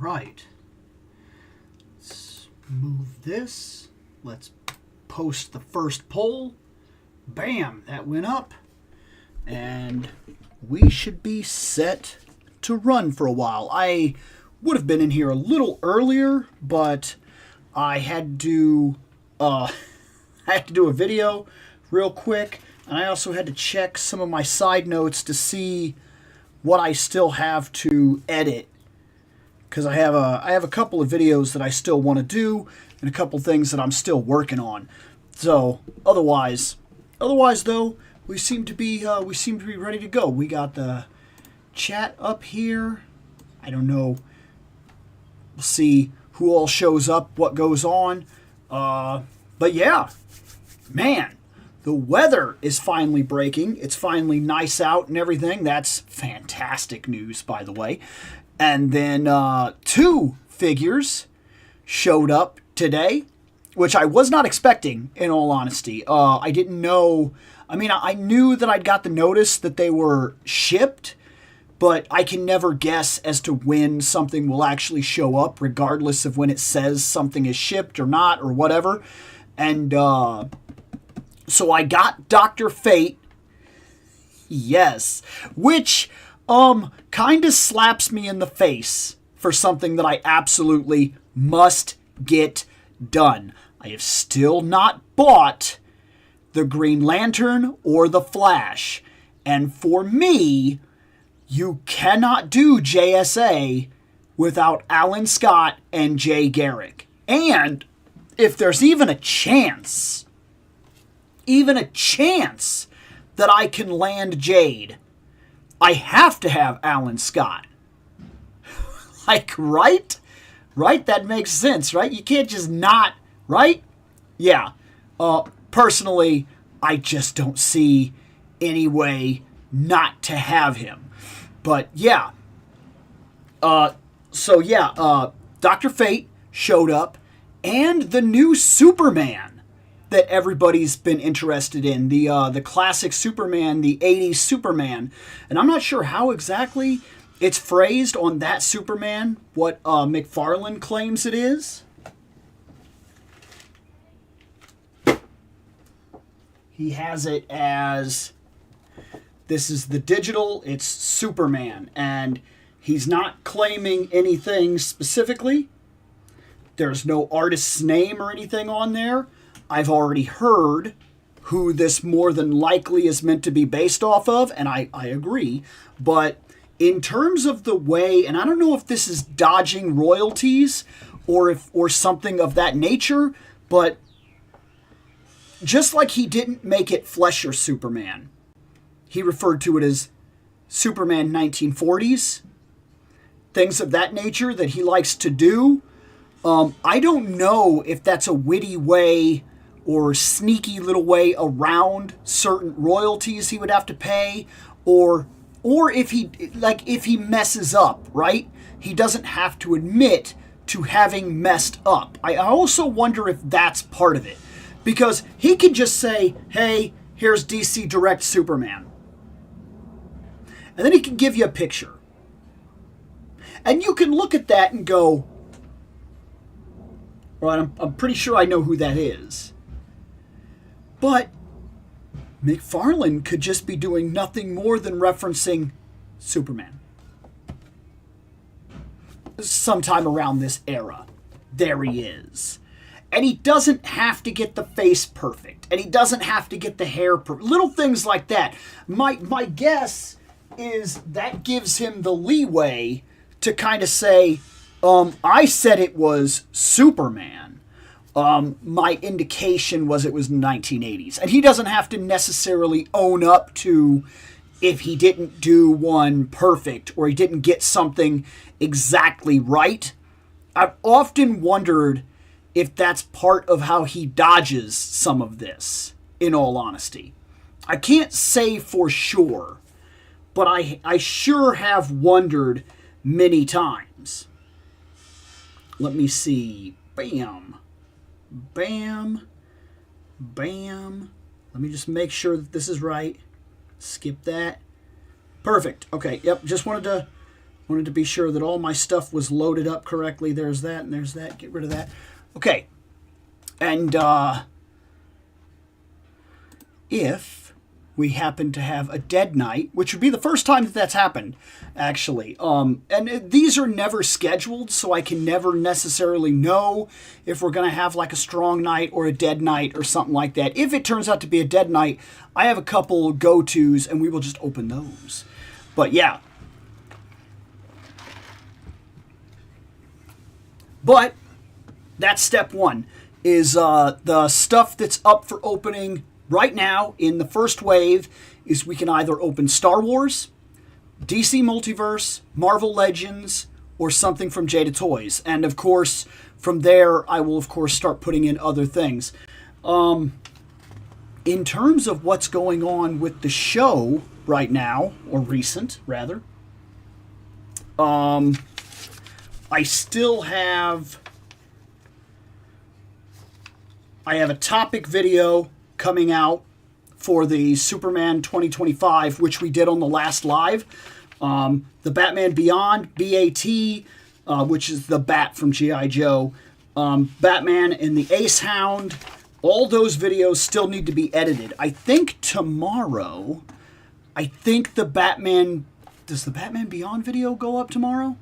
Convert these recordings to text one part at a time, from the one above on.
right. Let's move this. Let's post the first poll. Bam, that went up. And we should be set to run for a while. I would have been in here a little earlier, but I had to I had to do a video real quick, and I also had to check some of my side notes to see what I still have to edit, because I have a couple of videos that I still want to do and a couple things that I'm still working on. So otherwise though, we seem to be ready to go. We got the chat up here. I don't know. We'll see who all shows up, what goes on. But yeah, man, the weather is finally breaking. It's finally nice out and everything. That's fantastic news, by the way. And then 2 figures showed up today, which I was not expecting, in all honesty. I didn't know. I mean, I knew that I'd got the notice that they were shipped, but I can never guess as to when something will actually show up, regardless of when it says something is shipped or not or whatever. And so I got Dr. Fate, yes, which kind of slaps me in the face for something that I absolutely must get done. I have still not bought the Green Lantern or the Flash. And for me, you cannot do JSA without Alan Scott and Jay Garrick. And if there's even a chance that I can land Jade, I have to have Alan Scott. Like, right? Right? That makes sense, right? You can't just not, right? Yeah. Personally, I just don't see any way not to have him. But yeah. Dr. Fate showed up, and the new Superman that everybody's been interested in, the classic Superman, the 80s Superman. And I'm not sure how exactly it's phrased on that Superman, what McFarlane claims it is. He has it as, this is the digital, it's Superman, and he's not claiming anything specifically. There's no artist's name or anything on there. I've already heard who this more than likely is meant to be based off of, and I agree. But in terms of the way, and I don't know if this is dodging royalties or something of that nature, but just like he didn't make it Flesher Superman, he referred to it as Superman 1940s, things of that nature that he likes to do. I don't know if that's a witty way or sneaky little way around certain royalties he would have to pay, or if he messes up, right? He doesn't have to admit to having messed up. I also wonder if that's part of it, because he could just say, hey, here's DC Direct Superman. And then he can give you a picture. And you can look at that and go, right, I'm pretty sure I know who that is. But McFarlane could just be doing nothing more than referencing Superman. Sometime around this era, there he is. And he doesn't have to get the face perfect. And he doesn't have to get the hair perfect. Little things like that. My guess is that gives him the leeway to kind of say, I said it was Superman. My indication was it was 1980s. And he doesn't have to necessarily own up to if he didn't do one perfect or he didn't get something exactly right. I've often wondered if that's part of how he dodges some of this, in all honesty. I can't say for sure, but I sure have wondered many times. Let me see. Bam. Bam. Bam. Let me just make sure that this is right. Skip that. Perfect. Okay, yep, just wanted Wanted to be sure that all my stuff was loaded up correctly. There's that and there's that. Get rid of that. Okay. And if we happen to have a dead night, which would be the first time that that's happened, actually. And these are never scheduled, so I can never necessarily know if we're going to have like a strong night or a dead night or something like that. If it turns out to be a dead night, I have a couple go-tos, and we will just open those. But yeah. But that's step one, is the stuff that's up for opening right now in the first wave is we can either open Star Wars, DC Multiverse, Marvel Legends, or something from Jada Toys. And of course, from there, I will of course start putting in other things. In terms of what's going on with the show right now, or recent rather, I still have a topic video coming out for the Superman 2025, which we did on the last live. The Batman Beyond, BAT, which is the Bat from G.I. Joe, Batman and the Ace Hound, all those videos still need to be edited. I think tomorrow, the Batman, does the Batman Beyond video go up tomorrow?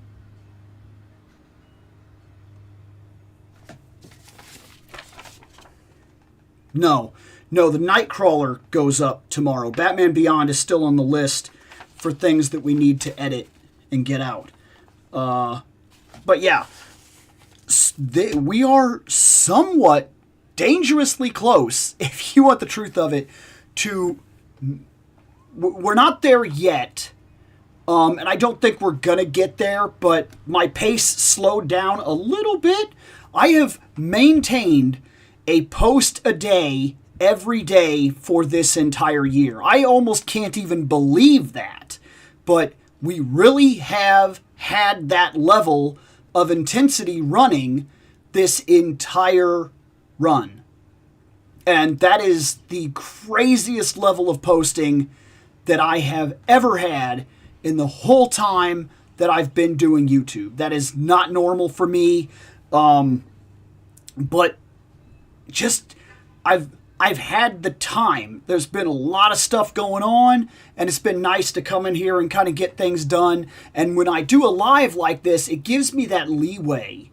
No, the Nightcrawler goes up tomorrow. Batman Beyond is still on the list for things that we need to edit and get out. But yeah, we are somewhat dangerously close, if you want the truth of it, to... We're not there yet, and I don't think we're going to get there, but my pace slowed down a little bit. I have maintained a post a day every day for this entire year. I almost can't even believe that, but we really have had that level of intensity running this entire run. And that is the craziest level of posting that I have ever had in the whole time that I've been doing YouTube. That is not normal for me, but just I've had the time. There's been a lot of stuff going on, and it's been nice to come in here and kind of get things done. And when I do a live like this, it gives me that leeway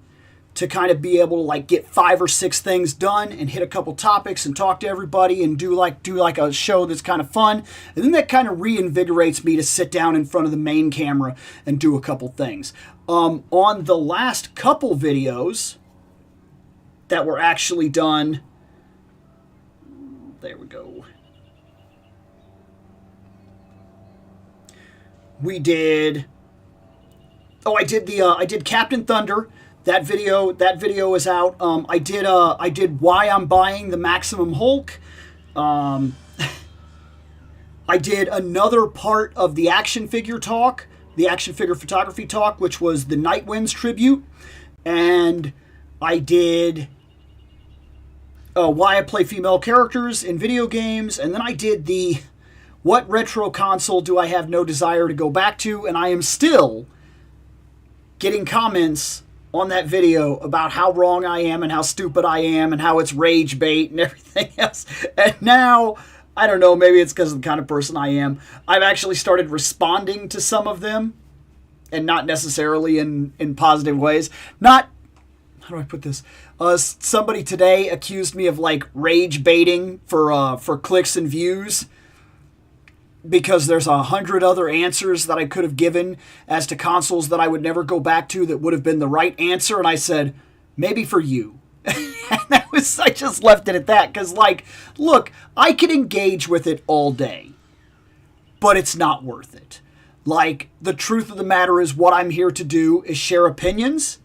to kind of be able to like get 5 or 6 things done and hit a couple topics and talk to everybody and do like a show that's kind of fun. And then that kind of reinvigorates me to sit down in front of the main camera and do a couple things. On the last couple videos that were actually done, there we go. We did. Oh, I did Captain Thunder. That video is out. I did Why I'm Buying the Maximum Hulk. I did another part of the action figure talk, the action figure photography talk, which was the Nightwinds tribute, and I did why I play female characters in video games, and then I did the what retro console do I have no desire to go back to, and I am still getting comments on that video about how wrong I am and how stupid I am and how it's rage bait and everything else. And now, I don't know, maybe it's because of the kind of person I am, I've actually started responding to some of them, and not necessarily in positive ways. Not, how do I put this? Somebody today accused me of like rage baiting for clicks and views, because there's 100 other answers that I could have given as to consoles that I would never go back to that would have been the right answer. And I said, maybe for you. And I just left it at that. Because, like, look, I can engage with it all day, but it's not worth it. Like, the truth of the matter is what I'm here to do is share opinions,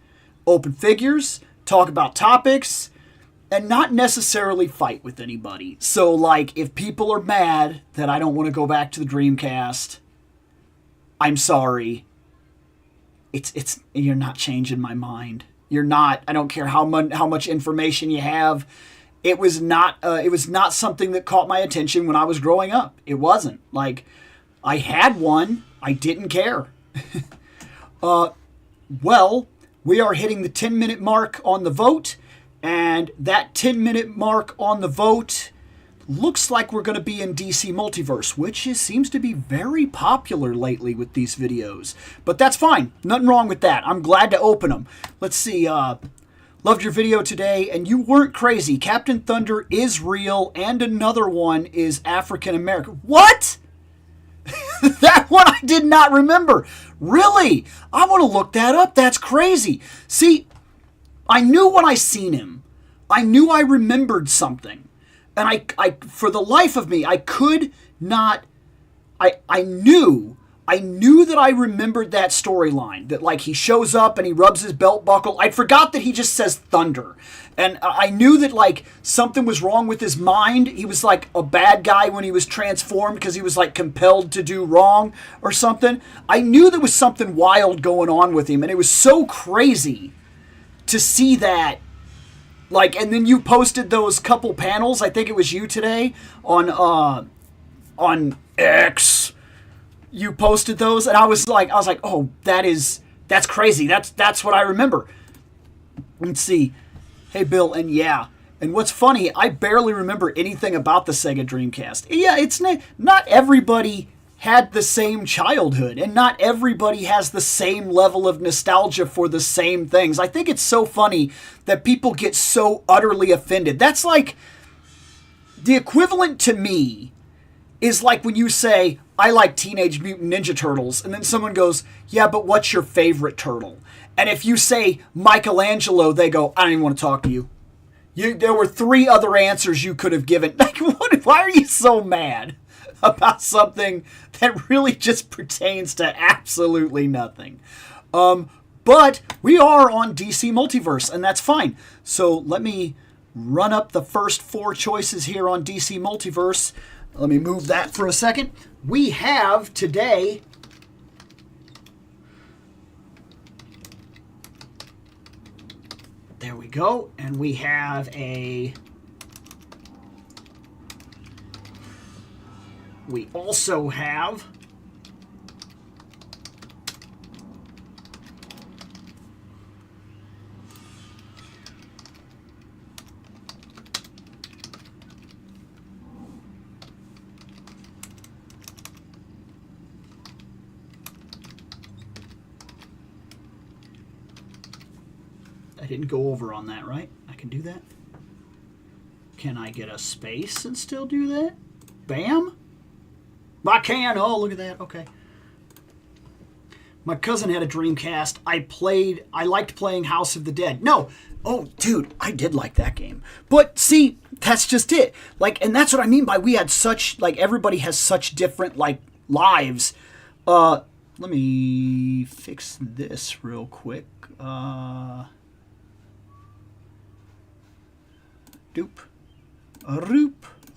open figures, talk about topics, and not necessarily fight with anybody. So, like, if people are mad that I don't want to go back to the Dreamcast, I'm sorry. You're not changing my mind. You're not. I don't care how much information you have. It was not something that caught my attention when I was growing up. It wasn't. Like, I had one. I didn't care. Well, we are hitting the 10-minute mark on the vote, and that 10-minute mark on the vote looks like we're going to be in DC Multiverse, which seems to be very popular lately with these videos. But that's fine. Nothing wrong with that. I'm glad to open them. Let's see. Loved your video today, and you weren't crazy. Captain Thunder is real, and another one is African American. What? That one I did not remember. Really? I want to look that up. That's crazy. See, I knew when I seen him. I knew I remembered something. And I for the life of me, I could not... I knew that I remembered that storyline. That, like, he shows up and he rubs his belt buckle. I forgot that he just says thunder. And I knew that, like, something was wrong with his mind. He was, like, a bad guy when he was transformed because he was, like, compelled to do wrong or something. I knew there was something wild going on with him. And it was so crazy to see that. Like, and then you posted those couple panels. I think it was you today on X. You posted those, and I was like, oh, that's crazy. That's what I remember. Let's see. Hey, Bill, and yeah. And what's funny, I barely remember anything about the Sega Dreamcast. Yeah, it's not everybody had the same childhood, and not everybody has the same level of nostalgia for the same things. I think it's so funny that people get so utterly offended. That's like, the equivalent to me is like when you say, I like Teenage Mutant Ninja Turtles, and then someone goes, yeah, but what's your favorite turtle? And if you say Michelangelo, they go, I don't even want to talk to you. There were 3 other answers you could have given. Like, why are you so mad about something that really just pertains to absolutely nothing? But we are on DC Multiverse, and that's fine. So let me run up the first 4 choices here on DC Multiverse. Let me move that for a second. We have today... There we go. And we have a... We also have... I didn't go over on that, right? I can do that. Can I get a space and still do that? Bam! I can. Oh, look at that. Okay. My cousin had a Dreamcast. I liked playing House of the Dead. No. Oh, dude, I did like that game. But see, that's just it. Like, and that's what I mean by we had such, like, everybody has such different, like, lives. Let me fix this real quick. Doop.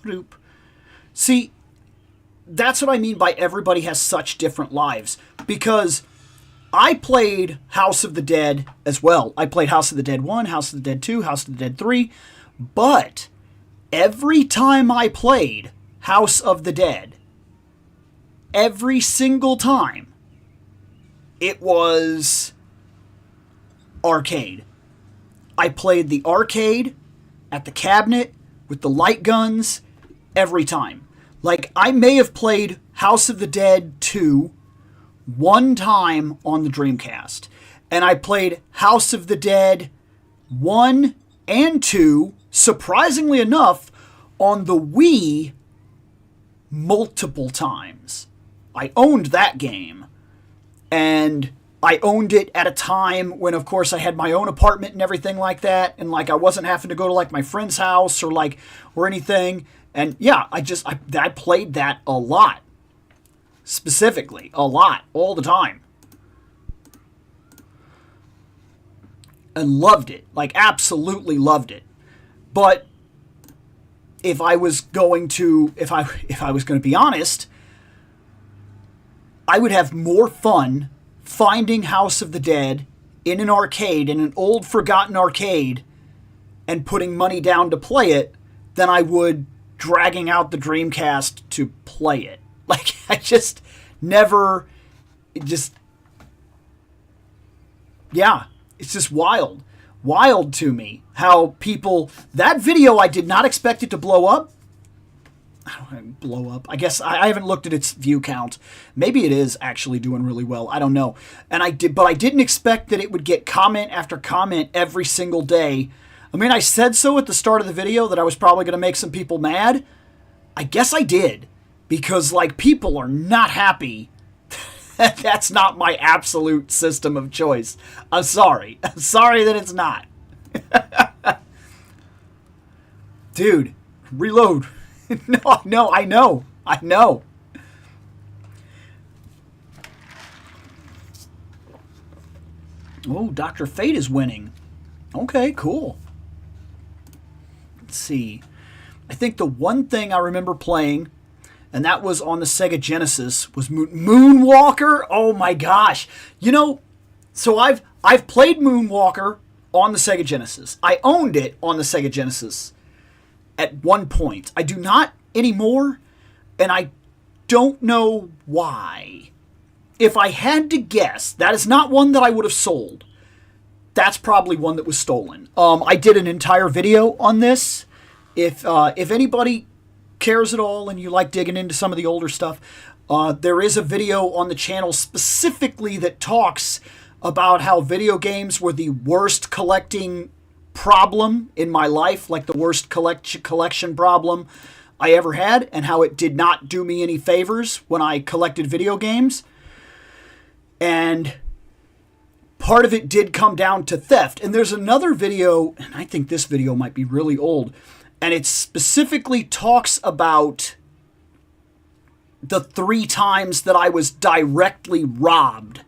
Roop. See, that's what I mean by everybody has such different lives. Because I played House of the Dead as well. I played House of the Dead 1, House of the Dead 2, House of the Dead 3. But every time I played House of the Dead, every single time, it was arcade. I played the arcade at the cabinet with the light guns every time. Like, I may have played House of the Dead 2 one time on the Dreamcast. And I played House of the Dead 1 and 2, surprisingly enough, on the Wii multiple times. I owned that game. And I owned it at a time when, of course, I had my own apartment and everything like that. And, like, I wasn't having to go to, like, my friend's house or anything. And, yeah, I played that a lot. Specifically. A lot. All the time. And loved it. Like, absolutely loved it. But if I was going to be honest, I would have more fun finding House of the Dead in an arcade, in an old forgotten arcade, and putting money down to play it than I would dragging out the Dreamcast to play it. Like, I just never, Yeah, it's just wild. Wild to me how people... That video, I did not expect it to blow up. I don't know, blow up. I guess I haven't looked at its view count. Maybe it is actually doing really well. I don't know. But I didn't expect that it would get comment after comment every single day. I mean, I said so at the start of the video that I was probably going to make some people mad. I guess I did. Because, like, people are not happy. That's not my absolute system of choice. I'm sorry. I'm sorry that it's not. Dude, reload. No, I know. Oh, Dr. Fate is winning. Okay, cool. Let's see. I think the one thing I remember playing, and that was on the Sega Genesis, was Moonwalker. Oh my gosh. You know, so I've played Moonwalker on the Sega Genesis. I owned it on the Sega Genesis at one point. I do not anymore, and I don't know why. If I had to guess, that is not one that I would have sold. That's probably one that was stolen. I did an entire video on this. If anybody cares at all and you like digging into some of the older stuff, there is a video on the channel specifically that talks about how video games were the worst collecting problem in my life, like the worst collection problem I ever had, and how it did not do me any favors when I collected video games. And part of it did come down to theft. And there's another video, and I think this video might be really old, and it specifically talks about the 3 times that I was directly robbed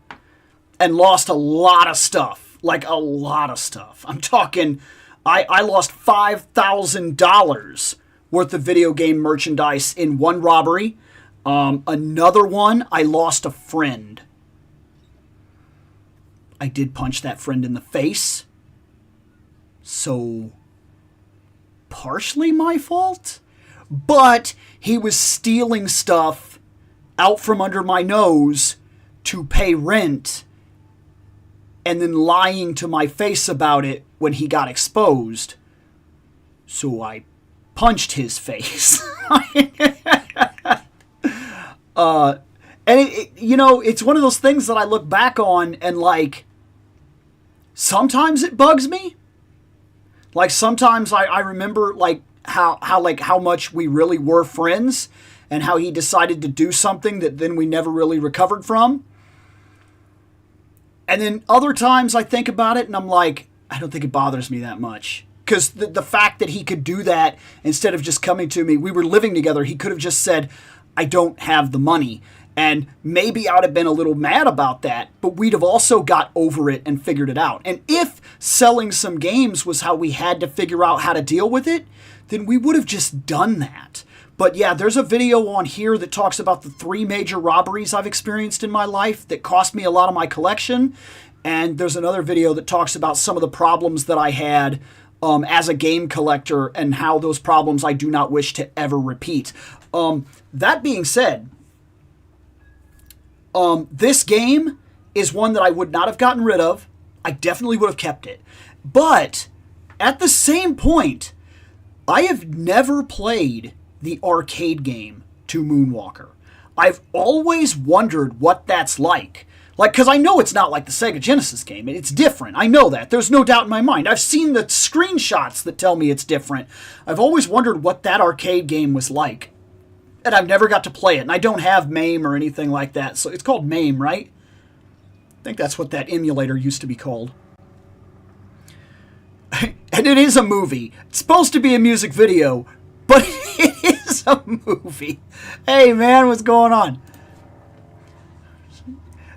and lost a lot of stuff. Like a lot of stuff. I'm talking, I lost $5,000 worth of video game merchandise in one robbery. Another one, I lost a friend. I did punch that friend in the face. So, partially my fault? But he was stealing stuff out from under my nose to pay rent and then lying to my face about it when he got exposed. So I punched his face. And it's one of those things that I look back on and, like, sometimes it bugs me. Like, sometimes I remember, like, how much we really were friends and how he decided to do something that then we never really recovered from. And then other times I think about it and I'm like, I don't think it bothers me that much. Because the fact that he could do that instead of just coming to me, we were living together, he could have just said, I don't have the money. And maybe I would have been a little mad about that, but we'd have also got over it and figured it out. And if selling some games was how we had to figure out how to deal with it, then we would have just done that. But yeah, there's a video on here that talks about the 3 major robberies I've experienced in my life that cost me a lot of my collection. And there's another video that talks about some of the problems that I had as a game collector and how those problems I do not wish to ever repeat. That being said, this game is one that I would not have gotten rid of. I definitely would have kept it. But at the same point, I have never played the arcade game to Moonwalker. I've always wondered what that's like. Like, because I know it's not like the Sega Genesis game. It's different. I know that. There's no doubt in my mind. I've seen the screenshots that tell me it's different. I've always wondered what that arcade game was like. And I've never got to play it. And I don't have MAME or anything like that. So it's called MAME, right? I think that's what that emulator used to be called. And it is a movie. It's supposed to be a music video, but it is a movie. Hey, man, what's going on?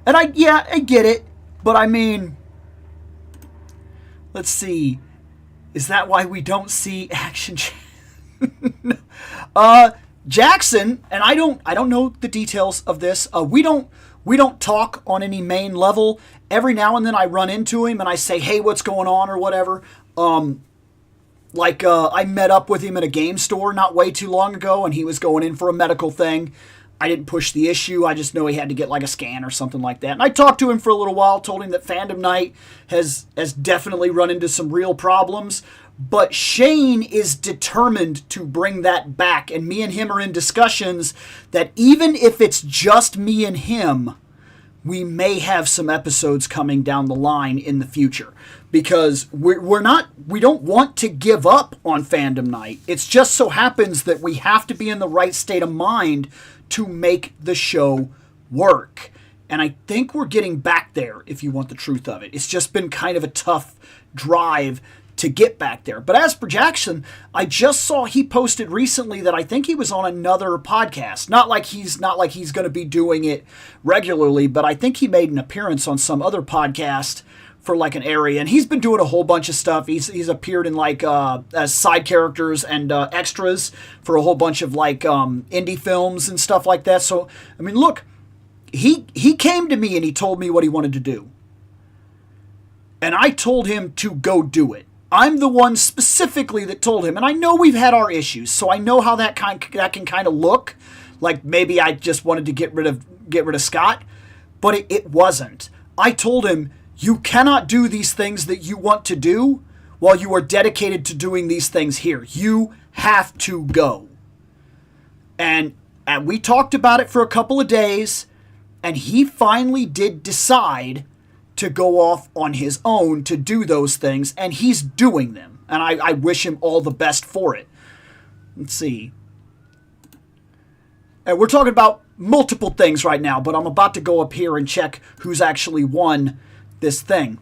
And I get it. But I mean, let's see. Is that why we don't see action? Jackson, and I don't know the details of this. We don't talk on any main level. Every now and then I run into him and I say, hey, what's going on or whatever. I met up with him at a game store not way too long ago and he was going in for a medical thing. I didn't push the issue. I just know he had to get like a scan or something like that. And I talked to him for a little while, told him that Fandom Night has definitely run into some real problems. But Shane is determined to bring that back. And me and him are in discussions that even if it's just me and him, we may have some episodes coming down the line in the future. Because we don't want to give up on Fandom Night. It just so happens that we have to be in the right state of mind to make the show work. And I think we're getting back there, if you want the truth of it. It's just been kind of a tough drive to get back there. But as for Jackson, I just saw he posted recently that I think he was on another podcast. Not like he's going to be doing it regularly, but I think he made an appearance on some other podcast for like an area, and he's been doing a whole bunch of stuff. He's appeared in like as side characters and extras for a whole bunch of like indie films and stuff like that. So I mean, look, he came to me and he told me what he wanted to do, and I told him to go do it. I'm the one specifically that told him, and I know we've had our issues, so I know how that can kind of look. Like maybe I just wanted to get rid of Scott, but it wasn't. I told him, you cannot do these things that you want to do while you are dedicated to doing these things here. You have to go. And we talked about it for a couple of days, and he finally did decide to go off on his own to do those things, and he's doing them. And I wish him all the best for it. Let's see. And we're talking about multiple things right now, but I'm about to go up here and check who's actually won this thing.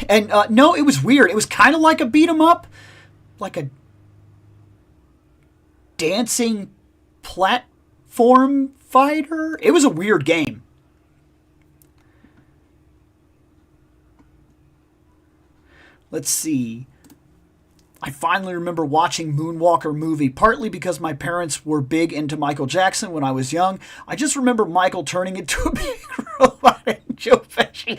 And no, it was weird. It was kind of like a beat 'em up, like a dancing platform fighter. It was a weird game. Let's see. I finally remember watching Moonwalker movie, partly because my parents were big into Michael Jackson when I was young. I just remember Michael turning into a big robot and Joe Pesci.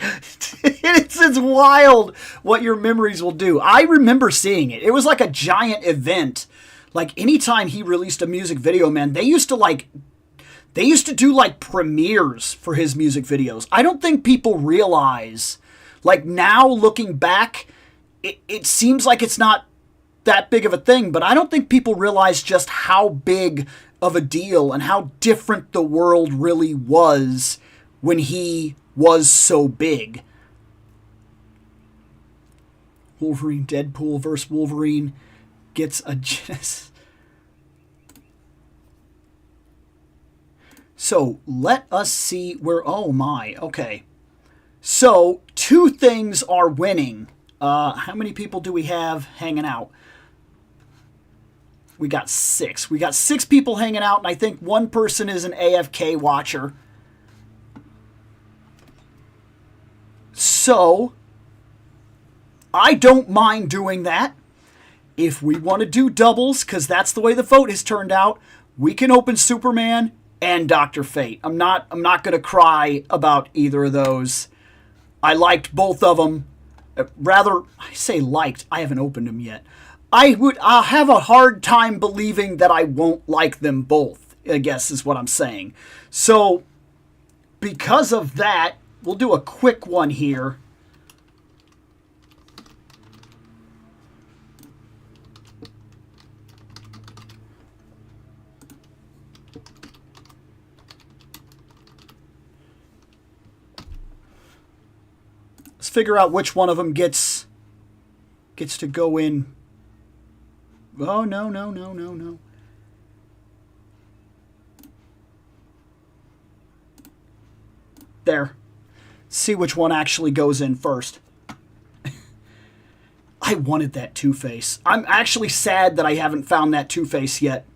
It's wild what your memories will do. I remember seeing it. It was like a giant event. Like anytime he released a music video, man, they used to do like premieres for his music videos. I don't think people realize, like now looking back, it seems like it's not that big of a thing, but I don't think people realize just how big of a deal and how different the world really was when he was so big. Wolverine, Deadpool versus Wolverine gets a Genesis. So let us see where, oh my, okay. So 2 things are winning. How many people do we have hanging out? We got 6. We got 6 people hanging out, and I think 1 person is an AFK watcher. So, I don't mind doing that. If we want to do doubles, because that's the way the vote has turned out, we can open Superman and Dr. Fate. I'm not going to cry about either of those. I liked both of them. Rather, I say liked. I haven't opened them yet. I'll have a hard time believing that I won't like them both, I guess is what I'm saying. So, because of that, we'll do a quick one here. Let's figure out which one of them gets to go in. Oh, no. There. See which one actually goes in first. I wanted that Two-Face. I'm actually sad that I haven't found that Two-Face yet.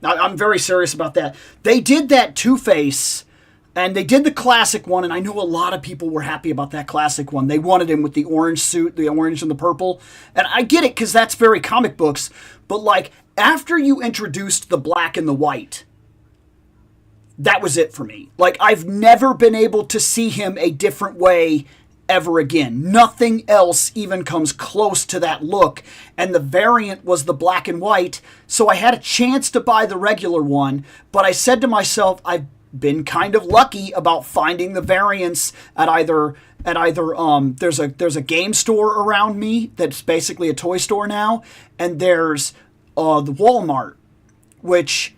I'm very serious about that. They did that Two-Face, and they did the classic one, and I know a lot of people were happy about that classic one. They wanted him with the orange suit, the orange and the purple. And I get it, because that's very comic books. But, like, after you introduced the black and the white, that was it for me. Like, I've never been able to see him a different way ever again. Nothing else even comes close to that look. And the variant was the black and white, so I had a chance to buy the regular one, but I said to myself, I've been kind of lucky about finding the variants at either there's a game store around me that's basically a toy store now, and there's the Walmart, which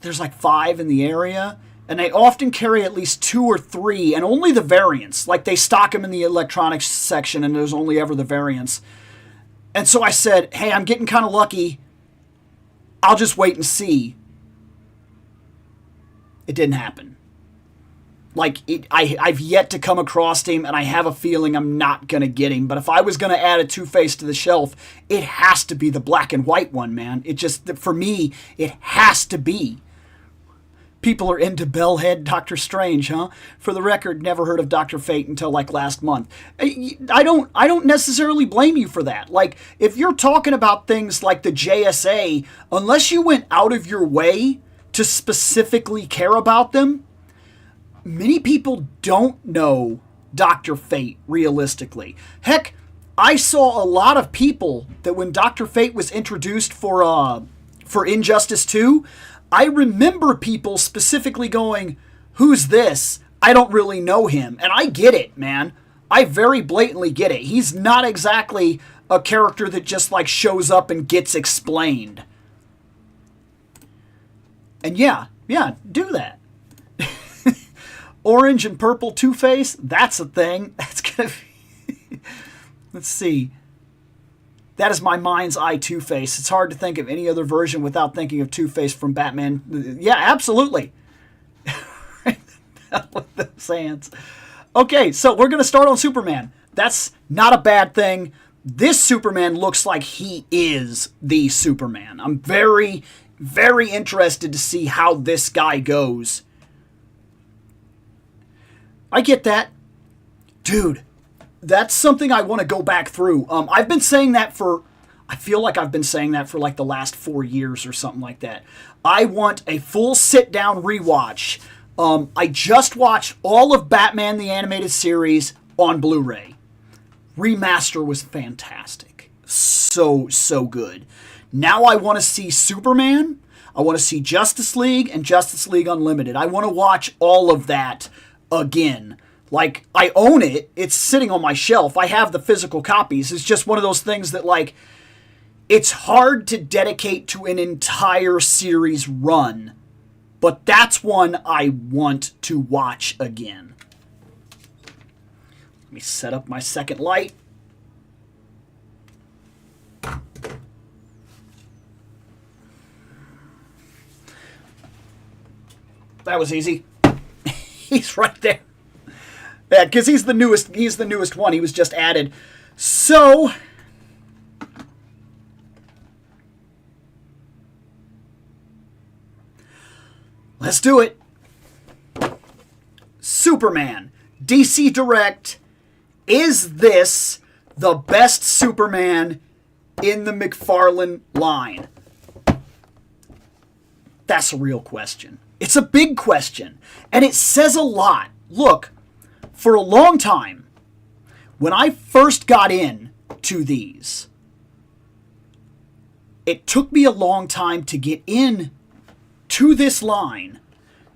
there's like 5 in the area, and they often carry at least 2 or 3, and only the variants. Like, they stock them in the electronics section, and there's only ever the variants. And so I said, hey, I'm getting kind of lucky. I'll just wait and see. It didn't happen. Like, I've yet to come across him, and I have a feeling I'm not going to get him. But if I was going to add a Two-Face to the shelf, it has to be the black and white one, man. It just, for me, it has to be. People are into Bellhead Doctor Strange, huh? For the record, never heard of Dr. Fate until like last month. I don't necessarily blame you for that. Like, if you're talking about things like the JSA, unless you went out of your way to specifically care about them, many people don't know Dr. Fate realistically. Heck, I saw a lot of people that when Dr. Fate was introduced for Injustice 2, I remember people specifically going, who's this? I don't really know him. And I get it, man. I very blatantly get it. He's not exactly a character that just like shows up and gets explained. And yeah, do that. Orange and purple Two-Face, that's a thing. That's gonna be... Let's see. That is my mind's eye Two-Face. It's hard to think of any other version without thinking of Two-Face from Batman. Yeah, absolutely. With those hands. Okay, so we're going to start on Superman. That's not a bad thing. This Superman looks like he is the Superman. I'm very, very interested to see how this guy goes. I get that. Dude. That's something I want to go back through. I've been saying that I feel like I've been saying that for like the last 4 years or something like that. I want a full sit-down rewatch. I just watched all of Batman the Animated Series on Blu-ray. Remaster was fantastic. So good. Now I want to see Superman. I want to see Justice League and Justice League Unlimited. I want to watch all of that again. Like, I own it. It's sitting on my shelf. I have the physical copies. It's just one of those things that, like, it's hard to dedicate to an entire series run. But that's one I want to watch again. Let me set up my second light. That was easy. He's right there. Yeah, because he's the newest one. He was just added. So, let's do it. Superman. DC Direct. Is this the best Superman in the McFarlane line? That's a real question. It's a big question. And it says a lot. Look. For a long time, when I first got into these, it took me a long time to get in to this line.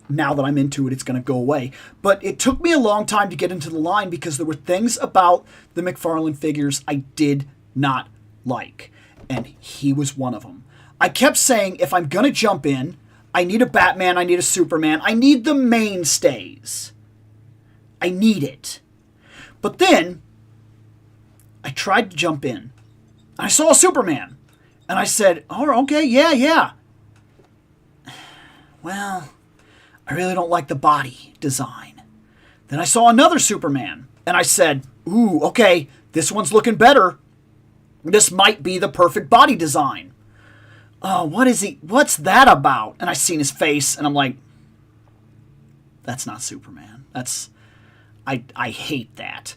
Now that I'm into it, it's going to go away. But it took me a long time to get into the line because there were things about the McFarlane figures I did not like. And he was one of them. I kept saying, if I'm going to jump in, I need a Batman, I need a Superman, I need the mainstays. I need it. But then, I tried to jump in. I saw a Superman. And I said, oh, okay, yeah. Well, I really don't like the body design. Then I saw another Superman. And I said, ooh, okay, this one's looking better. This might be the perfect body design. Oh, what's that about? And I seen his face, and I'm like, that's not Superman. I hate that.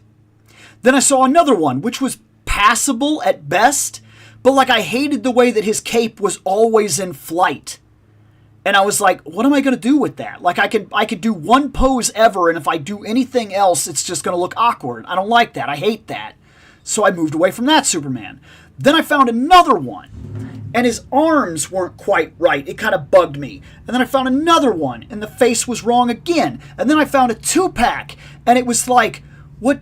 Then I saw another one, which was passable at best, but like I hated the way that his cape was always in flight. And I was like, what am I going to do with that? Like, I could do one pose ever, and if I do anything else, it's just going to look awkward. I don't like that. I hate that. So I moved away from that Superman. Then I found another one, and his arms weren't quite right. It kind of bugged me. And then I found another one, and the face was wrong again. And then I found a 2-pack, and it was like, what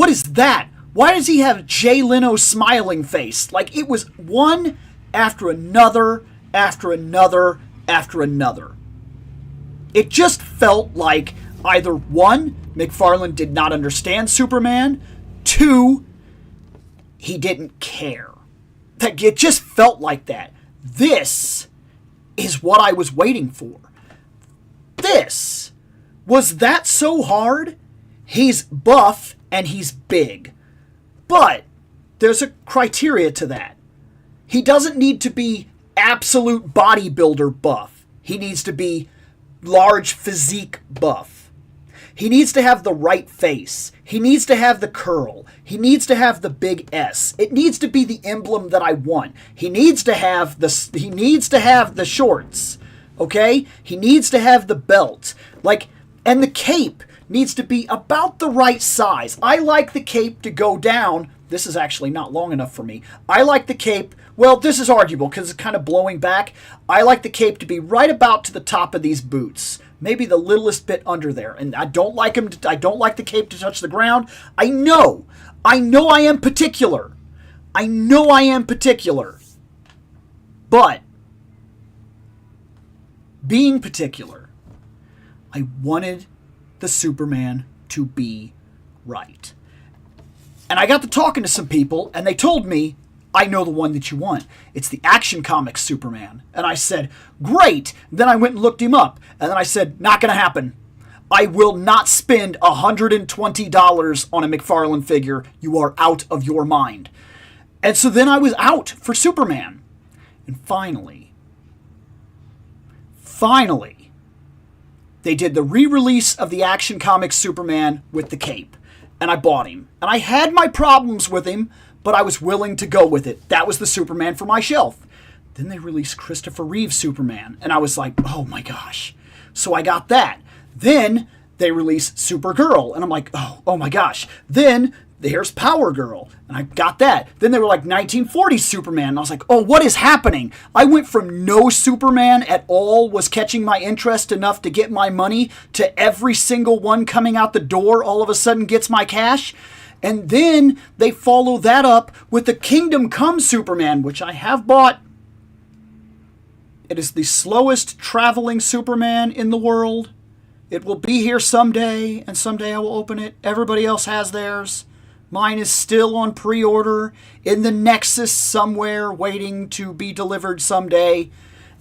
is that? Why does he have Jay Leno's smiling face? Like, it was one after another, after another, after another. It just felt like either one, McFarlane did not understand Superman, two, he didn't care. It just felt like that. This is what I was waiting for. Was that so hard? He's buff and he's big. But there's a criteria to that. He doesn't need to be absolute bodybuilder buff. He needs to be large physique buff. He needs to have the right face. He needs to have the curl. He needs to have the big S. It needs to be the emblem that I want. He needs to have the shorts. Okay? He needs to have the belt. And the cape needs to be about the right size. I like the cape to go down. This is actually not long enough for me. I like the cape, well, this is arguable because it's kind of blowing back. I like the cape to be right about to the top of these boots. Maybe the littlest bit under there. And I don't like I don't like the cape to touch the ground. I know I am particular. But being particular, I wanted the Superman to be right. And I got to talking to some people, and they told me, I know the one that you want. It's the Action Comics Superman. And I said, great. Then I went and looked him up. And then I said, not going to happen. I will not spend $120 on a McFarlane figure. You are out of your mind. And so then I was out for Superman. And finally, they did the re-release of the Action Comics Superman with the cape. And I bought him. And I had my problems with him, but I was willing to go with it. That was the Superman for my shelf. Then they released Christopher Reeve Superman. And I was like, oh my gosh. So I got that. Then they released Supergirl. And I'm like, oh my gosh. Then here's Power Girl. And I got that. Then they were like 1940s Superman. And I was like, oh, what is happening? I went from no Superman at all was catching my interest enough to get my money to every single one coming out the door all of a sudden gets my cash. And then they follow that up with the Kingdom Come Superman, which I have bought. It is the slowest traveling Superman in the world. It will be here someday, and someday I will open it. Everybody else has theirs. Mine is still on pre-order in the Nexus somewhere, waiting to be delivered someday.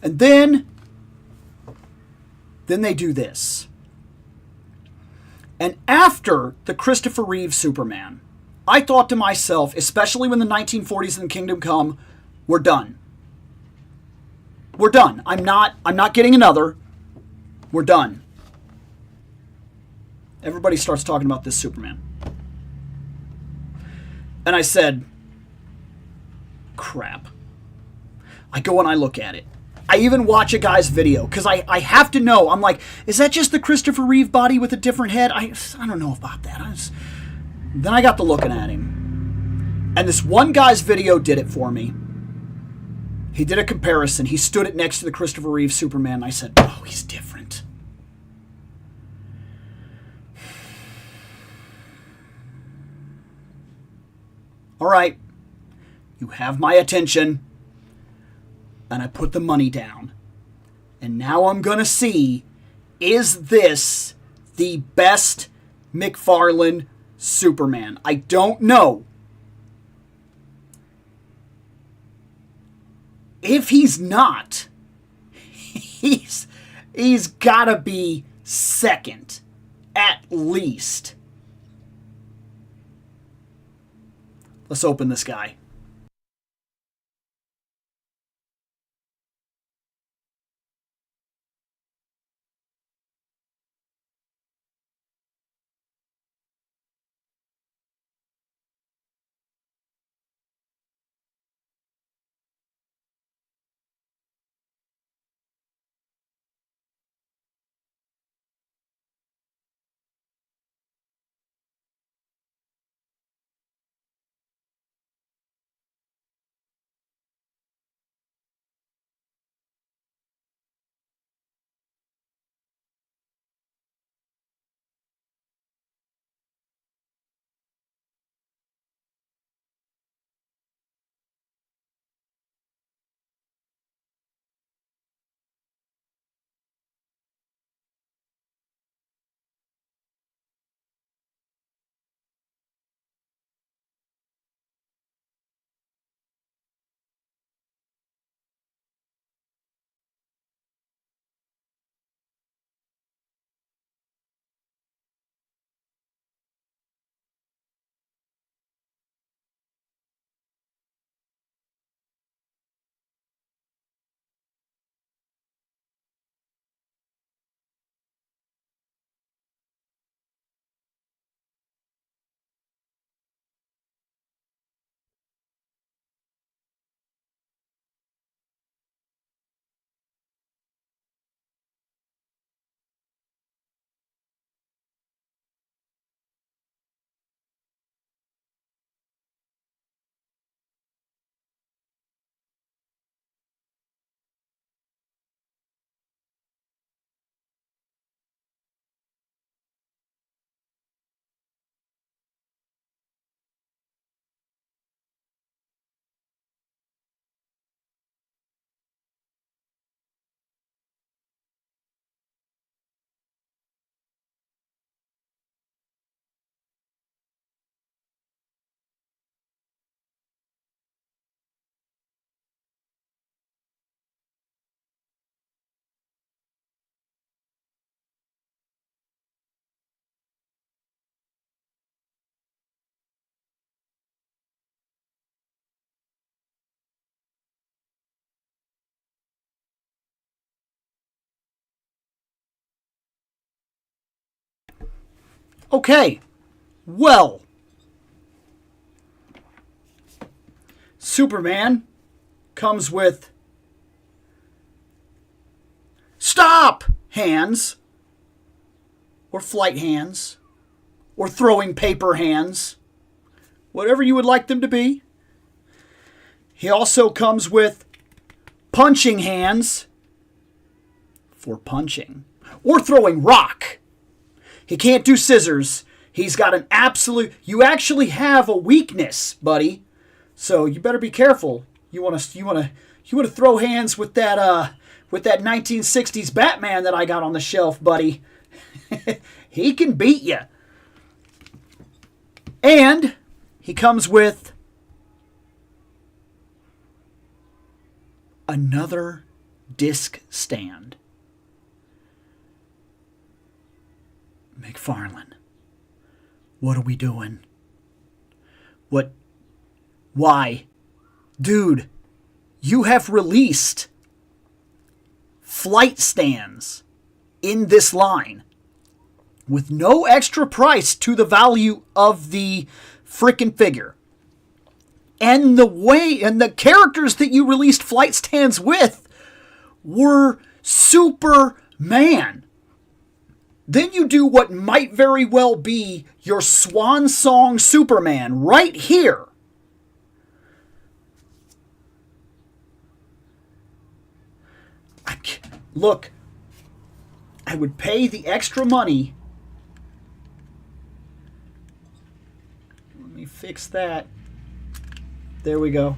And then they do this. And after the Christopher Reeve Superman, I thought to myself, especially when the 1940s and Kingdom Come, we're done. We're done. I'm not getting another. We're done. Everybody starts talking about this Superman. And I said, crap. I go and I look at it. I even watch a guy's video because I have to know. I'm like, is that just the Christopher Reeve body with a different head? I don't know about that. Then I got to looking at him. And this one guy's video did it for me. He did a comparison. He stood it next to the Christopher Reeve Superman. And I said, oh, he's different. All right, you have my attention. And I put the money down. And now I'm going to see, is this the best McFarlane Superman? I don't know. If he's not, he's got to be second, at least. Let's open this guy. Okay, well, Superman comes with stop hands, or flight hands, or throwing paper hands, whatever you would like them to be. He also comes with punching hands for punching, or throwing rock. He can't do scissors. He's got an absolute... You actually have a weakness, buddy. So you better be careful. You want to throw hands with that 1960s Batman that I got on the shelf, buddy. He can beat you. And he comes with another disc stand. McFarlane, what are we doing? What? Why? Dude, you have released flight stands in this line with no extra price to the value of the frickin' figure. And the characters that you released flight stands with were Superman. Then you do what might very well be your swan song Superman right here. Look, I would pay the extra money. Let me fix that. There we go.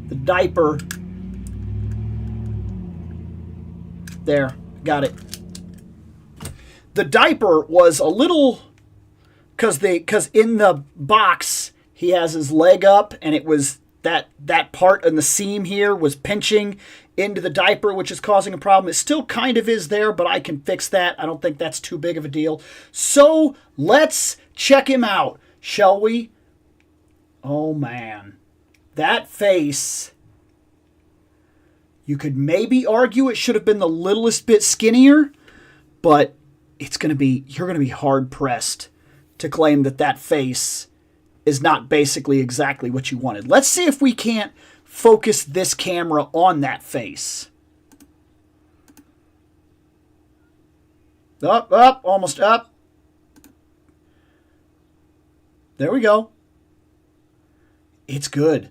The diaper. There, got it. The diaper was a little, because in the box he has his leg up, and it was that part in the seam here was pinching into the diaper, which is causing a problem. It still kind of is there, but I can fix that. I don't think that's too big of a deal. So let's check him out, shall we? Oh man, that face. You could maybe argue it should have been the littlest bit skinnier, but you're going to be hard pressed to claim that face is not basically exactly what you wanted. Let's see if we can't focus this camera on that face. Up, almost up. There we go. It's good.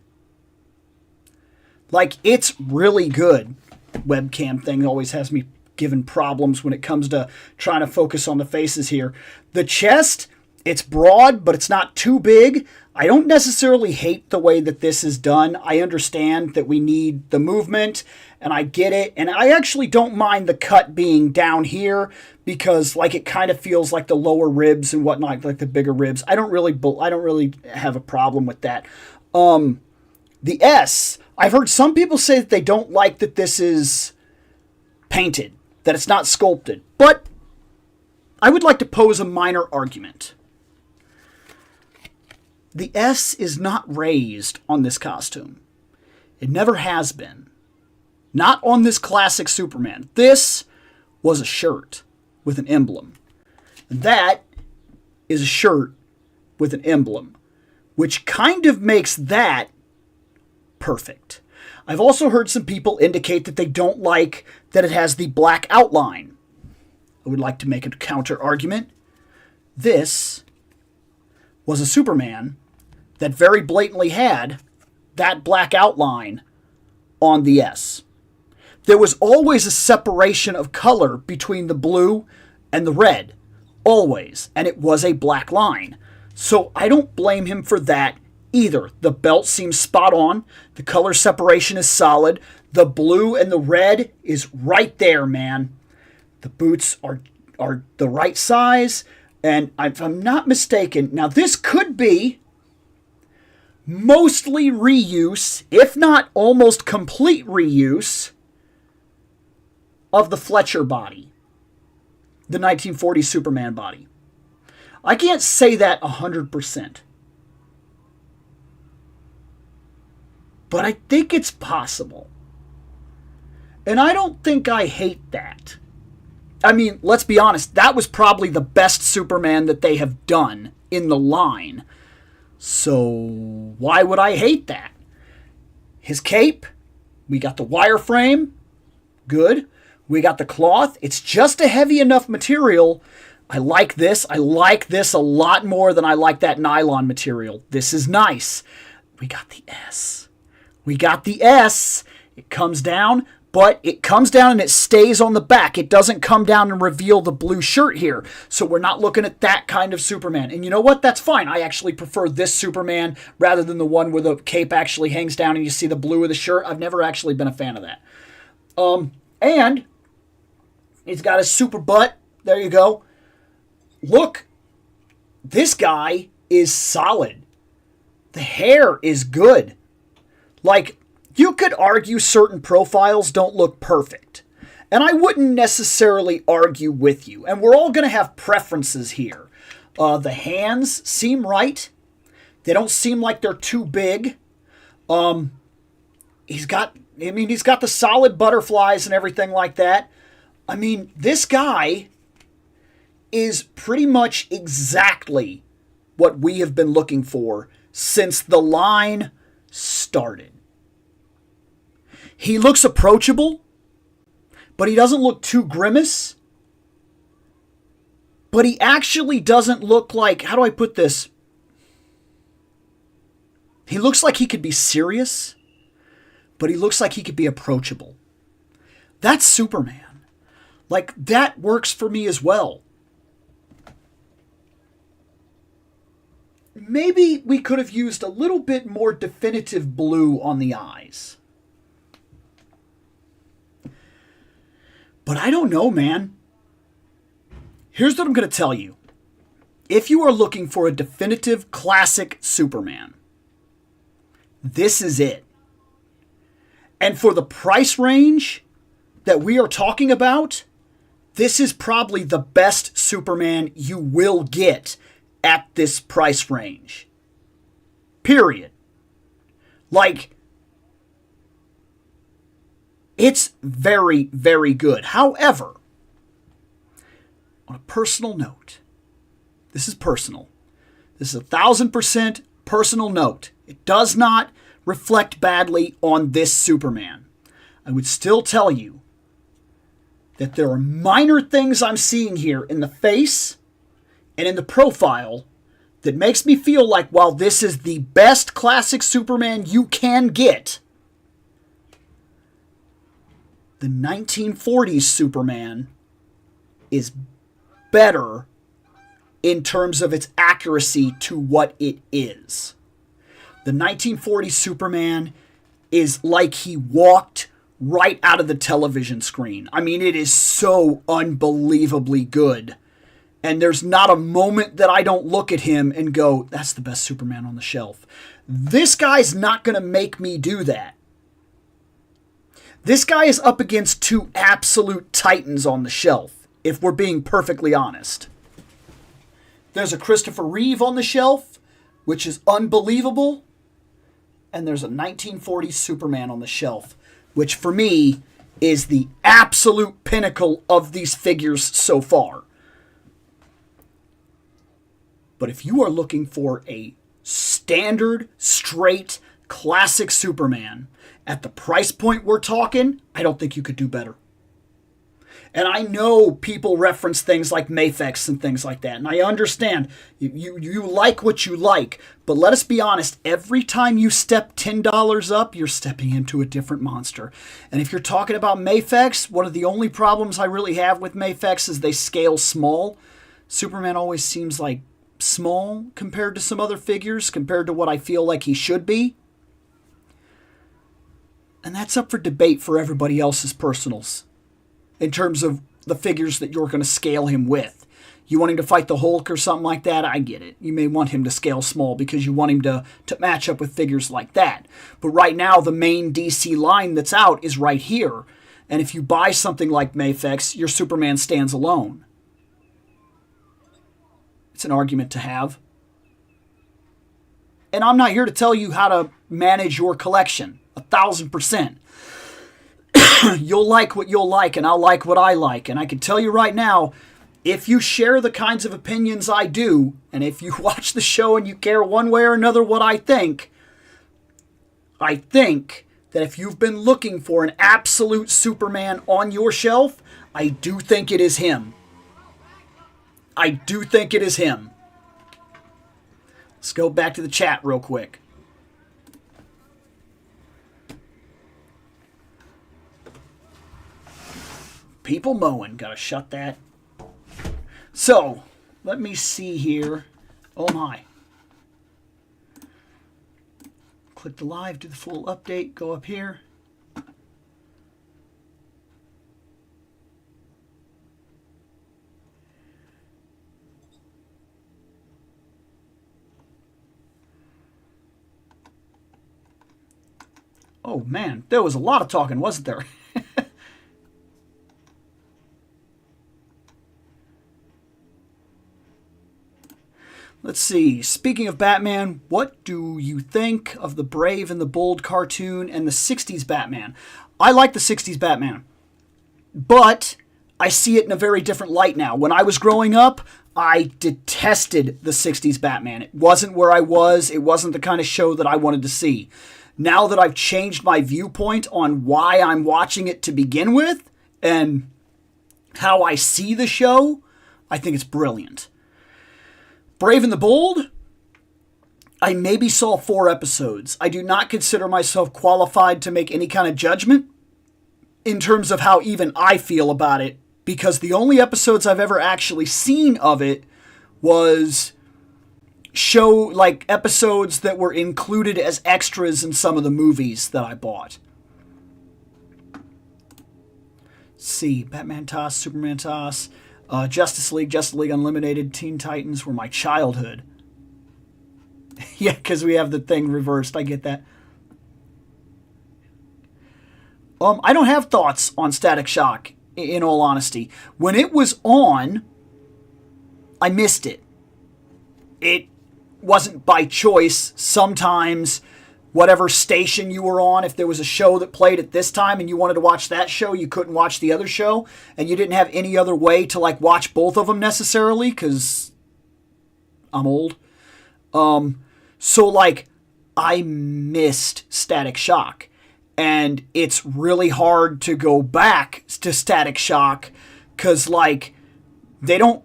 Like, it's really good. Webcam thing always has me giving problems when it comes to trying to focus on the faces here. The chest, it's broad, but it's not too big. I don't necessarily hate the way that this is done. I understand that we need the movement, and I get it. And I actually don't mind the cut being down here because, like, it kind of feels like the lower ribs and whatnot, like the bigger ribs. I don't really have a problem with that. The S, I've heard some people say that they don't like that this is painted, that it's not sculpted. But I would like to pose a minor argument. The S is not raised on this costume. It never has been. Not on this classic Superman. This was a shirt with an emblem. And that is a shirt with an emblem, which kind of makes that perfect. I've also heard some people indicate that they don't like that it has the black outline. I would like to make a counter argument. This was a Superman that very blatantly had that black outline on the S. There was always a separation of color between the blue and the red. Always. And it was a black line. So I don't blame him for that either. The belt seems spot on. The color separation is solid. The blue and the red is right there, man. The boots are the right size. And if I'm not mistaken, now this could be mostly reuse, if not almost complete reuse, of the Fletcher body. The 1940 Superman body. I can't say that 100%. But I think it's possible. And I don't think I hate that. I mean, let's be honest, that was probably the best Superman that they have done in the line. So why would I hate that? His cape, we got the wireframe, good. We got the cloth. It's just a heavy enough material. I like this. I like this a lot more than I like that nylon material. This is nice. We got the S. We got the S. It comes down, but it comes down and it stays on the back. It doesn't come down and reveal the blue shirt here. So we're not looking at that kind of Superman. And you know what? That's fine. I actually prefer this Superman rather than the one where the cape actually hangs down and you see the blue of the shirt. I've never actually been a fan of that. And he's got his super butt. There you go. Look, this guy is solid. The hair is good. Like, you could argue certain profiles don't look perfect. And I wouldn't necessarily argue with you. And we're all going to have preferences here. The hands seem right. They don't seem like they're too big. He's got the solid butterflies and everything like that. I mean, this guy is pretty much exactly what we have been looking for since the line started. He looks approachable, but he doesn't look too grimace. But he actually doesn't look like, how do I put this? He looks like he could be serious, but he looks like he could be approachable. That's Superman. Like, that works for me as well. Maybe we could have used a little bit more definitive blue on the eyes. But I don't know, man. Here's what I'm going to tell you. If you are looking for a definitive classic Superman, this is it. And for the price range that we are talking about, this is probably the best Superman you will get at this price range. Period. Like, it's very, very good. However, on a personal note, this is personal. This is 1,000% personal note. It does not reflect badly on this Superman. I would still tell you that there are minor things I'm seeing here in the face and in the profile that makes me feel like while this is the best classic Superman you can get, the 1940s Superman is better in terms of its accuracy to what it is. The 1940s Superman is like he walked right out of the television screen. I mean, it is so unbelievably good. And there's not a moment that I don't look at him and go, that's the best Superman on the shelf. This guy's not going to make me do that. This guy is up against two absolute titans on the shelf, if we're being perfectly honest. There's a Christopher Reeve on the shelf, which is unbelievable. And there's a 1940s Superman on the shelf, which for me is the absolute pinnacle of these figures so far. But if you are looking for a standard, straight, classic Superman at the price point we're talking, I don't think you could do better. And I know people reference things like Mafex and things like that, and I understand you like what you like, but let us be honest, every time you step $10 up, you're stepping into a different monster. And if you're talking about Mafex, one of the only problems I really have with Mafex is they scale small. Superman always seems like small compared to some other figures, compared to what I feel like he should be. And that's up for debate for everybody else's personals in terms of the figures that you're going to scale him with. You want him to fight the Hulk or something like that? I get it. You may want him to scale small because you want him to match up with figures like that. But right now, the main DC line that's out is right here. And if you buy something like Mafex, your Superman stands alone. It's an argument to have. And I'm not here to tell you how to manage your collection. 1,000%. you'll like what you'll like, and I'll like what I like. And I can tell you right now, if you share the kinds of opinions I do, and if you watch the show and you care one way or another what I think that if you've been looking for an absolute Superman on your shelf, I do think it is him. I do think it is him. Let's go back to the chat real quick. People mowing. Gotta shut that. So, let me see here. Oh my. Click the live, do the full update, go up here. Oh man, there was a lot of talking, wasn't there? Let's see. Speaking of Batman, what do you think of the Brave and the Bold cartoon and the 60s Batman? I like the 60s Batman, but I see it in a very different light now. When I was growing up, I detested the 60s Batman. It wasn't where I was. It wasn't the kind of show that I wanted to see. Now that I've changed my viewpoint on why I'm watching it to begin with and how I see the show, I think it's brilliant. Brave and the Bold, I maybe saw 4 episodes. I do not consider myself qualified to make any kind of judgment in terms of how even I feel about it, because the only episodes I've ever actually seen of it was episodes that were included as extras in some of the movies that I bought. Let's see, Batman Toss, Superman Toss. Justice League Unlimited, Teen Titans were my childhood. Yeah, because we have the thing reversed. I get that. I don't have thoughts on Static Shock, in all honesty. When it was on, I missed it. It wasn't by choice. Sometimes whatever station you were on, if there was a show that played at this time and you wanted to watch that show, you couldn't watch the other show, and you didn't have any other way to watch both of them necessarily, because I'm old. So I missed Static Shock, and it's really hard to go back to Static Shock because they don't,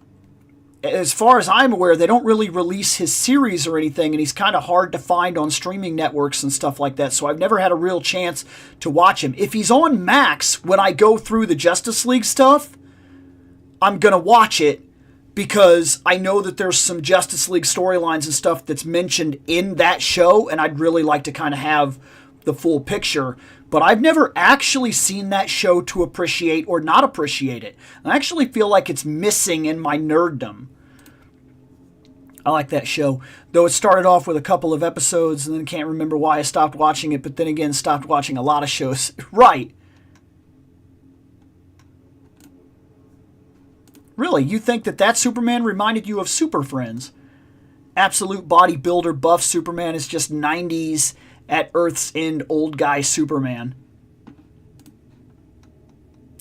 as far as I'm aware, they don't really release his series or anything, and he's kind of hard to find on streaming networks and stuff like that, so I've never had a real chance to watch him. If he's on Max when I go through the Justice League stuff, I'm going to watch it because I know that there's some Justice League storylines and stuff that's mentioned in that show, and I'd really like to kind of have the full picture. But I've never actually seen that show to appreciate or not appreciate it. I actually feel like it's missing in my nerddom. I like that show, though it started off with a couple of episodes and then can't remember why I stopped watching it, but then again stopped watching a lot of shows. Right. Really, you think that Superman reminded you of Super Friends? Absolute bodybuilder buff Superman is just 90s at Earth's End old guy Superman.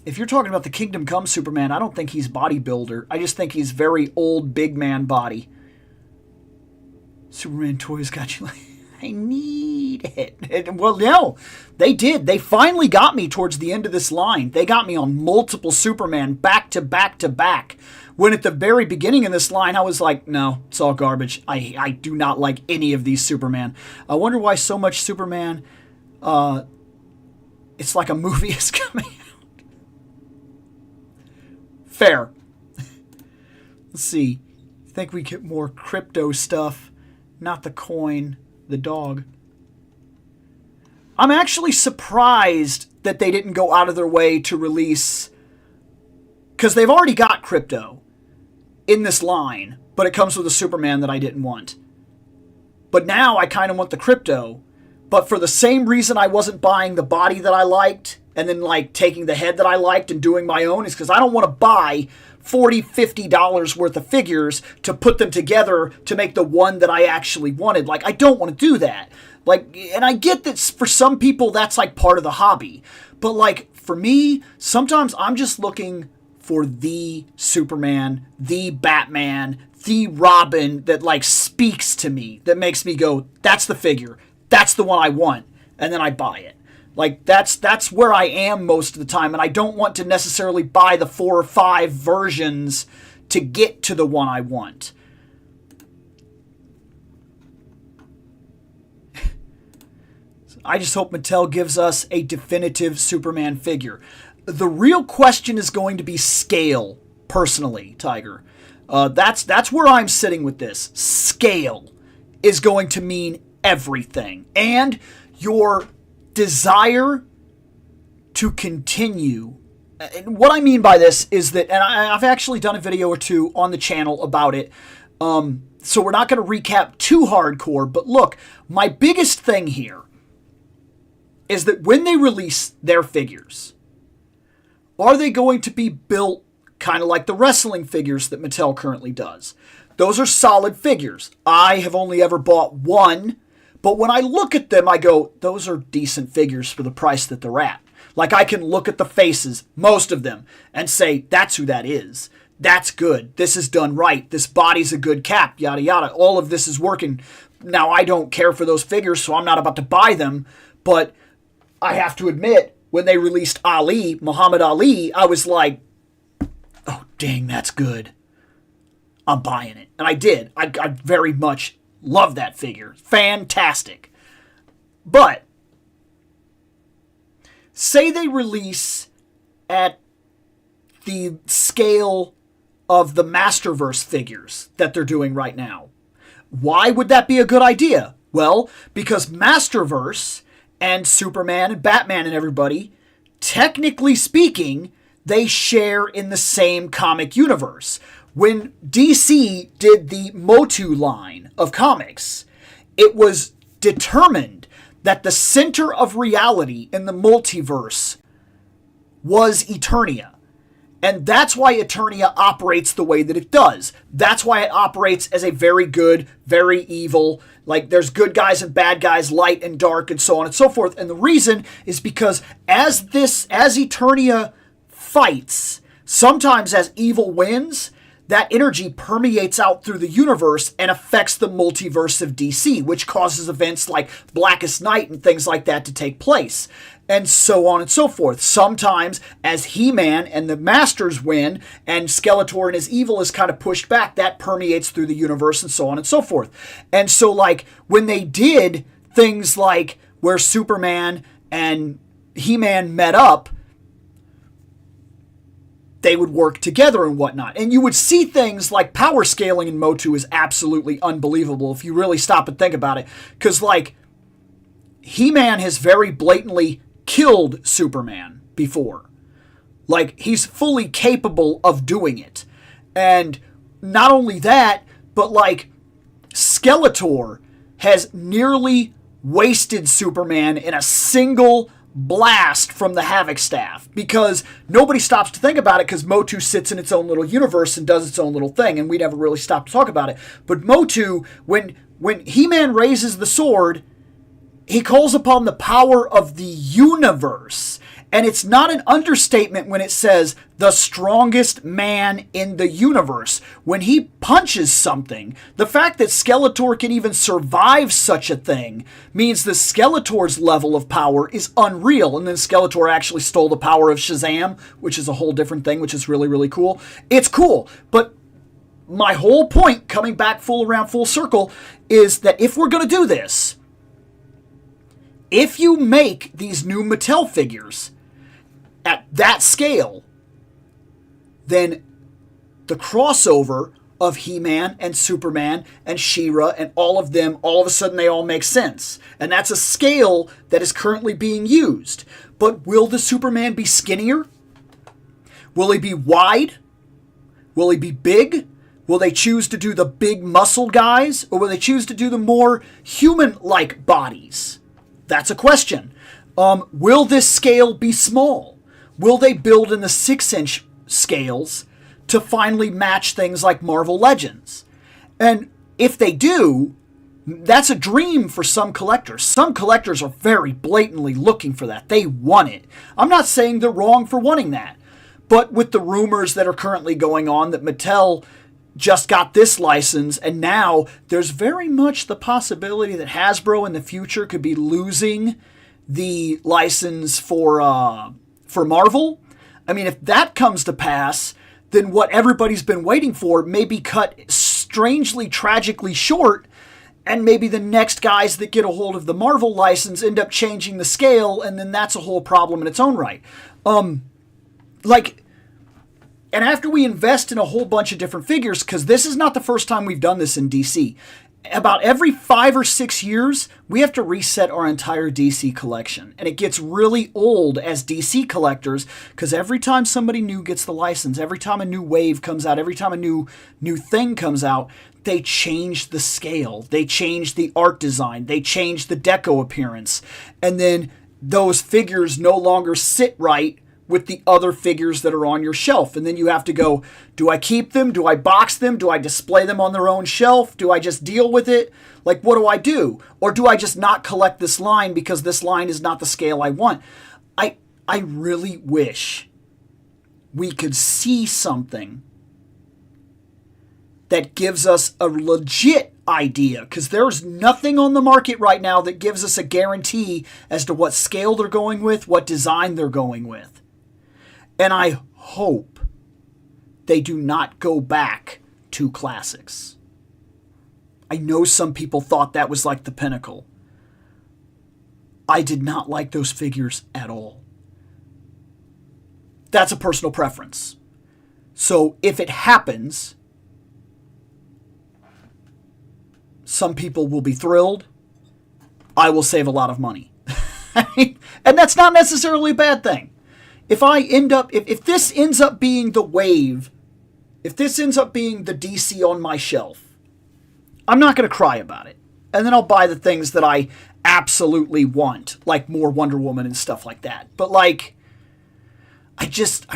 If you're talking about the Kingdom Come Superman, I don't think he's bodybuilder. I just think he's very old big man body. Superman toys got you I need it. Well, no, they did. They finally got me towards the end of this line. They got me on multiple Superman back to back to back. When at the very beginning of this line, I was like, no, it's all garbage. I do not like any of these Superman. I wonder why so much Superman, it's like a movie is coming out. Fair. Let's see. I think we get more crypto stuff. Not the coin, the dog. I'm actually surprised that they didn't go out of their way to release, because they've already got crypto in this line, but it comes with a Superman that I didn't want. But now I kind of want the crypto, but for the same reason I wasn't buying the body that I liked and then taking the head that I liked and doing my own, is because I don't want to buy $40-50 worth of figures to put them together to make the one that I actually wanted. Like, I don't want to do that. Like, and I get that for some people that's like part of the hobby. But like, for me, sometimes I'm just looking for the Superman, the Batman, the Robin that like speaks to me, that makes me go, that's the figure, that's the one I want, and then I buy it. Like, that's where I am most of the time, and I don't want to necessarily buy the 4 or 5 versions to get to the one I want. I just hope Mattel gives us a definitive Superman figure. The real question is going to be scale, personally, Tiger. That's where I'm sitting with this. Scale is going to mean everything. And your desire to continue. And what I mean by this is that, and I've actually done a video or two on the channel about it, so we're not going to recap too hardcore, but look, my biggest thing here is that when they release their figures, are they going to be built kind of like the wrestling figures that Mattel currently does? Those are solid figures. I have only ever bought one, but when I look at them, I go, those are decent figures for the price that they're at. Like, I can look at the faces, most of them, and say, that's who that is. That's good. This is done right. This body's a good cap, yada, yada. All of this is working. Now, I don't care for those figures, so I'm not about to buy them, but I have to admit, when they released Ali, Muhammad Ali, I was like, oh, dang, that's good. I'm buying it. And I did. I very much love that figure. Fantastic. But say they release at the scale of the Masterverse figures that they're doing right now. Why would that be a good idea? Well, because Masterverse and Superman and Batman and everybody, technically speaking, they share in the same comic universe. When DC did the Motu line of comics, it was determined that the center of reality in the multiverse was Eternia. And that's why Eternia operates the way that it does. That's why it operates as a very good, very evil, like there's good guys and bad guys, light and dark, and so on and so forth. And the reason is because as Eternia fights, sometimes as evil wins, that energy permeates out through the universe and affects the multiverse of DC, which causes events like Blackest Night and things like that to take place. And so on and so forth. Sometimes, as He-Man and the Masters win, and Skeletor and his evil is kind of pushed back, that permeates through the universe and so on and so forth. And so, like, when they did things like where Superman and He-Man met up, they would work together and whatnot. And you would see things like power scaling in Motu is absolutely unbelievable if you really stop and think about it. Because, like, He-Man has very blatantly killed Superman before. Like, he's fully capable of doing it. And not only that, but, like, Skeletor has nearly wasted Superman in a single blast from the Havoc Staff, because nobody stops to think about it, because Motu sits in its own little universe and does its own little thing, and we never really stop to talk about it. But Motu, when He-Man raises the sword, he calls upon the power of the universe. And it's not an understatement when it says the strongest man in the universe. When he punches something, the fact that Skeletor can even survive such a thing means that Skeletor's level of power is unreal. And then Skeletor actually stole the power of Shazam, which is a whole different thing, which is really, really cool. It's cool, but my whole point, coming back full circle, is that if we're going to do this, if you make these new Mattel figures at that scale, then the crossover of He-Man and Superman and She-Ra and all of them, all of a sudden they all make sense. And that's a scale that is currently being used. But will the Superman be skinnier? Will he be wide? Will he be big? Will they choose to do the big muscle guys? Or will they choose to do the more human-like bodies? That's a question. Will this scale be small? Will they build in the 6-inch scales to finally match things like Marvel Legends. And if they do, that's a dream for some collectors. Some collectors are very blatantly looking for that. They want it. I'm not saying they're wrong for wanting that. But with the rumors that are currently going on that Mattel just got this license, and now there's very much the possibility that Hasbro in the future could be losing the license for Marvel. I mean, if that comes to pass, then what everybody's been waiting for may be cut strangely, tragically short, and maybe the next guys that get a hold of the Marvel license end up changing the scale, and then that's a whole problem in its own right. And after we invest in a whole bunch of different figures, because this is not the first time we've done this in DC, about every 5 or 6 years, we have to reset our entire DC collection. And it gets really old as DC collectors, because every time somebody new gets the license, every time a new wave comes out, every time a new thing comes out, they change the scale, they change the art design, they change the deco appearance, and then those figures no longer sit right with the other figures that are on your shelf. And then you have to go, do I keep them? Do I box them? Do I display them on their own shelf? Do I just deal with it? Like, what do I do? Or do I just not collect this line because this line is not the scale I want? I really wish we could see something that gives us a legit idea, because there's nothing on the market right now that gives us a guarantee as to what scale they're going with, what design they're going with. And I hope they do not go back to classics. I know some people thought that was like the pinnacle. I did not like those figures at all. That's a personal preference. So if it happens, some people will be thrilled. I will save a lot of money. And that's not necessarily a bad thing. If this ends up being the wave, if this ends up being the DC on my shelf, I'm not going to cry about it. And then I'll buy the things that I absolutely want, like more Wonder Woman and stuff like that. But I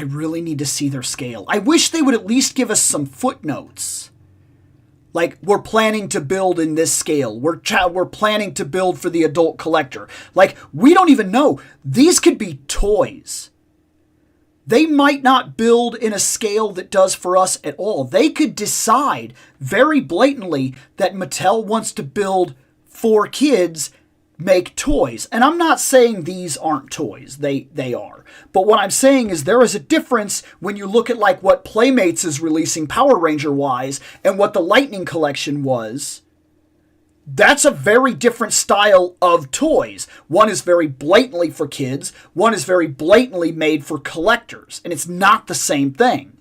really need to see their scale. I wish they would at least give us some footnotes. Like, we're planning to build in this scale. We're planning to build for the adult collector. Like, we don't even know. These could be toys. They might not build in a scale that does for us at all. They could decide very blatantly that Mattel wants to build for kids, make toys. And I'm not saying these aren't toys. They are. But what I'm saying is there is a difference when you look at like what Playmates is releasing Power Ranger-wise and what the Lightning Collection was. That's a very different style of toys. One is very blatantly for kids. One is very blatantly made for collectors. And it's not the same thing.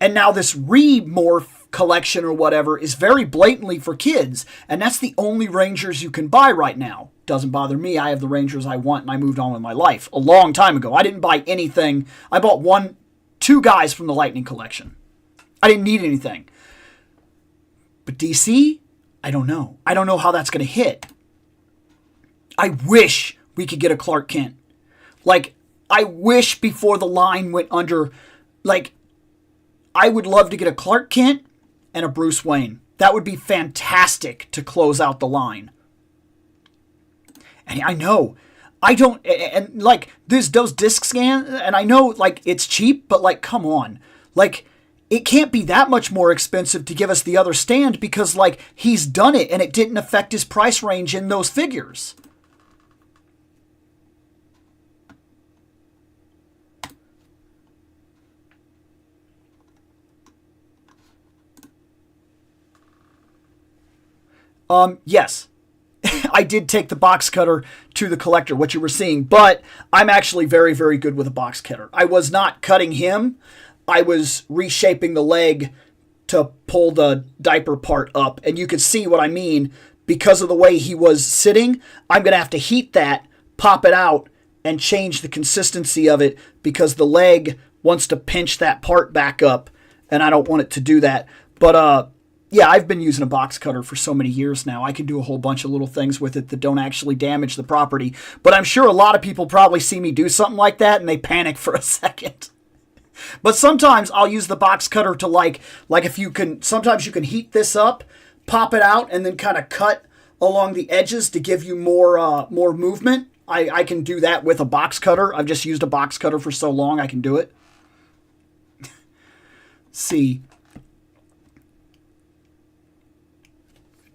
And now this Remorph collection or whatever is very blatantly for kids. And that's the only Rangers you can buy right now. Doesn't bother me. I have the Rangers I want and I moved on with my life a long time ago. I didn't buy anything. I bought 2 guys from the Lightning Collection. I didn't need anything. But DC, I don't know. I don't know how that's going to hit. I wish we could get a Clark Kent. Like, I wish before the line went under, like, I would love to get a Clark Kent and a Bruce Wayne. That would be fantastic to close out the line. And I know, I don't, and like, those disc scans, and I know, like, it's cheap, but like, come on. Like, it can't be that much more expensive to give us the other stand because, like, he's done it and it didn't affect his price range in those figures. Yes. I did take the box cutter to the collector, what you were seeing, but I'm actually very, very good with a box cutter. I was not cutting him. I was reshaping the leg to pull the diaper part up, and you could see what I mean. Because of the way he was sitting, I'm going to have to heat that, pop it out, and change the consistency of it because the leg wants to pinch that part back up, and I don't want it to do that. But, yeah, I've been using a box cutter for so many years now. I can do a whole bunch of little things with it that don't actually damage the property. But I'm sure a lot of people probably see me do something like that, and they panic for a second. But sometimes I'll use the box cutter to like if you can, sometimes you can heat this up, pop it out, and then kind of cut along the edges to give you more movement. I can do that with a box cutter. I've just used a box cutter for so long I can do it. See.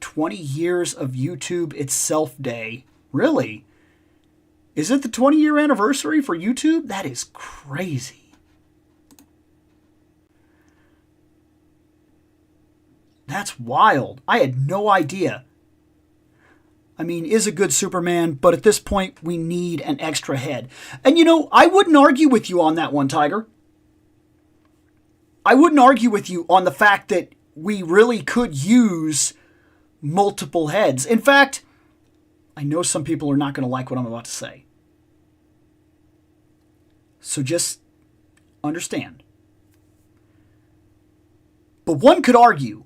20 years of YouTube itself day. Really? Is it the 20-year anniversary for YouTube? That is crazy. That's wild. I had no idea. I mean, is a good Superman, but at this point, we need an extra head. And you know, I wouldn't argue with you on that one, Tiger. I wouldn't argue with you on the fact that we really could use multiple heads. In fact, I know some people are not going to like what I'm about to say. So just understand. But one could argue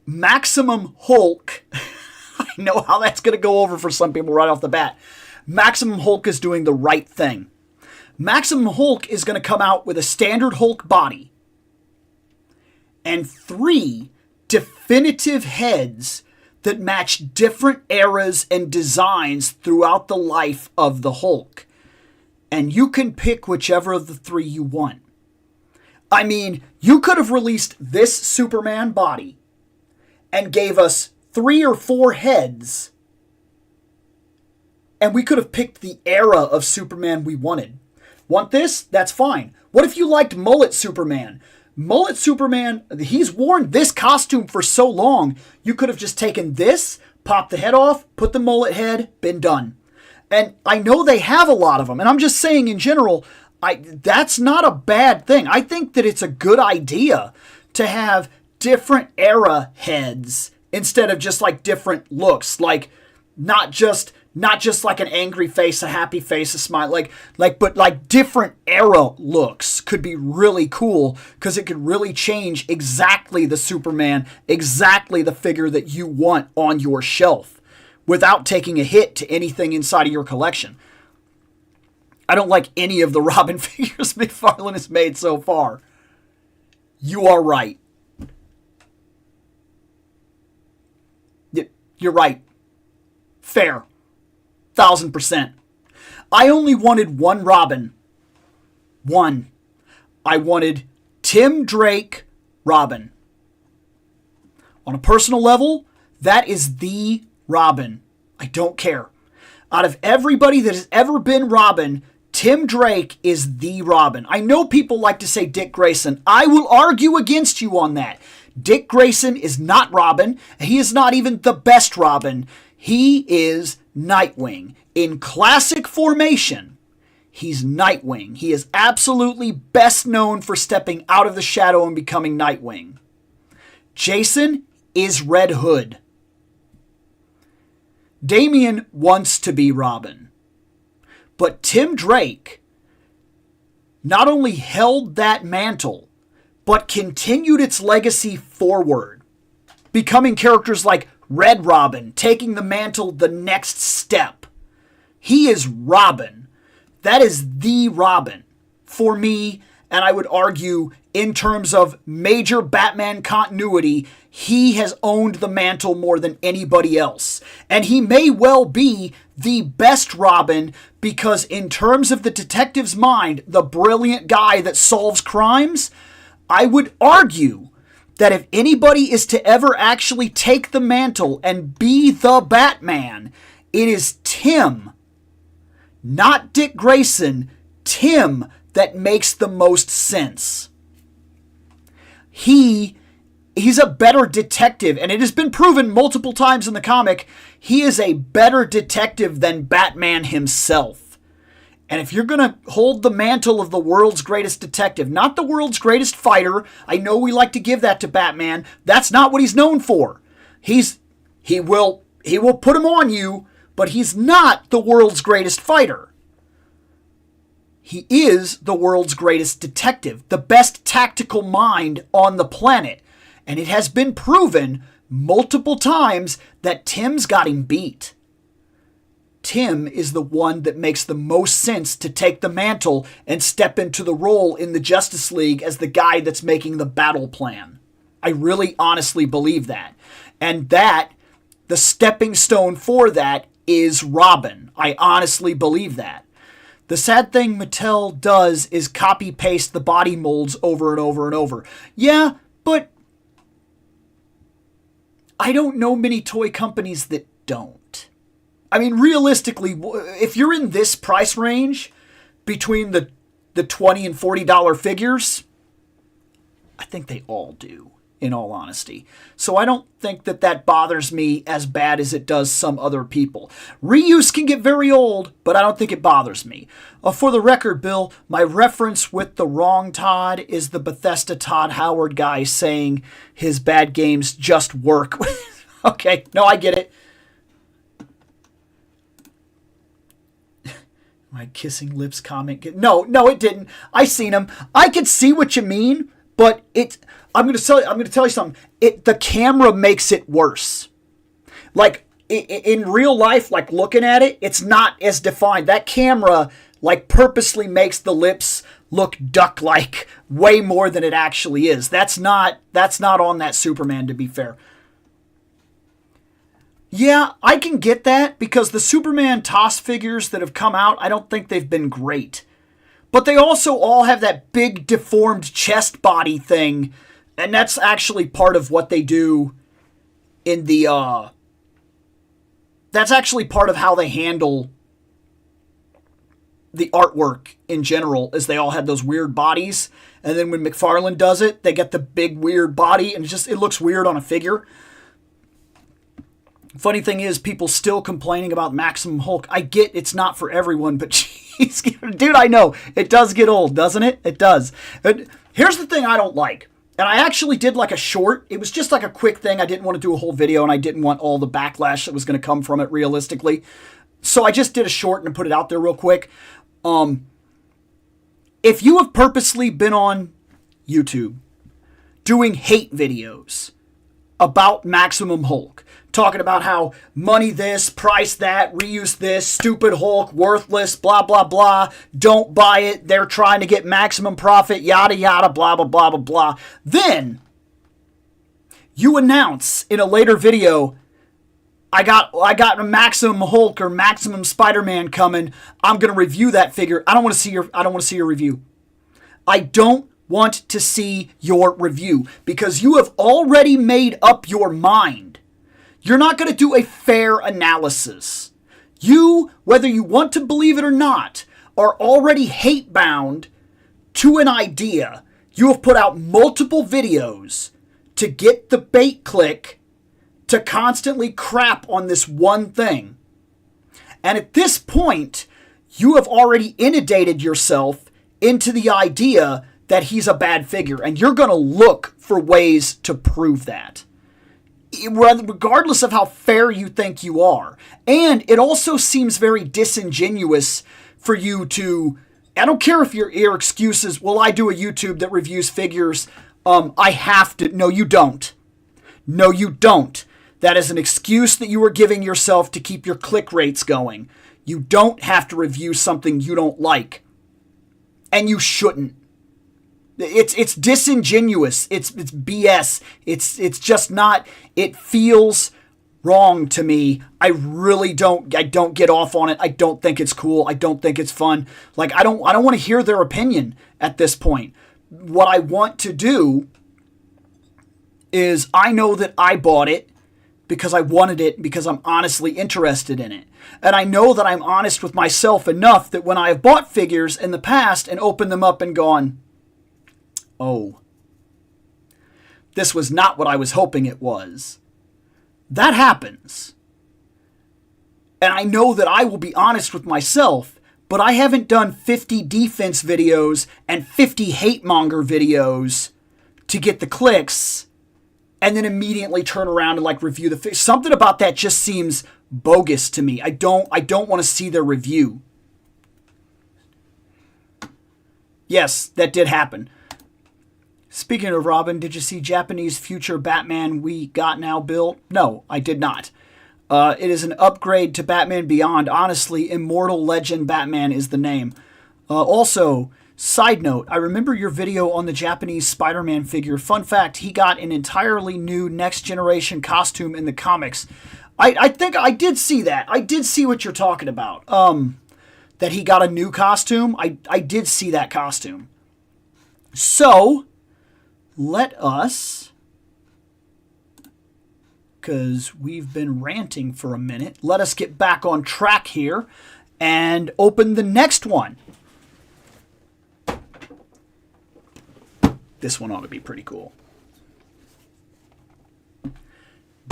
Maximum Hulk, I know how that's going to go over for some people right off the bat. Maximum Hulk is doing the right thing. Maximum Hulk is going to come out with a standard Hulk body and 3 definitive heads that match different eras and designs throughout the life of the Hulk. And you can pick whichever of the 3 you want. I mean, you could have released this Superman body and gave us 3 or 4 heads, and we could have picked the era of Superman we wanted. Want this? That's fine. What if you liked Mullet Superman? Mullet Superman, he's worn this costume for so long, you could have just taken this, popped the head off, put the mullet head, been done. And I know they have a lot of them, and I'm just saying in general, that's not a bad thing. I think that it's a good idea to have different era heads instead of just like different looks, like not just like an angry face, a happy face, a smile, but like different era looks could be really cool because it could really change exactly the Superman, exactly the figure that you want on your shelf without taking a hit to anything inside of your collection. I don't like any of the Robin figures McFarlane has made so far. You are right. You're right. Fair. 1000%. I only wanted one Robin. One. I wanted Tim Drake Robin. On a personal level, that is the Robin. I don't care. Out of everybody that has ever been Robin, Tim Drake is the Robin. I know people like to say Dick Grayson. I will argue against you on that. Dick Grayson is not Robin. He is not even the best Robin. He is Nightwing. In classic formation, he's Nightwing. He is absolutely best known for stepping out of the shadow and becoming Nightwing. Jason is Red Hood. Damian wants to be Robin. But Tim Drake not only held that mantle, but continued its legacy forward, becoming characters like Red Robin, taking the mantle the next step. He is Robin. That is the Robin for me, and I would argue in terms of major Batman continuity, he has owned the mantle more than anybody else. And he may well be the best Robin because in terms of the detective's mind, the brilliant guy that solves crimes, I would argue that if anybody is to ever actually take the mantle and be the Batman, it is Tim, not Dick Grayson, Tim, that makes the most sense. He's a better detective, and it has been proven multiple times in the comic, he is a better detective than Batman himself. And if you're going to hold the mantle of the world's greatest detective, not the world's greatest fighter, I know we like to give that to Batman, that's not what he's known for. He will put him on you, but he's not the world's greatest fighter. He is the world's greatest detective, the best tactical mind on the planet. And it has been proven multiple times that Tim's got him beat. Tim is the one that makes the most sense to take the mantle and step into the role in the Justice League as the guy that's making the battle plan. I really honestly believe that. And that, the stepping stone for that is Robin. I honestly believe that. The sad thing Mattel does is copy-paste the body molds over and over and over. Yeah, but I don't know many toy companies that don't. I mean, realistically, if you're in this price range between the $20 and $40 figures, I think they all do, in all honesty. So I don't think that bothers me as bad as it does some other people. Reuse can get very old, but I don't think it bothers me. For the record, Bill, my reference with the wrong Todd is the Bethesda Todd Howard guy saying his bad games just work. Okay, no, I get it. My kissing lips comment. No, it didn't. I seen him. I could see what you mean, but I'm going to tell you something. The camera makes it worse. Like in real life, like looking at it, it's not as defined. That camera like purposely makes the lips look duck-like way more than it actually is. That's not on that Superman, to be fair. Yeah, I can get that because the Superman toss figures that have come out, I don't think they've been great. But they also all have that big deformed chest body thing, and that's actually part of what they do in the, that's actually part of how they handle the artwork in general, is they all have those weird bodies, and then when McFarlane does it, they get the big weird body, and it looks weird on a figure. Funny thing is, people still complaining about Maximum Hulk. I get it's not for everyone, but jeez, dude, I know. It does get old, doesn't it? It does. But here's the thing I don't like. And I actually did like a short. It was just like a quick thing. I didn't want to do a whole video, and I didn't want all the backlash that was going to come from it realistically. So I just did a short and put it out there real quick. If you have purposely been on YouTube doing hate videos about Maximum Hulk, talking about how money this, price that, reuse this, stupid Hulk, worthless, blah, blah, blah, don't buy it, they're trying to get maximum profit, yada, yada, blah, blah, blah, blah, blah. Then you announce in a later video, I got a Maximum Hulk or Maximum Spider-Man coming. I'm going to review that figure. I don't want to see your review. I don't want to see your review because you have already made up your mind. You're not going to do a fair analysis. You, whether you want to believe it or not, are already hate-bound to an idea. You have put out multiple videos to get the bait click to constantly crap on this one thing. And at this point, you have already inundated yourself into the idea that he's a bad figure. And you're going to look for ways to prove that, regardless of how fair you think you are. And it also seems very disingenuous for you to, I don't care if your excuse is, well, I do a YouTube that reviews figures, I have to. No, you don't. No, you don't. That is an excuse that you are giving yourself to keep your click rates going. You don't have to review something you don't like. And you shouldn't. It's disingenuous. It's BS. It's just not. It feels wrong to me. I really don't. I don't get off on it. I don't think it's cool. I don't think it's fun. Like I don't want to hear their opinion at this point. What I want to do is I know that I bought it because I wanted it, because I'm honestly interested in it. And I know that I'm honest with myself enough that when I have bought figures in the past and opened them up and gone, oh, this was not what I was hoping it was. That happens. And I know that I will be honest with myself, but I haven't done 50 defense videos and 50 hate monger videos to get the clicks and then immediately turn around and like review the figure. Something about that just seems bogus to me. I don't want to see their review. Yes, that did happen. Speaking of Robin, did you see Japanese future Batman we got now built? No, I did not. It is an upgrade to Batman Beyond. Honestly, Immortal Legend Batman is the name. Also, side note, I remember your video on the Japanese Spider-Man figure. Fun fact, he got an entirely new next generation costume in the comics. I think I did see that. I did see what you're talking about. That he got a new costume. I did see that costume. So, let us, because we've been ranting for a minute, let us get back on track here and open the next one. This one ought to be pretty cool.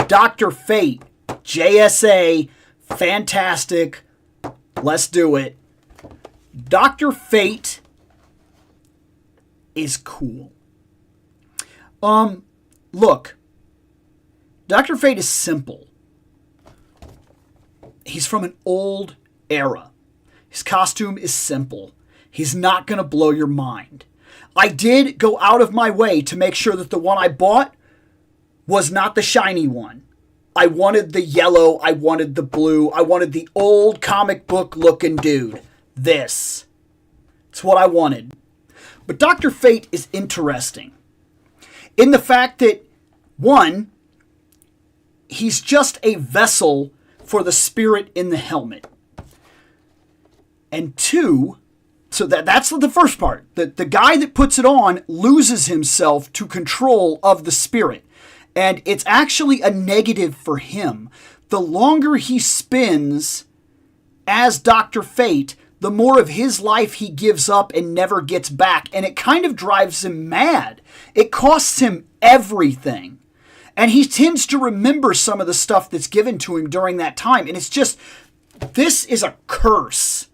Dr. Fate, JSA, fantastic. Let's do it. Dr. Fate is cool. Look, Dr. Fate is simple. He's from an old era. His costume is simple. He's not going to blow your mind. I did go out of my way to make sure that the one I bought was not the shiny one. I wanted the yellow, I wanted the blue, I wanted the old comic book looking dude. This. It's what I wanted. But Dr. Fate is interesting in the fact that, one, he's just a vessel for the spirit in the helmet. And two, so that's the first part. The guy that puts it on loses himself to control of the spirit. And it's actually a negative for him. The longer he spins as Dr. Fate, the more of his life he gives up and never gets back. And it kind of drives him mad. It costs him everything. And he tends to remember some of the stuff that's given to him during that time. And it's just, this is a curse.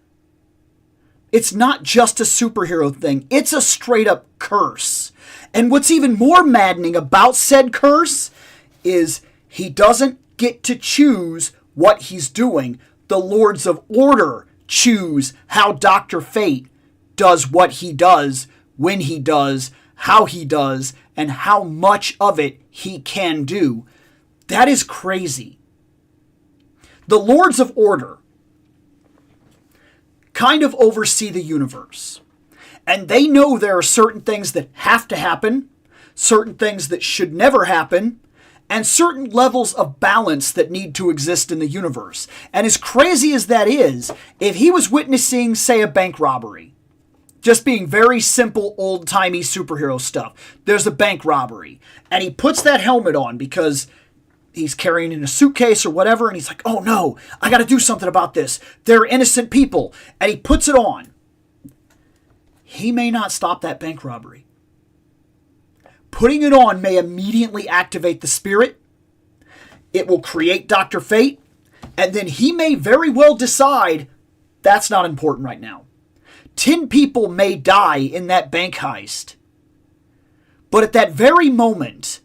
It's not just a superhero thing. It's a straight up curse. And what's even more maddening about said curse is he doesn't get to choose what he's doing. The Lords of Order choose how Dr. Fate does what he does, when he does, how he does, and how much of it he can do. That is crazy. The Lords of Order kind of oversee the universe. And they know there are certain things that have to happen, certain things that should never happen, and certain levels of balance that need to exist in the universe. And as crazy as that is, if he was witnessing, say, a bank robbery, just being very simple, old-timey superhero stuff, there's a bank robbery, and he puts that helmet on because he's carrying in a suitcase or whatever, and he's like, oh no, I got to do something about this. They're innocent people. And he puts it on. He may not stop that bank robbery. Putting it on may immediately activate the spirit. It will create Dr. Fate. And then he may very well decide that's not important right now. 10 people may die in that bank heist. But at that very moment,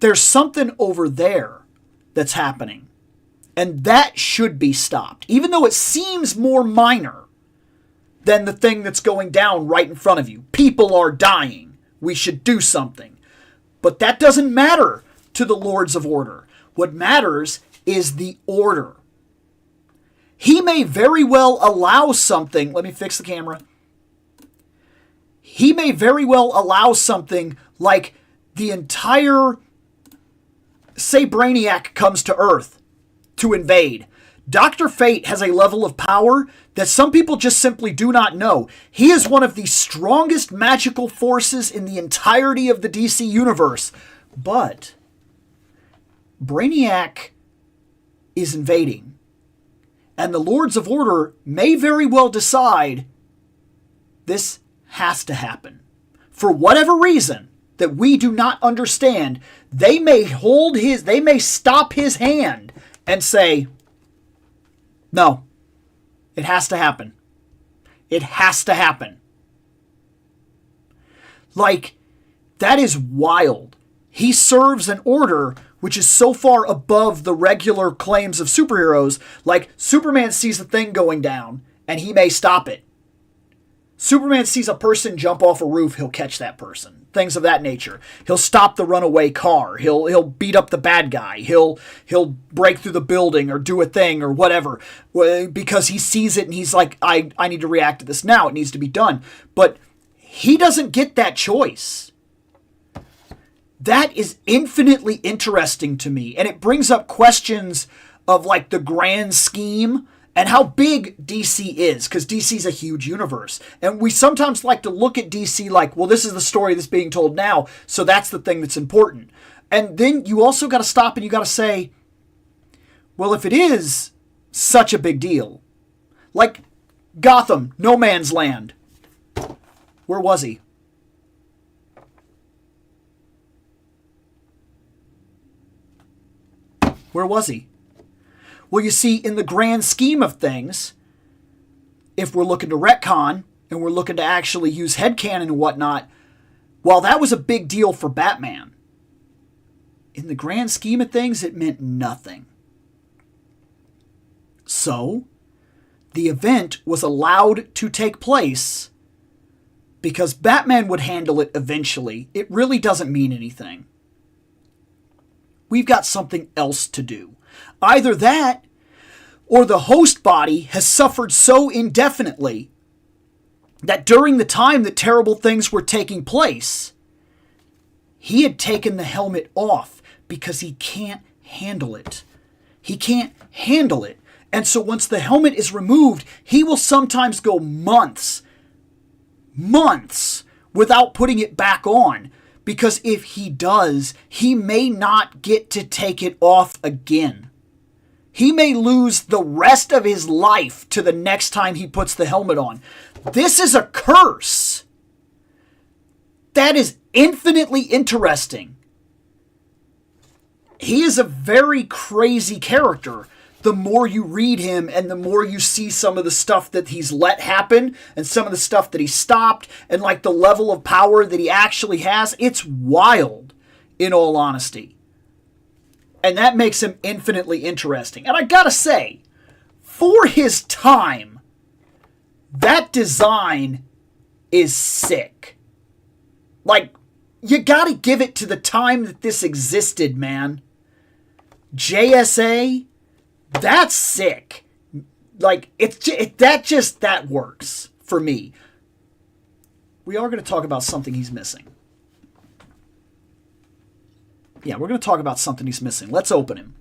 there's something over there that's happening. And that should be stopped. Even though it seems more minor than the thing that's going down right in front of you. People are dying. We should do something. But that doesn't matter to the Lords of Order. What matters is the order. He may very well allow something. Let me fix the camera. He may very well allow something like the entire, say Brainiac comes to Earth to invade. Dr. Fate has a level of power that some people just simply do not know. He is one of the strongest magical forces in the entirety of the DC universe. But Brainiac is invading. And the Lords of Order may very well decide this has to happen. For whatever reason that we do not understand, they may stop his hand and say, no, it has to happen. It has to happen. Like, that is wild. He serves an order which is so far above the regular claims of superheroes. Like, Superman sees a thing going down, and he may stop it. Superman sees a person jump off a roof, he'll catch that person. Things of that nature. He'll stop the runaway car. He'll beat up the bad guy. He'll break through the building or do a thing or whatever because he sees it and he's like, I need to react to this now. It needs to be done. But he doesn't get that choice. That is infinitely interesting to me, and it brings up questions of like the grand scheme and how big DC is, because DC's a huge universe. And we sometimes like to look at DC like, well, this is the story that's being told now, so that's the thing that's important. And then you also got to stop and you got to say, well, if it is such a big deal, like Gotham, No Man's Land, where was he? Where was he? Well, you see, in the grand scheme of things, if we're looking to retcon and we're looking to actually use headcanon and whatnot, while that was a big deal for Batman, in the grand scheme of things, it meant nothing. So, the event was allowed to take place because Batman would handle it eventually. It really doesn't mean anything. We've got something else to do. Either that, or the host body has suffered so indefinitely that during the time that terrible things were taking place, he had taken the helmet off because he can't handle it. He can't handle it. And so once the helmet is removed, he will sometimes go months without putting it back on. Because if he does, he may not get to take it off again. He may lose the rest of his life to the next time he puts the helmet on. This is a curse. That is infinitely interesting. He is a very crazy character. The more you read him and the more you see some of the stuff that he's let happen and some of the stuff that he stopped and like the level of power that he actually has, it's wild, in all honesty. And that makes him infinitely interesting. And I gotta say, for his time, that design is sick. Like, you gotta give it to the time that this existed, man. JSA, that's sick. Like, that works for me. We are going to talk about something he's missing. Yeah, we're going to talk about something he's missing. Let's open him.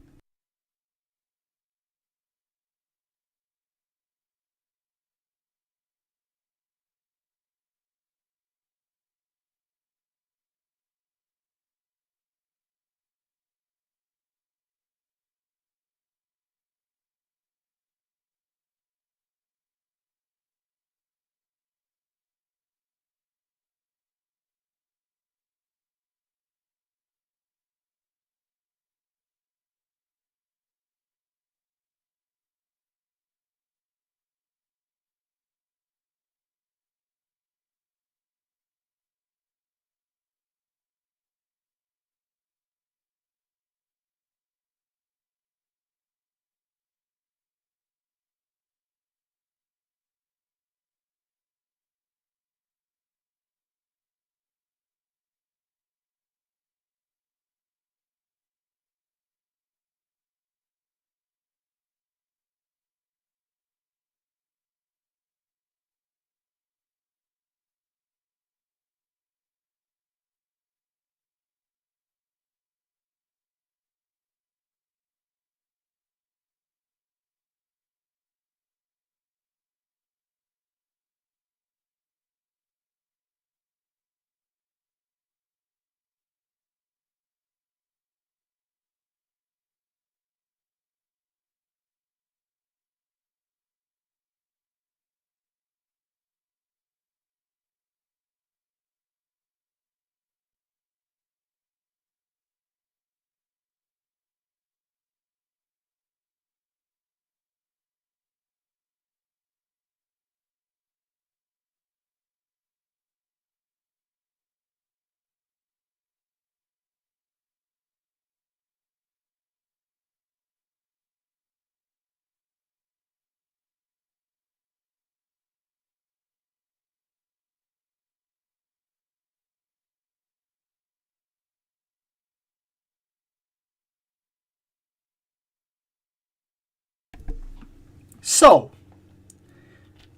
So,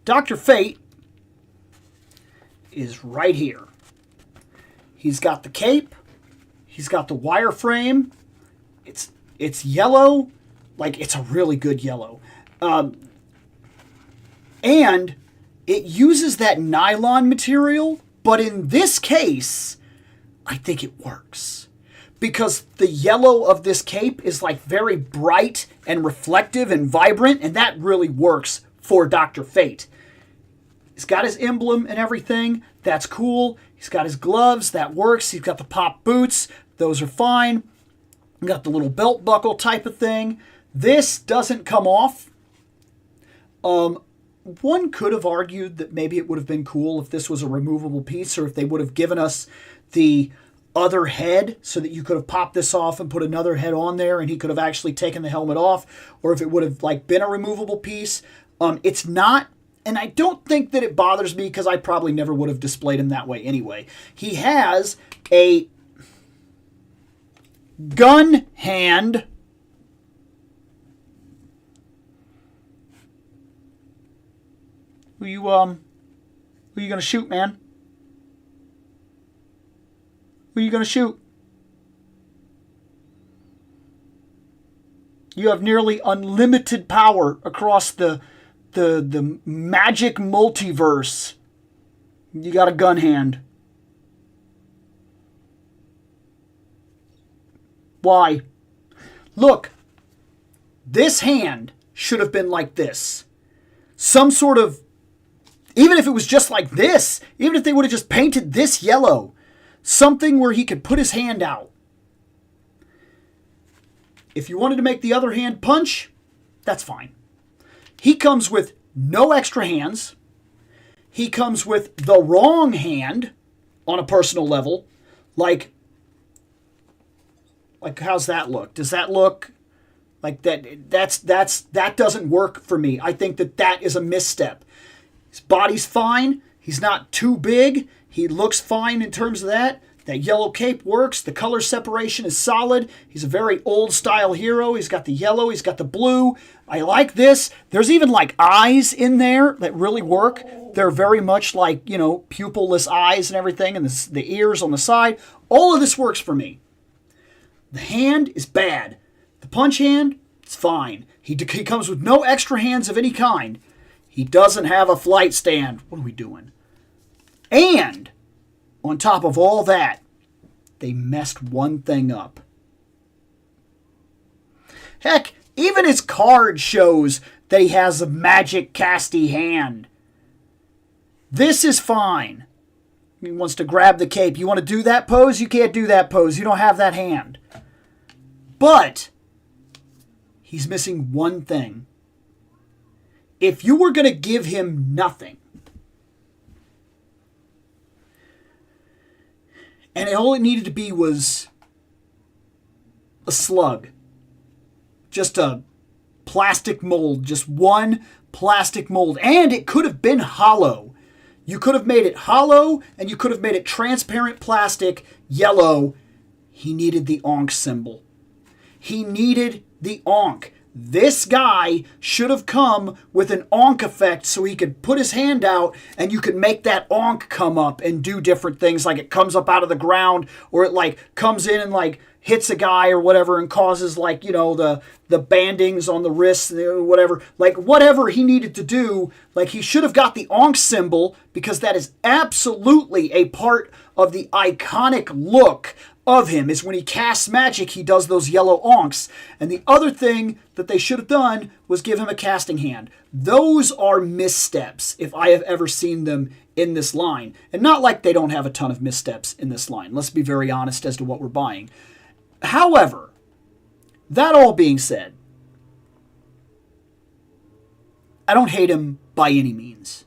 Dr. Fate is right here. He's got the cape. He's got the wireframe. It's yellow. Like, it's a really good yellow. And it uses that nylon material, but in this case, I think it works. Because the yellow of this cape is like very bright and reflective and vibrant, and that really works for Dr. Fate. He's got his emblem and everything. That's cool. He's got his gloves. That works. He's got the pop boots. Those are fine. He's got the little belt buckle type of thing. This doesn't come off. One could have argued that maybe it would have been cool if this was a removable piece, or if they would have given us the other head so that you could have popped this off and put another head on there and he could have actually taken the helmet off, or if it would have like been a removable piece. It's not, and I don't think that it bothers me because I probably never would have displayed him that way anyway. He has a gun hand. Who you gonna shoot, man? Who you gonna shoot? You have nearly unlimited power across the magic multiverse. You got a gun hand. Why? Look, this hand should have been like this. Some sort of, even if it was just like this, even if they would have just painted this yellow, something where he could put his hand out. If you wanted to make the other hand punch, that's fine. He comes with no extra hands. He comes with the wrong hand on a personal level. Like how's that look? Does that look like that? That doesn't work for me. I think that is a misstep. His body's fine. He's not too big. He looks fine in terms of that. That yellow cape works. The color separation is solid. He's a very old style hero. He's got the yellow. He's got the blue. I like this. There's even like eyes in there that really work. They're very much like, pupilless eyes and everything, and the ears on the side. All of this works for me. The hand is bad. The punch hand, it's fine. He comes with no extra hands of any kind. He doesn't have a flight stand. What are we doing? And on top of all that, they messed one thing up. Heck, even his card shows that he has a magic casty hand. This is fine. He wants to grab the cape. You want to do that pose? You can't do that pose. You don't have that hand. But he's missing one thing. If you were going to give him nothing, and all it needed to be was a slug, just a plastic mold, just one plastic mold, and it could have been hollow. You could have made it hollow, and you could have made it transparent plastic, yellow. He needed the Ankh symbol. He needed the Ankh. This guy should have come with an Ankh effect so he could put his hand out and you could make that Ankh come up and do different things, like it comes up out of the ground, or it like comes in and like hits a guy or whatever and causes like, the bandings on the wrists or whatever. Like whatever he needed to do, like he should have got the Ankh symbol, because that is absolutely a part of the iconic look of him. Is when he casts magic, he does those yellow Ankhs. And the other thing that they should have done was give him a casting hand. Those are missteps if I have ever seen them in this line. And not like they don't have a ton of missteps in this line. Let's be very honest as to what we're buying. However, that all being said, I don't hate him by any means.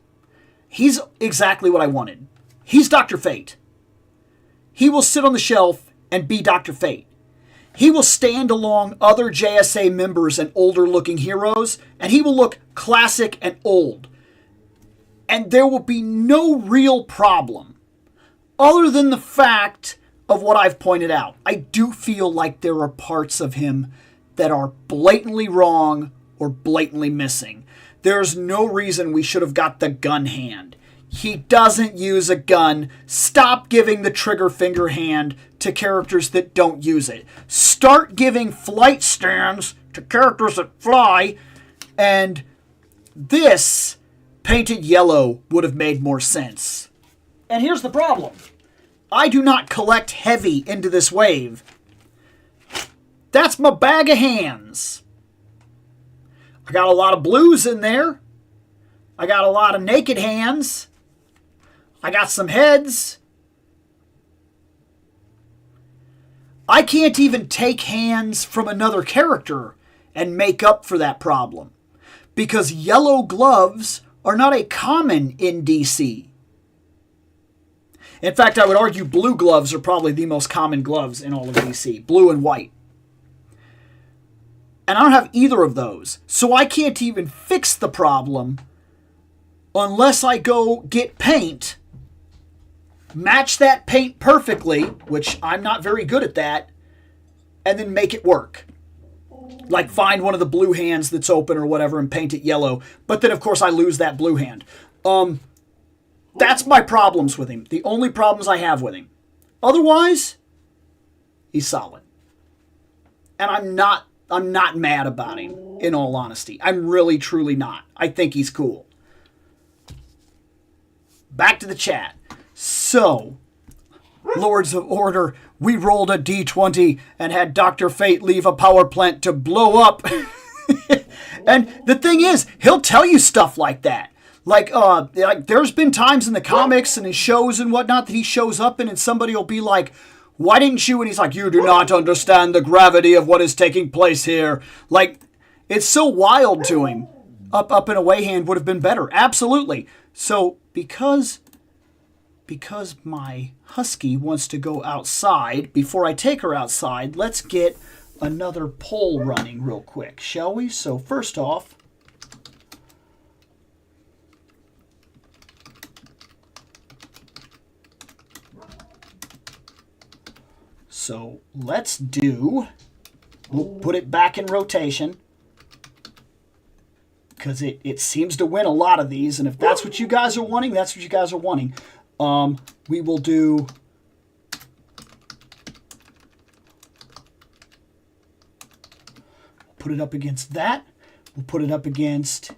He's exactly what I wanted. He's Dr. Fate. He will sit on the shelf and be Dr. Fate. He will stand along other JSA members and older looking heroes, and he will look classic and old. And there will be no real problem other than the fact of what I've pointed out. I do feel like there are parts of him that are blatantly wrong or blatantly missing. There's no reason we should have got the gun hand. He doesn't use a gun. Stop giving the trigger finger hand to characters that don't use it. Start giving flight stands to characters that fly. And this painted yellow would have made more sense. And here's the problem. I do not collect heavy into this wave. That's my bag of hands. I got a lot of blues in there. I got a lot of naked hands. I got some heads. I can't even take hands from another character and make up for that problem, because yellow gloves are not a common in DC. In fact, I would argue blue gloves are probably the most common gloves in all of DC. Blue and white. And I don't have either of those. So I can't even fix the problem unless I go get paint, match that paint perfectly, which I'm not very good at that, and then make it work. Like find one of the blue hands that's open or whatever and paint it yellow. But then, of course, I lose that blue hand. That's my problems with him. The only problems I have with him. Otherwise, he's solid. And I'm not mad about him, in all honesty. I'm really, truly not. I think he's cool. Back to the chat. So, Lords of Order, we rolled a D20 and had Dr. Fate leave a power plant to blow up. And the thing is, he'll tell you stuff like that. Like there's been times in the comics and in shows and whatnot that he shows up in and somebody will be like, why didn't you? And he's like, you do not understand the gravity of what is taking place here. Like, it's so wild to him. Up and away hand would have been better. Absolutely. So, because my husky wants to go outside, before I take her outside, let's get another poll running real quick, shall we? So, first off, so let's do, we'll put it back in rotation, because it seems to win a lot of these, and if that's what you guys are wanting, that's what you guys are wanting. We will do, put it up against that. We'll put it up against,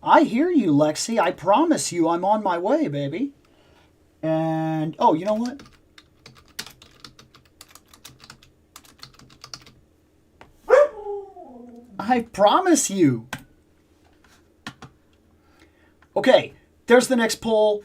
I hear you, Lexi. I promise you I'm on my way, baby. And, oh, you know what? I promise you. Okay, there's the next poll.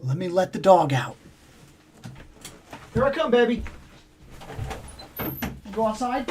Let me let the dog out. Here I come, baby. Go outside.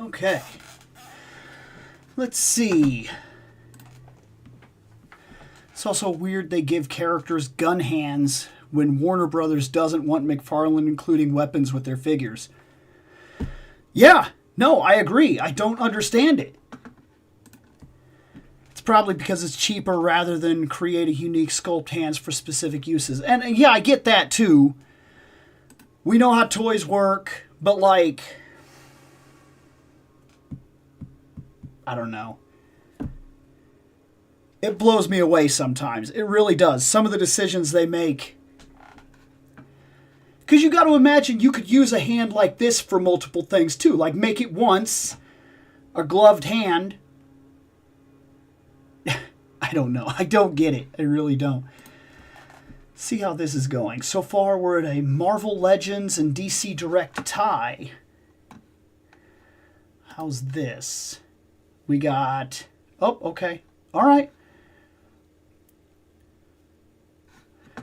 Okay. Let's see. It's also weird they give characters gun hands when Warner Brothers doesn't want McFarlane including weapons with their figures. Yeah, no, I agree. I don't understand it. It's probably because it's cheaper rather than create a unique sculpt hands for specific uses. And yeah, I get that too. We know how toys work, but like, I don't know. It blows me away sometimes. It really does. Some of the decisions they make. Because you got to imagine you could use a hand like this for multiple things too. Like make it once a gloved hand. I don't know. I don't get it. I really don't. See how this is going. So far we're at a Marvel Legends and DC Direct tie. How's this? We got... Oh, okay. All right. So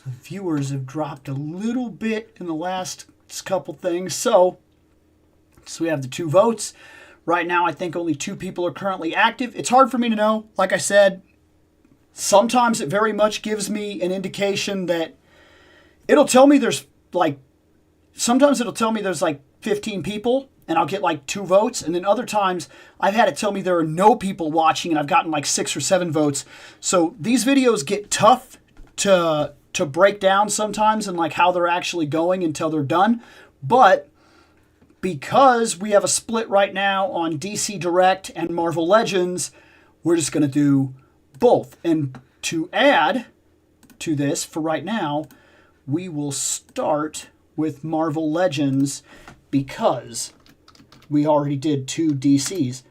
viewers have dropped a little bit in the last couple things. So we have the 2 votes. Right now, I think only 2 people are currently active. It's hard for me to know. Like I said, sometimes it very much gives me an indication that it'll tell me there's like... Sometimes it'll tell me there's like 15 people, and I'll get like 2 votes. And then other times I've had it tell me there are no people watching and I've gotten like 6 or 7 votes. So these videos get tough to break down sometimes and like how they're actually going until they're done. But because we have a split right now on DC Direct and Marvel Legends, we're just going to do both. And to add to this for right now, we will start with Marvel Legends because we already did 2 DCs.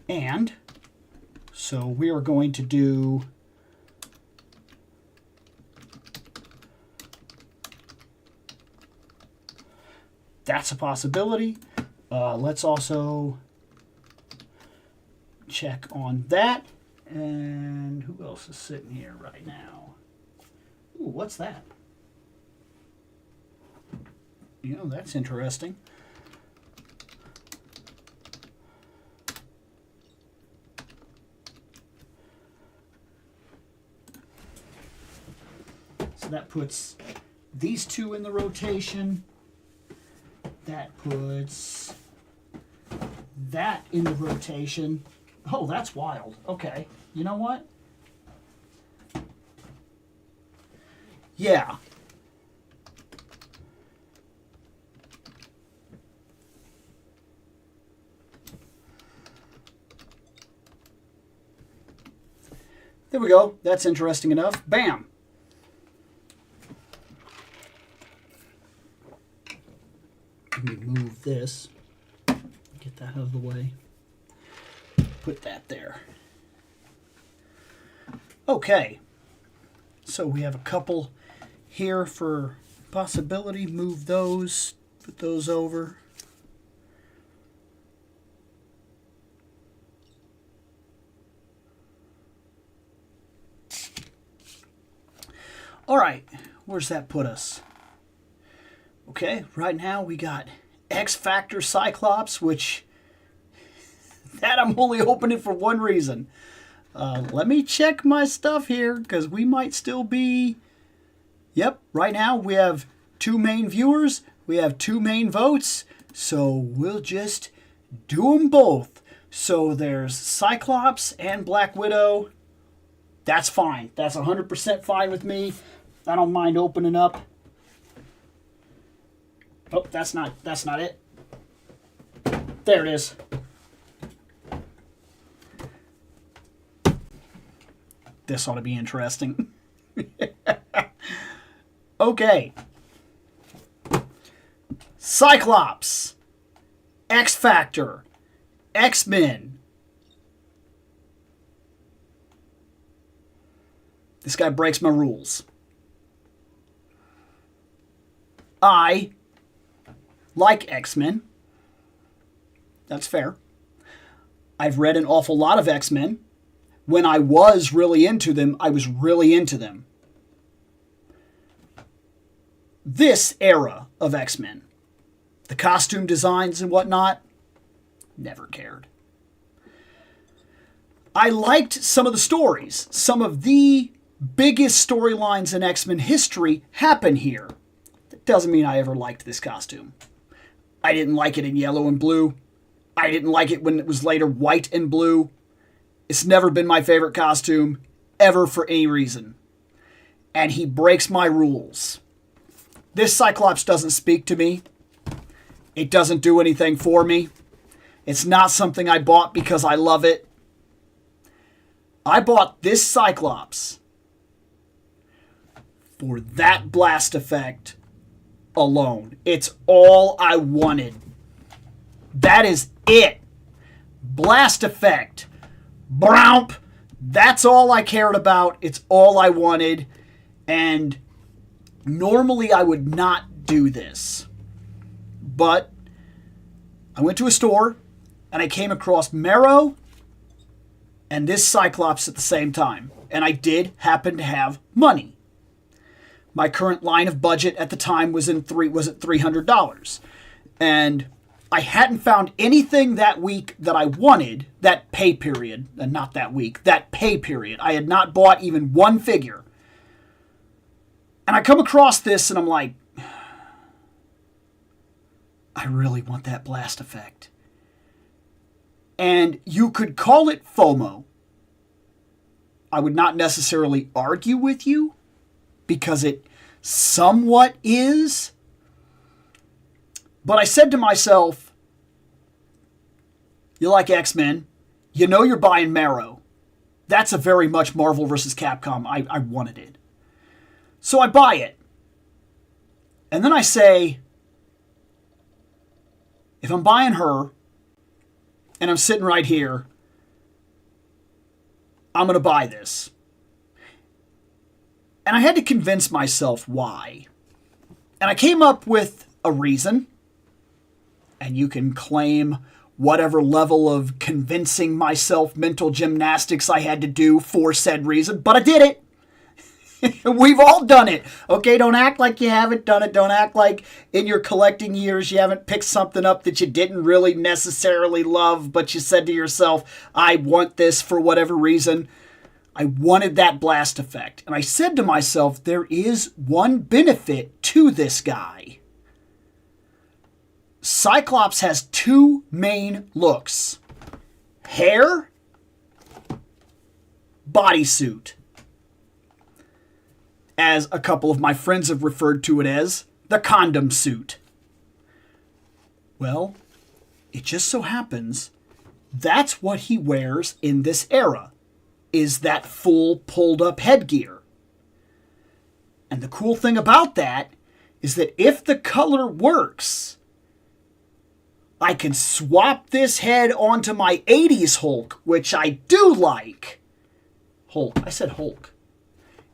And so we are going to do that's a possibility. Let's also check on that. And who else is sitting here right now? Ooh, what's that? You know, that's interesting. So that puts these 2 in the rotation. That puts that in the rotation. Oh, that's wild. Okay. You know what? Yeah. There we go. That's interesting enough. Bam. Let me move this. Get that out of the way. Put that there. Okay. So we have a couple here for possibility. Move those. Put those over. All right. Where's that put us? Okay. Right now we got X Factor Cyclops, which... that I'm only opening for one reason. Let me check my stuff here, because we might still be... Yep, right now we have 2 main viewers. We have 2 main votes. So we'll just do them both. So there's Cyclops and Black Widow. That's fine. That's 100% fine with me. I don't mind opening up. Oh, that's not it. There it is. This ought to be interesting. Okay. Cyclops. X Factor. X-Men. This guy breaks my rules. I like X-Men. That's fair. I've read an awful lot of X-Men. when I was really into them, I was really into them. This era of X-Men, the costume designs and whatnot, never cared. I liked some of the stories. Some of the biggest storylines in X-Men history happen here. That doesn't mean I ever liked this costume. I didn't like it in yellow and blue. I didn't like it when it was later white and blue. It's never been my favorite costume, ever, for any reason. And he breaks my rules. This Cyclops doesn't speak to me. It doesn't do anything for me. It's not something I bought because I love it. I bought this Cyclops for that blast effect alone. It's all I wanted. That is it. Blast effect. Brownp. That's all I cared about. It's all I wanted. And normally I would not do this. But I went to a store and I came across Marrow and this Cyclops at the same time. And I did happen to have money. My current line of budget at the time was at $300. And I hadn't found anything that week that I wanted, that pay period, and not that week, that pay period. I had not bought even one figure. And I come across this and I'm like, I really want that blast effect. And you could call it FOMO. I would not necessarily argue with you because it somewhat is. But I said to myself, you like X-Men. You know you're buying Marrow. That's a very much Marvel vs. Capcom. I wanted it. So I buy it. And then I say, if I'm buying her, and I'm sitting right here, I'm going to buy this. And I had to convince myself why. And I came up with a reason. And you can claim whatever level of convincing myself mental gymnastics I had to do for said reason, but I did it. We've all done it. Okay, don't act like you haven't done it. Don't act like in your collecting years you haven't picked something up that you didn't really necessarily love, but you said to yourself, I want this for whatever reason. I wanted that blast effect. And I said to myself, there is one benefit to this guy. Cyclops has two main looks. Hair, bodysuit. As a couple of my friends have referred to it as, the condom suit. Well, it just so happens that's what he wears in this era, is that full pulled up headgear. And the cool thing about that is that if the color works, I can swap this head onto my 80s Hulk, which I do like. Hulk. I said Hulk.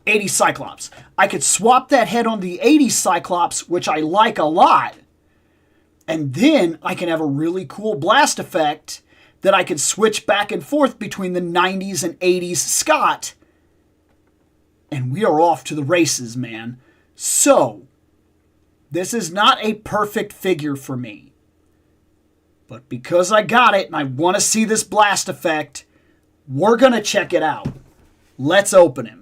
80s Cyclops. I could swap that head on the 80s Cyclops, which I like a lot. And then I can have a really cool blast effect that I can switch back and forth between the 90s and 80s Scott. And we are off to the races, man. So, this is not a perfect figure for me. But because I got it and I want to see this blast effect, we're going to check it out. Let's open him.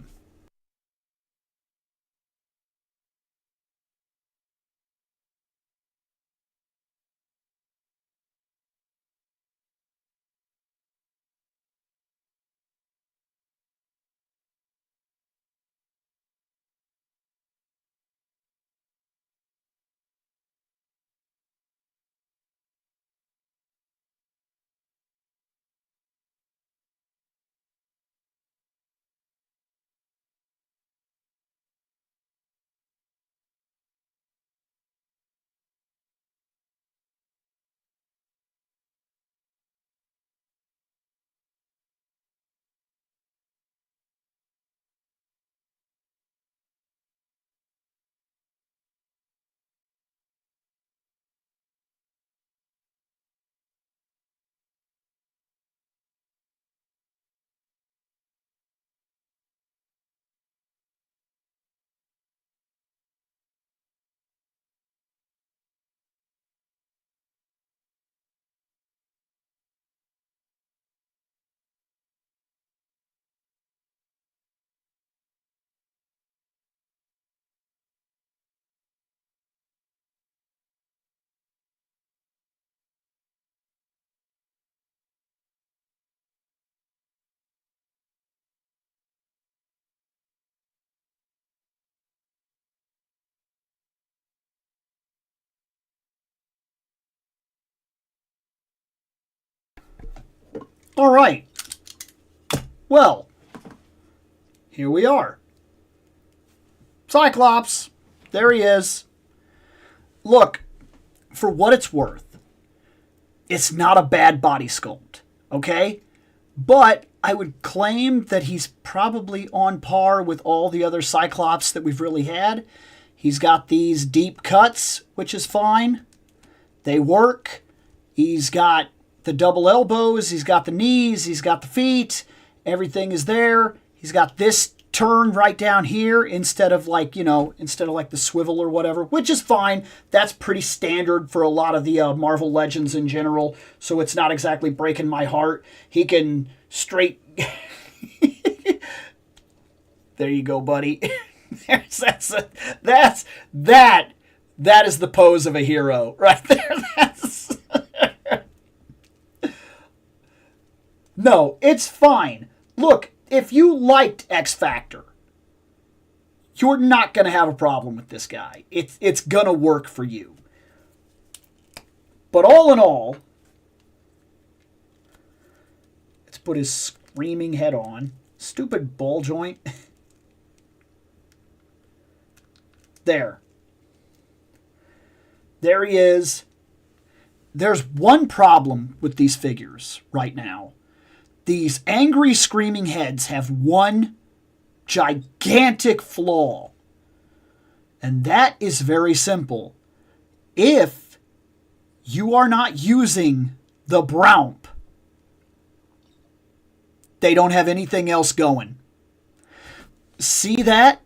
All right. Well, here we are. Cyclops. There he is. Look, for what it's worth, it's not a bad body sculpt, okay? But I would claim that he's probably on par with all the other Cyclops that we've really had. He's got these deep cuts, which is fine. They work. He's got the double elbows. He's got the knees. He's got the feet. Everything is there. He's got this turn right down here instead of like, instead of like the swivel or whatever, which is fine. That's pretty standard for a lot of the Marvel Legends in general, so it's not exactly breaking my heart. He can straight... There you go, buddy. That is the pose of a hero right there. No, it's fine. Look, if you liked X Factor, you're not going to have a problem with this guy. It's going to work for you. But all in all, let's put his screaming head on. Stupid ball joint. There. There he is. There's one problem with these figures right now. These angry screaming heads have one gigantic flaw. And that is very simple. If you are not using the Brownp, they don't have anything else going. See that?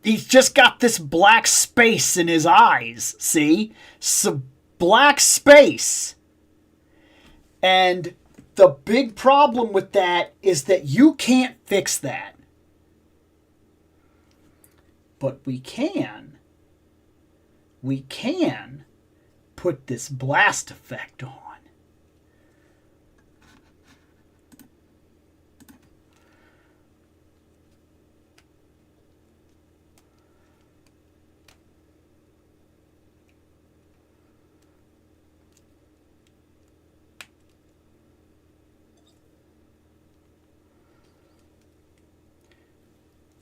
He's just got this black space in his eyes. See? So black space. And the big problem with that is that you can't fix that. But we can put this blast effect on.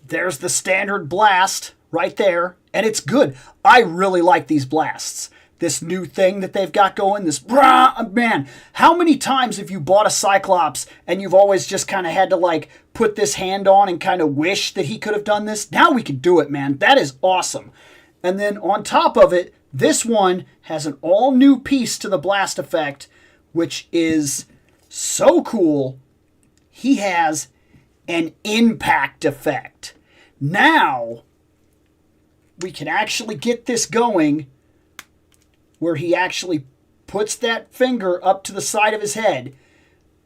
There's the standard blast right there, and it's good. I really like these blasts. This new thing that they've got going, this, man, how many times have you bought a Cyclops and you've always just kind of had to like put this hand on and kind of wish that he could have done this? Now we can do it, man. That is awesome. And then on top of it, this one has an all new piece to the blast effect, which is so cool. He has an impact effect. Now, we can actually get this going where he actually puts that finger up to the side of his head,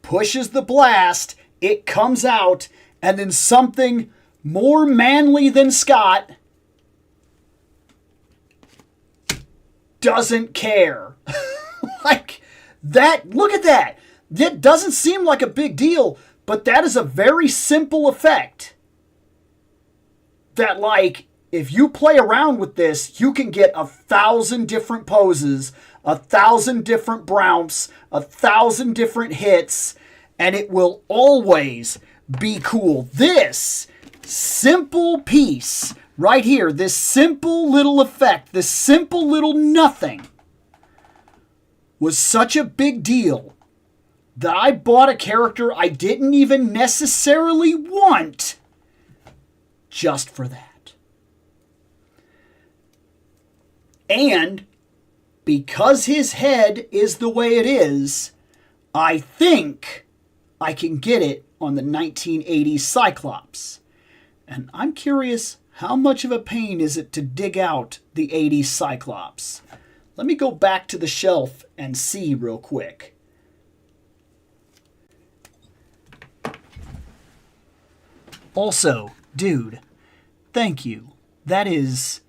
pushes the blast, it comes out, and then something more manly than Scott doesn't care. Like, that, look at that. It doesn't seem like a big deal, but that is a very simple effect. That, like, if you play around with this, you can get 1,000 different poses, 1,000 different Brownps, 1,000 different hits, and it will always be cool. This simple piece right here, this simple little effect, this simple little nothing, was such a big deal that I bought a character I didn't even necessarily want just for that. And because his head is the way it is, I think I can get it on the 1980s Cyclops. And I'm curious, how much of a pain is it to dig out the 80s Cyclops? Let me go back to the shelf and see real quick. Also, dude, thank you. That is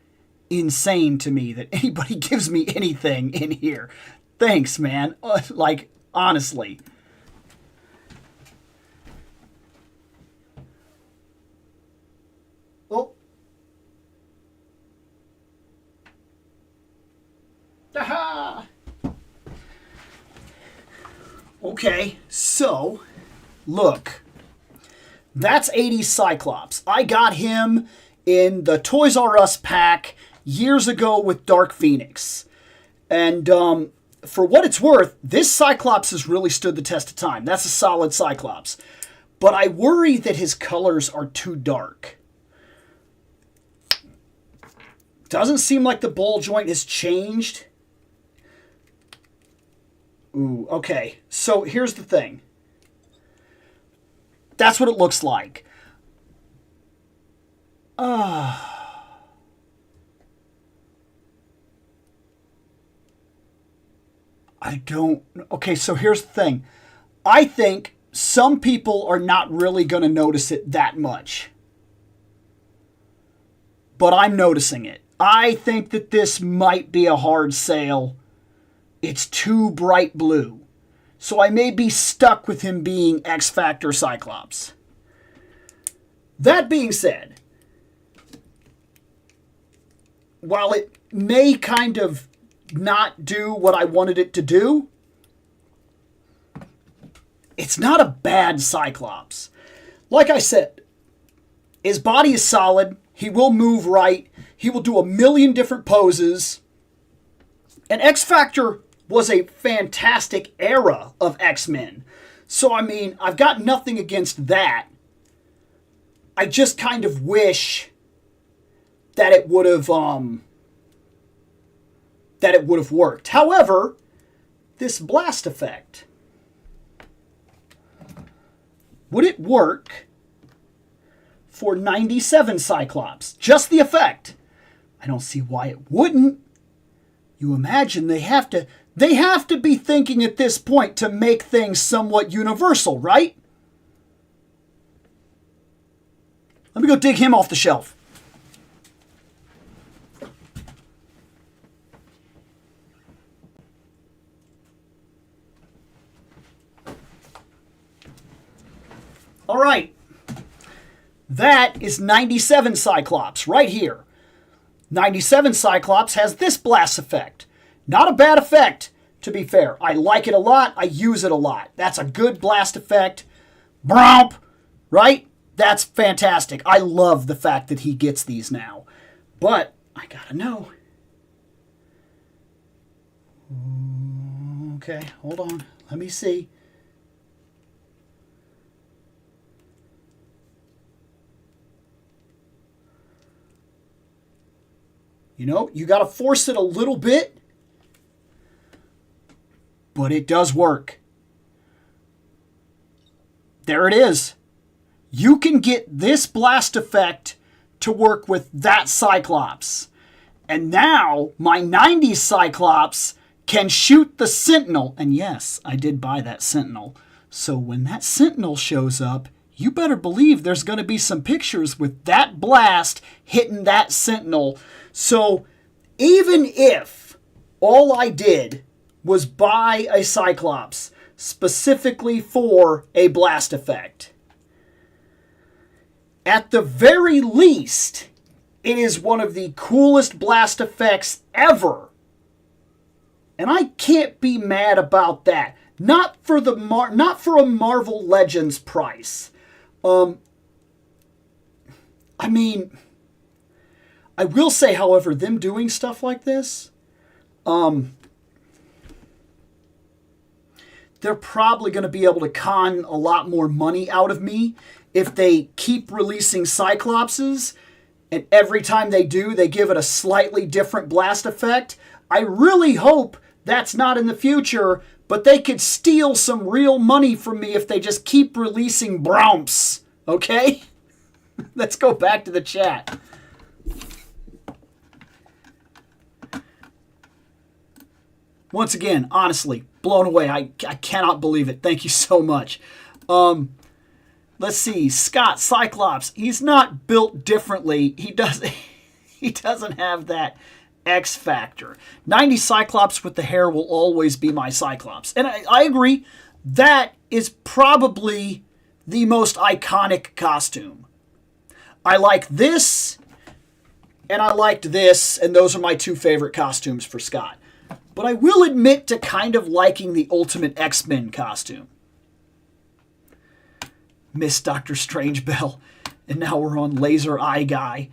insane to me that anybody gives me anything in here. Thanks, man. Like, honestly. Oh. Aha! Okay. Okay, so, look. That's 80s Cyclops. I got him in the Toys R Us pack years ago with Dark Phoenix. And for what it's worth, this Cyclops has really stood the test of time. That's a solid Cyclops. But I worry that his colors are too dark. Doesn't seem like the ball joint has changed. Ooh, okay. So here's the thing. That's what it looks like. Okay, so here's the thing. I think some people are not really going to notice it that much. But I'm noticing it. I think that this might be a hard sale. It's too bright blue. So I may be stuck with him being X Factor Cyclops. That being said, while it may kind of not do what I wanted it to do, it's not a bad Cyclops. Like I said, his body is solid. He will move right. He will do a million different poses. And X Factor was a fantastic era of X-Men. So, I mean, I've got nothing against that. I just kind of wish that it would have worked. However, this blast effect, would it work for 97 Cyclops? Just the effect. I don't see why it wouldn't. You imagine they have to be thinking at this point to make things somewhat universal, right? Let me go dig him off the shelf. All right. That is 97 Cyclops right here. 97 Cyclops has this blast effect. Not a bad effect, to be fair. I like it a lot. I use it a lot. That's a good blast effect. Bromp! Right? That's fantastic. I love the fact that he gets these now. But I gotta know. Okay, hold on. Let me see. You know, you got to force it a little bit, but it does work. There it is. You can get this blast effect to work with that Cyclops. And now my 90s Cyclops can shoot the Sentinel. And yes, I did buy that Sentinel. So when that Sentinel shows up, you better believe there's going to be some pictures with that blast hitting that Sentinel. So even if all I did was buy a Cyclops specifically for a blast effect, at the very least, it is one of the coolest blast effects ever. And I can't be mad about that. Not for a Marvel Legends price. I mean, I will say, however, them doing stuff like this, they're probably going to be able to con a lot more money out of me if they keep releasing Cyclopses, and every time they do, they give it a slightly different blast effect. I really hope that's not in the future, but they could steal some real money from me if they just keep releasing Bromps, okay? Let's go back to the chat. Once again, honestly, blown away. I cannot believe it. Thank you so much. Let's see. Scott Cyclops. He's not built differently. He doesn't have that X factor. 90 Cyclops with the hair will always be my Cyclops. And I agree. That is probably the most iconic costume. I like this, and I liked this, and those are my two favorite costumes for Scott. But I will admit to kind of liking the Ultimate X-Men costume. Miss Dr. Strange Bell. And now we're on Laser Eye Guy.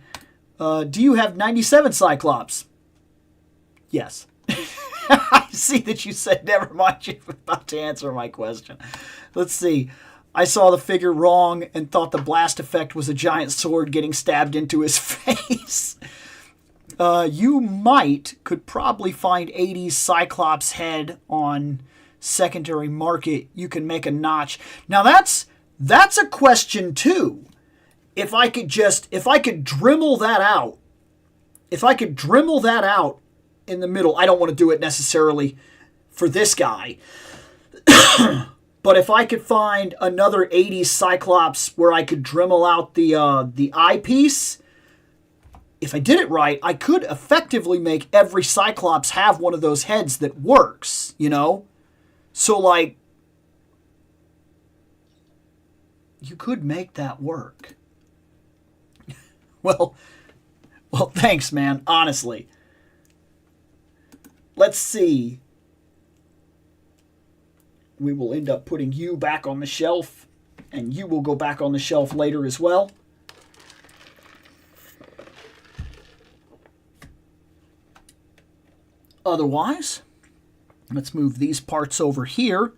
Do you have 97 Cyclops? Yes. I see that you said never mind. You're about to answer my question. Let's see. I saw the figure wrong and thought the blast effect was a giant sword getting stabbed into his face. You could probably find 80s Cyclops head on secondary market. You can make a notch. Now that's a question too. If I could Dremel that out, in the middle, I don't want to do it necessarily for this guy, but if I could find another 80s Cyclops where I could Dremel out the eyepiece, if I did it right, I could effectively make every Cyclops have one of those heads that works, you know? So, like, you could make that work. Well, thanks, man, honestly. Let's see. We will end up putting you back on the shelf, and you will go back on the shelf later as well. Otherwise, let's move these parts over here.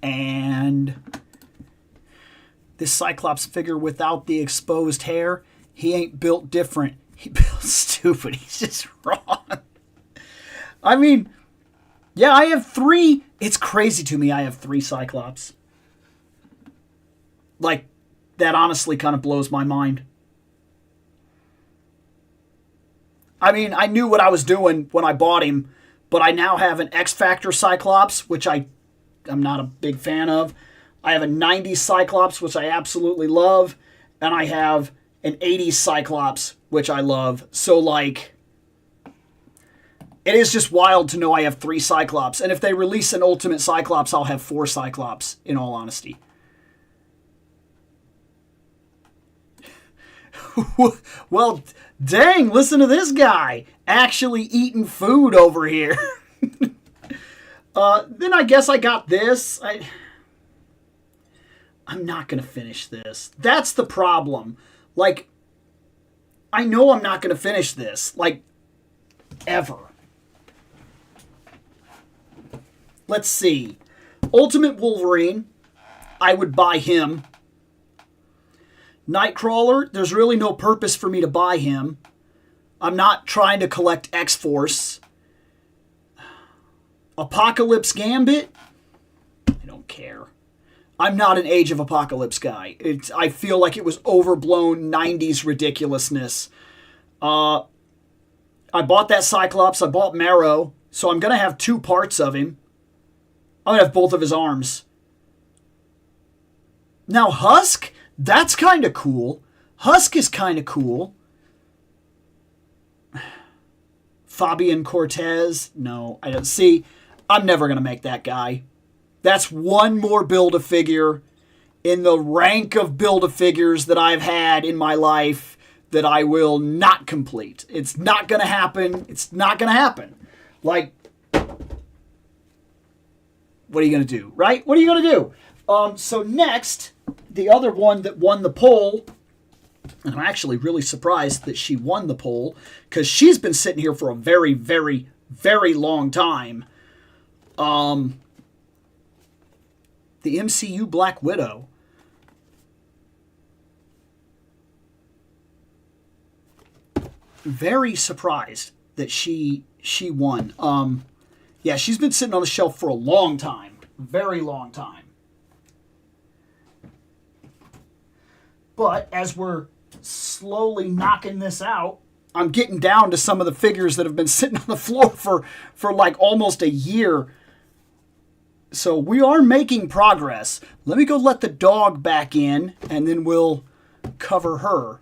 And this Cyclops figure without the exposed hair, he ain't built different. He built stupid. He's just wrong. I mean, yeah, I have 3. It's crazy to me I have 3 Cyclops. Like, that honestly kind of blows my mind. I mean, I knew what I was doing when I bought him, but I now have an X-Factor Cyclops, which I'm not a big fan of. I have a 90s Cyclops, which I absolutely love, and I have an 80s Cyclops, which I love. So, like, it is just wild to know I have 3 Cyclops. And if they release an Ultimate Cyclops, I'll have 4 Cyclops, in all honesty. Well, dang, listen to this guy. Actually eating food over here. Then I guess I got this. I'm not going to finish this. That's the problem. Like, I know I'm not going to finish this. Like, ever. Let's see. Ultimate Wolverine. I would buy him. Nightcrawler, there's really no purpose for me to buy him. I'm not trying to collect X-Force. Apocalypse Gambit, I don't care. I'm not an Age of Apocalypse guy. I feel like it was overblown 90s ridiculousness. I bought that Cyclops. I bought Marrow. So I'm going to have 2 parts of him. I'm going to have both of his arms. Now Husk, that's kind of cool. Husk is kind of cool. Fabian Cortez, no, I don't see. I'm never going to make that guy. That's one more Build-A-Figure in the rank of Build-A-Figures that I've had in my life that I will not complete. It's not going to happen. It's not going to happen. Like, what are you going to do, right? What are you going to do? So next, the other one that won the poll, and I'm actually really surprised that she won the poll because she's been sitting here for a very, very, very long time. The MCU Black Widow. Very surprised that she won. Yeah, she's been sitting on the shelf for a long time. Very long time. But as we're slowly knocking this out, I'm getting down to some of the figures that have been sitting on the floor for like almost a year. So we are making progress. Let me go let the dog back in, and then we'll cover her.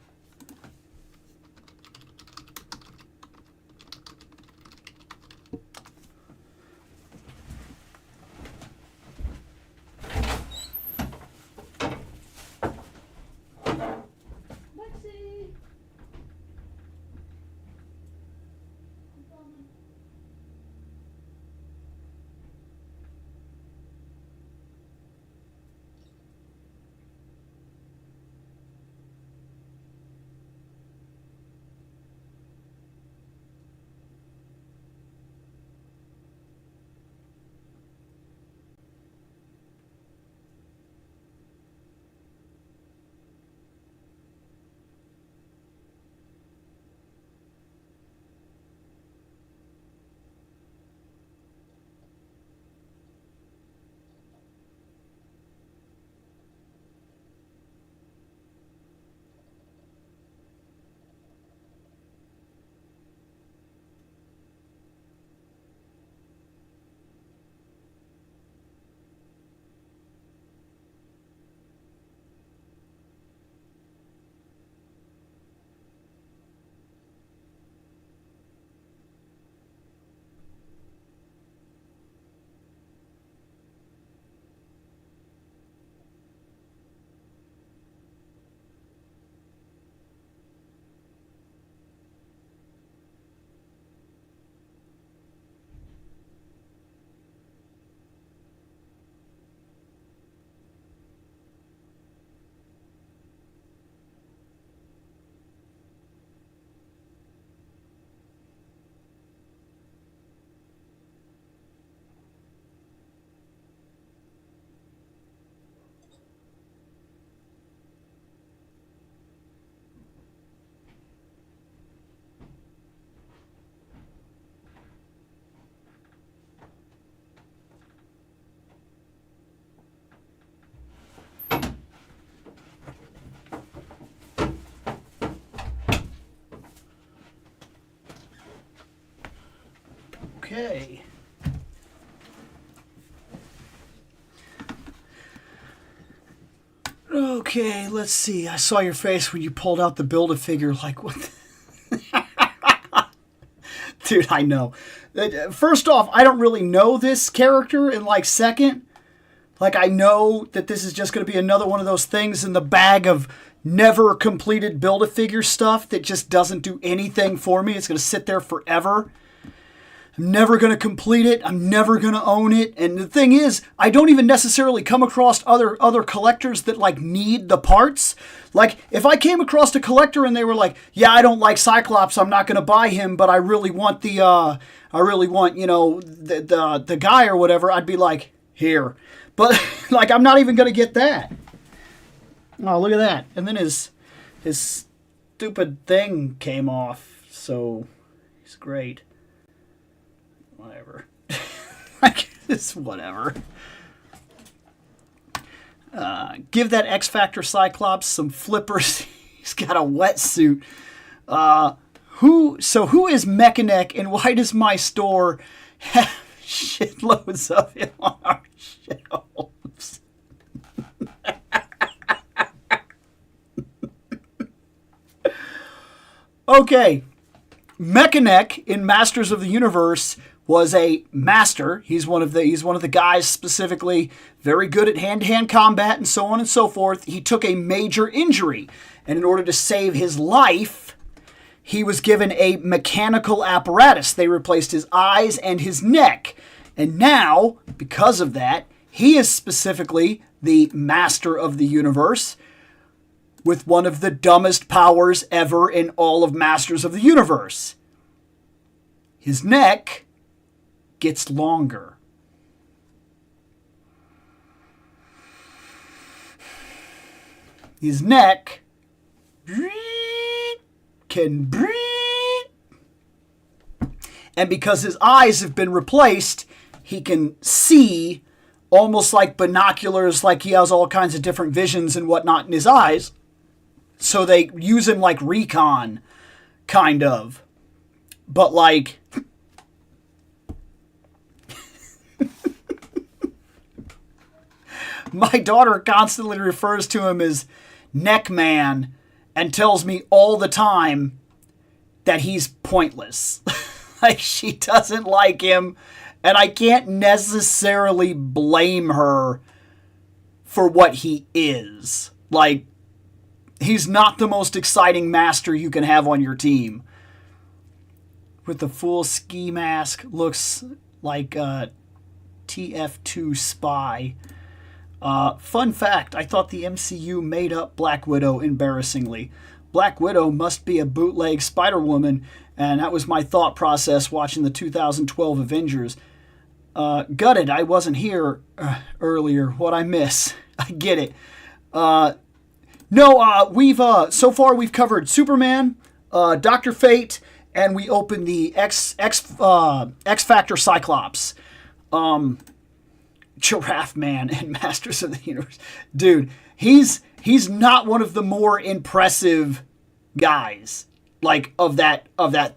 Okay. Okay, let's see. I saw your face when you pulled out the Build-A-Figure. Like, what the... Dude, I know. First off, I don't really know this character. And, like, second, like, I know that this is just going to be another one of those things in the bag of never completed Build-A-Figure stuff that just doesn't do anything for me. It's going to sit there forever. I'm never going to complete it. I'm never going to own it. And the thing is, I don't even necessarily come across other collectors that like need the parts. Like if I came across a collector and they were like, "Yeah, I don't like Cyclops. I'm not going to buy him, but I really want the the guy or whatever." I'd be like, "Here." But like I'm not even going to get that. Oh, look at that. And then his stupid thing came off. So he's great. Whatever. Like, it's whatever. Give that X Factor Cyclops some flippers. He's got a wetsuit. Who is Mechanic and why does my store have shitloads of him on our shelves? Okay. Mechanic in Masters of the Universe was a master. He's one of the guys specifically very good at hand-to-hand combat and so on and so forth. He took a major injury, and in order to save his life, he was given a mechanical apparatus. They replaced his eyes and his neck. And now, because of that, he is specifically the master of the universe with one of the dumbest powers ever in all of Masters of the Universe. His neck gets longer. His neck can breathe. And because his eyes have been replaced, he can see almost like binoculars, like he has all kinds of different visions and whatnot in his eyes. So they use him like recon, kind of. But like... My daughter constantly refers to him as Neck Man and tells me all the time that he's pointless. Like, she doesn't like him, and I can't necessarily blame her for what he is. Like, he's not the most exciting master you can have on your team. With the full ski mask, looks like a TF2 spy. Fun fact, I thought the MCU made up Black Widow embarrassingly. Black Widow must be a bootleg Spider-Woman, and that was my thought process watching the 2012 Avengers. Gutted, I wasn't here earlier. What'd I miss? I get it. So far we've covered Superman, Dr. Fate, and we opened the X Factor Cyclops. Giraffe Man and Masters of the Universe. Dude, he's not one of the more impressive guys, like, of that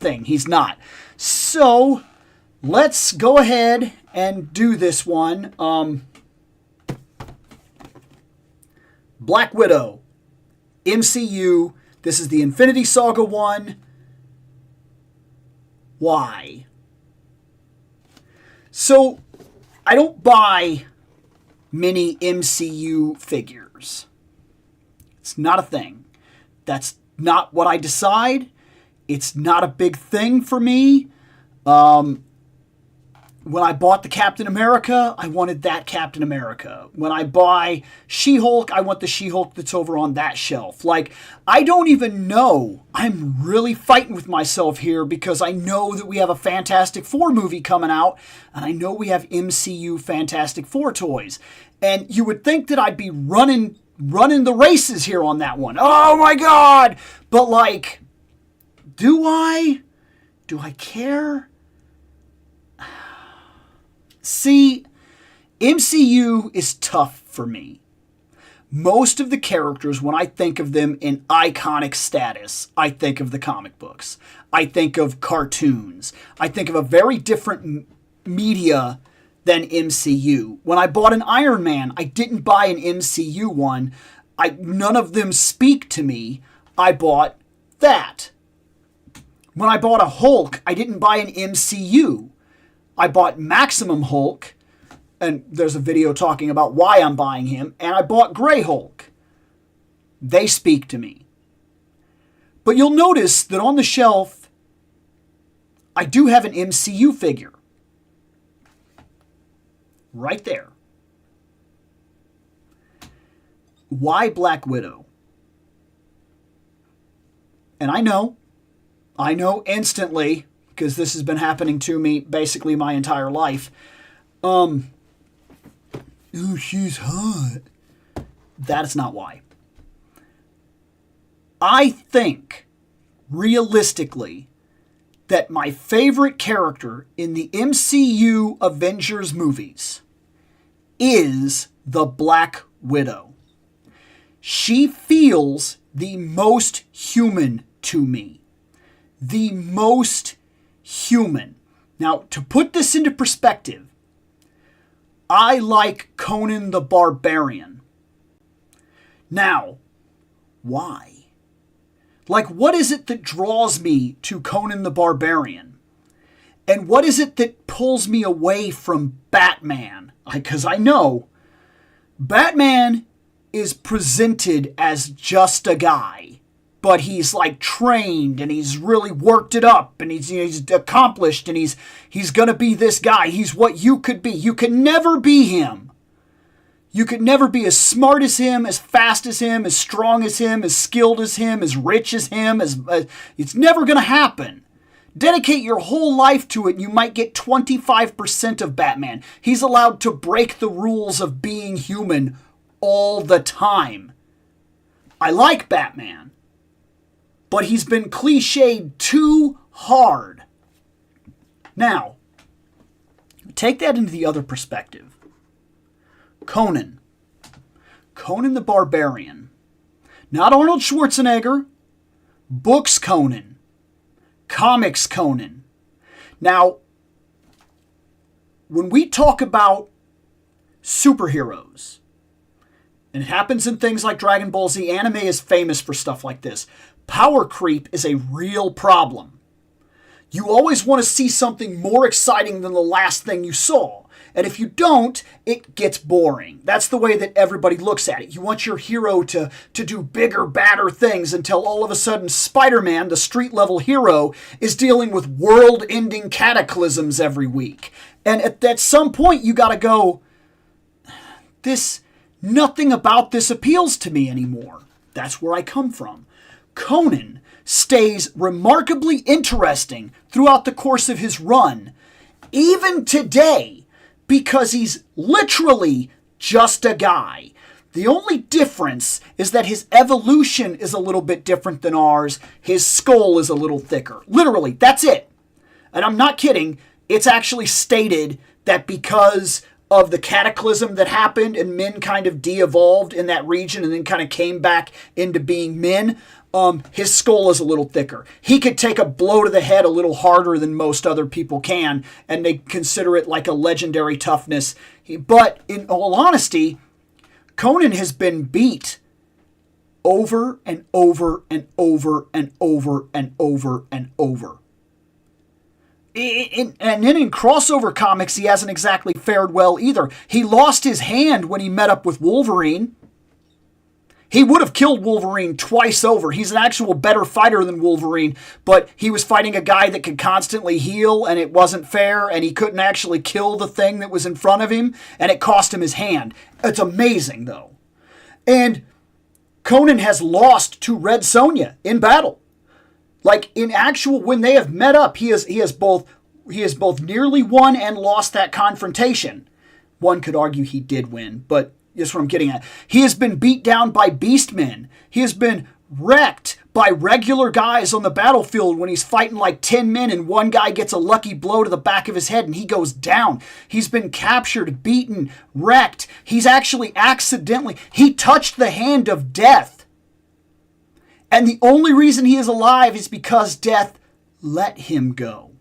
thing. He's not. So, let's go ahead and do this one. Black Widow, MCU. This is the Infinity Saga one. Why? So, I don't buy many MCU figures. It's not a thing. That's not what I decide. It's not a big thing for me. When I bought the Captain America, I wanted that Captain America. When I buy She-Hulk, I want the She-Hulk that's over on that shelf. Like, I don't even know. I'm really fighting with myself here because I know that we have a Fantastic Four movie coming out, and I know we have MCU Fantastic Four toys. And you would think that I'd be running the races here on that one. Oh my God! But like, do I? Do I care? See, MCU is tough for me. most of the characters, when I think of them in iconic status, I think of the comic books. I think of cartoons. I think of a very different media than MCU. When I bought an Iron Man, I didn't buy an MCU one. None of them speak to me. I bought that. When I bought a Hulk, I didn't buy an MCU. I bought Maximum Hulk, and there's a video talking about why I'm buying him, and I bought Grey Hulk. They speak to me. But you'll notice that on the shelf, I do have an MCU figure. Right there. Why Black Widow? And I know instantly, because this has been happening to me basically my entire life. Oh, she's hot. That's not why. I think, realistically, that my favorite character in the MCU Avengers movies is the Black Widow. She feels the most human to me. The most human. Now, to put this into perspective, I like Conan the Barbarian. Now, why? Like, what is it that draws me to Conan the Barbarian? And what is it that pulls me away from Batman? Because I know Batman is presented as just a guy, but he's like trained and he's really worked it up and he's accomplished and he's going to be this guy. He's what you could be. You can never be him. You could never be as smart as him, as fast as him, as strong as him, as skilled as him, as rich as him. It's never going to happen. Dedicate your whole life to it and you might get 25% of Batman. He's allowed to break the rules of being human all the time. I like Batman, but he's been cliched too hard. Now, take that into the other perspective. Conan the Barbarian. Not Arnold Schwarzenegger. Books Conan. Comics Conan. Now, when we talk about superheroes, and it happens in things like Dragon Ball Z, anime is famous for stuff like this. Power creep is a real problem. You always want to see something more exciting than the last thing you saw. And if you don't, it gets boring. That's the way that everybody looks at it. You want your hero to do bigger, badder things until all of a sudden Spider-Man, the street-level hero, is dealing with world-ending cataclysms every week. And at some point, you got to go, nothing about this appeals to me anymore. That's where I come from. Conan stays remarkably interesting throughout the course of his run, even today, because he's literally just a guy. The only difference is that his evolution is a little bit different than ours. His skull is a little thicker. Literally, that's it. And I'm not kidding. It's actually stated that because of the cataclysm that happened and men kind of de-evolved in that region and then kind of came back into being men, his skull is a little thicker. He could take a blow to the head a little harder than most other people can, and they consider it like a legendary toughness. But in all honesty, Conan has been beat over and over and over and over and over and over. And then in crossover comics, he hasn't exactly fared well either. He lost his hand when he met up with Wolverine. He would have killed Wolverine twice over. He's an actual better fighter than Wolverine, but he was fighting a guy that could constantly heal, and it wasn't fair, and he couldn't actually kill the thing that was in front of him, and it cost him his hand. It's amazing, though. And Conan has lost to Red Sonja in battle. Like, in actual, when they have met up, he has both nearly won and lost that confrontation. One could argue he did win, but that's what I'm getting at. He has been beat down by Beastmen. He has been wrecked by regular guys on the battlefield when he's fighting like 10 men and one guy gets a lucky blow to the back of his head and he goes down. He's been captured, beaten, wrecked. He's actually he touched the hand of death. And the only reason he is alive is because death let him go.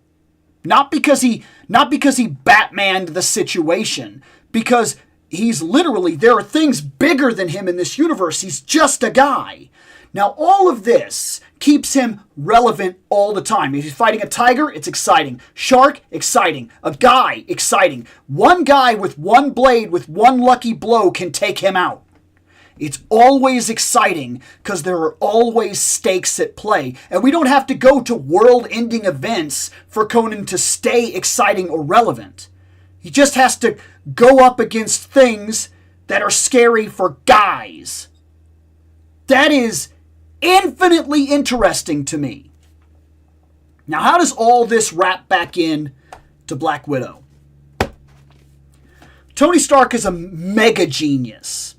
Not because he Batmaned the situation, because he's literally, there are things bigger than him in this universe. He's just a guy. Now, all of this keeps him relevant all the time. If he's fighting a tiger, it's exciting. Shark, exciting. A guy, exciting. One guy with one blade, with one lucky blow can take him out. It's always exciting because there are always stakes at play. And we don't have to go to world-ending events for Conan to stay exciting or relevant. He just has to go up against things that are scary for guys. That is infinitely interesting to me. Now, how does all this wrap back in to Black Widow? Tony Stark is a mega genius.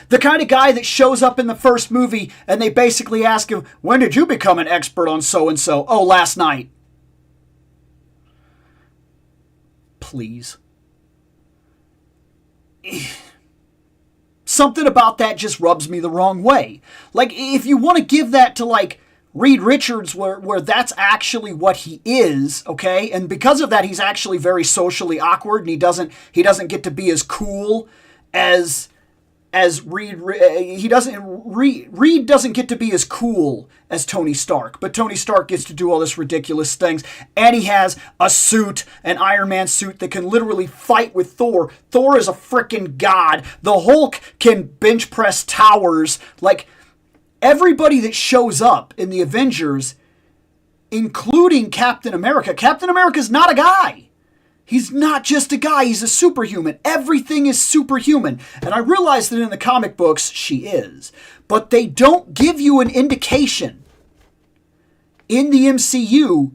The kind of guy that shows up in the first movie and they basically ask him, when did you become an expert on so-and-so? Oh, last night. Please. Something about that just rubs me the wrong way. Like, if you want to give that to, like, Reed Richards, where that's actually what he is, okay? And because of that, he's actually very socially awkward, and he doesn't get to be as cool as Reed. Reed doesn't get to be as cool as Tony Stark, but Tony Stark gets to do all this ridiculous things, and he has a suit, an Iron Man suit that can literally fight with Thor. Thor is a freaking god. The Hulk can bench press towers. Like, everybody that shows up in the Avengers, including Captain America. Captain America's not a guy. He's not just a guy, he's a superhuman. Everything is superhuman. And I realize that in the comic books, she is. But they don't give you an indication in the MCU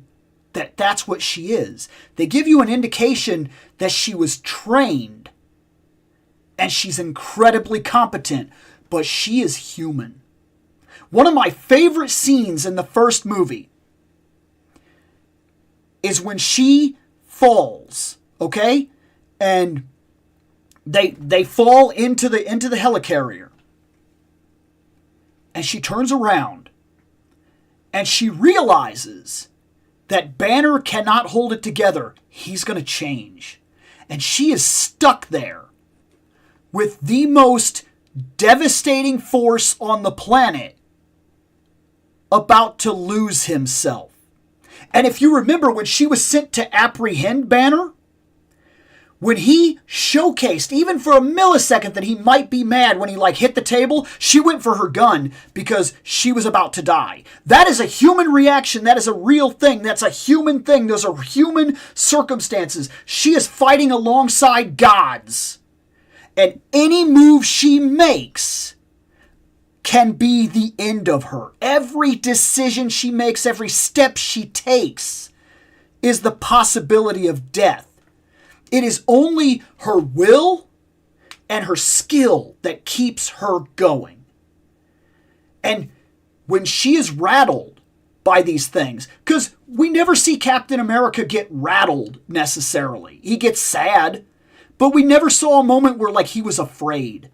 that that's what she is. They give you an indication that she was trained. And she's incredibly competent. But she is human. One of my favorite scenes in the first movie is when she falls, okay? And they fall into the helicarrier. And she turns around and she realizes that Banner cannot hold it together. He's going to change. And she is stuck there with the most devastating force on the planet, about to lose himself. And if you remember, when she was sent to apprehend Banner, when he showcased, even for a millisecond, that he might be mad when he hit the table, she went for her gun because she was about to die. That is a human reaction. That is a real thing. That's a human thing. Those are human circumstances. She is fighting alongside gods. And any move she makes can be the end of her. Every decision she makes, every step she takes is the possibility of death. It is only her will and her skill that keeps her going. And when she is rattled by these things, because we never see Captain America get rattled necessarily. He gets sad, but we never saw a moment where he was afraid.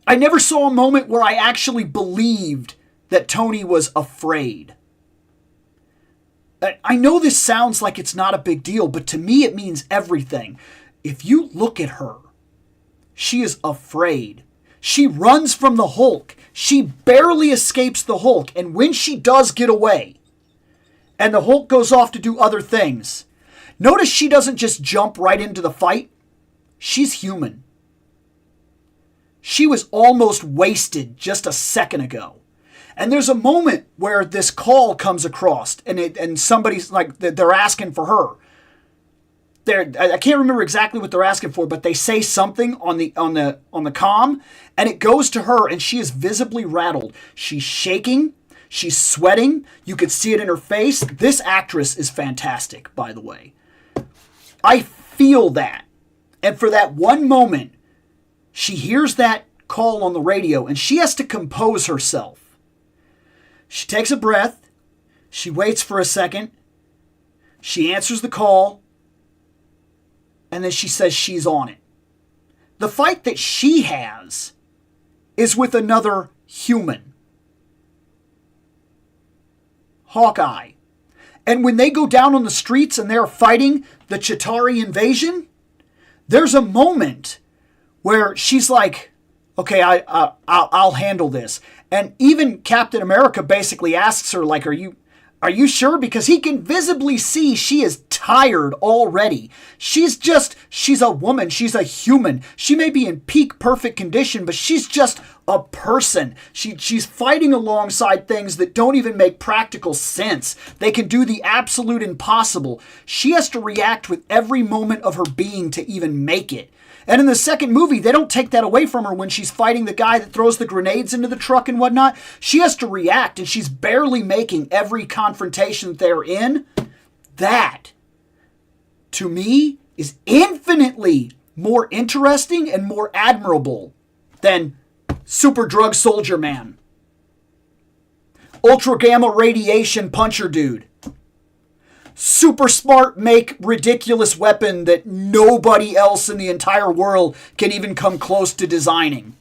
I never saw a moment where I actually believed that Tony was afraid. I know this sounds like it's not a big deal, but to me it means everything. If you look at her, she is afraid. She runs from the Hulk. She barely escapes the Hulk. And when she does get away, and the Hulk goes off to do other things, notice she doesn't just jump right into the fight. She's human. She was almost wasted just a second ago. And there's a moment where this call comes across and somebody's they're asking for her. I can't remember exactly what they're asking for, but they say something on the comm, and it goes to her, and she is visibly rattled. She's shaking, she's sweating, you could see it in her face. This actress is fantastic, by the way. I feel that. And for that one moment, she hears that call on the radio, and she has to compose herself. She takes a breath. She waits for a second. She answers the call. And then she says she's on it. The fight that she has is with another human. Hawkeye. And when they go down on the streets and they're fighting the Chitauri invasion, there's a moment where she's like, okay, I'll handle this. And even Captain America basically asks her, like, are you sure? Because he can visibly see she is tired already. She's a woman. She's a human. She may be in peak perfect condition, but she's just a person. She's fighting alongside things that don't even make practical sense. They can do the absolute impossible. She has to react with every moment of her being to even make it. And in the second movie, they don't take that away from her when she's fighting the guy that throws the grenades into the truck and whatnot. She has to react, and she's barely making every confrontation that they're in. That, to me, is infinitely more interesting and more admirable than Super Drug Soldier Man, Ultra Gamma Radiation Puncher Dude, super smart, make ridiculous weapon that nobody else in the entire world can even come close to designing.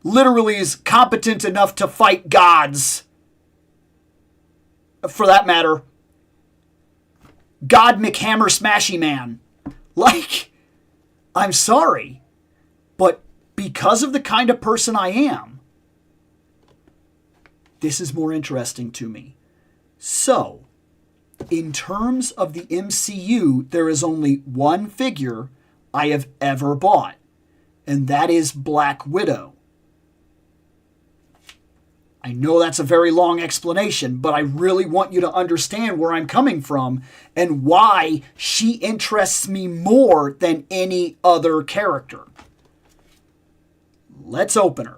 Literally is competent enough to fight gods. For that matter, God McHammer Smashy Man. Like, I'm sorry, but because of the kind of person I am, this is more interesting to me. So, in terms of the MCU, there is only one figure I have ever bought, and that is Black Widow. I know that's a very long explanation, but I really want you to understand where I'm coming from and why she interests me more than any other character. Let's open her.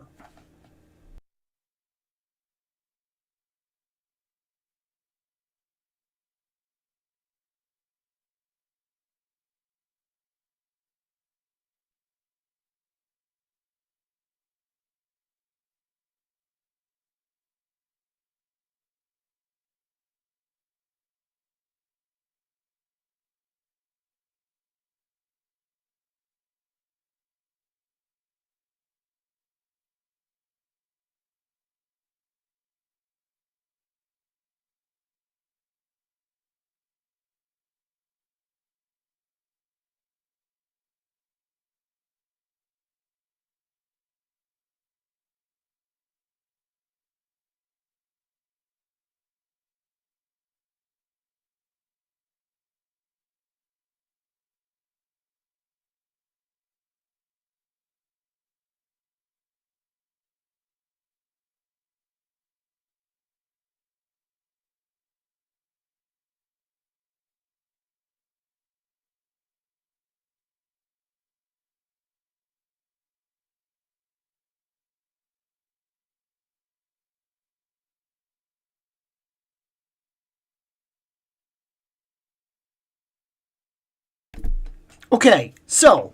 Okay, so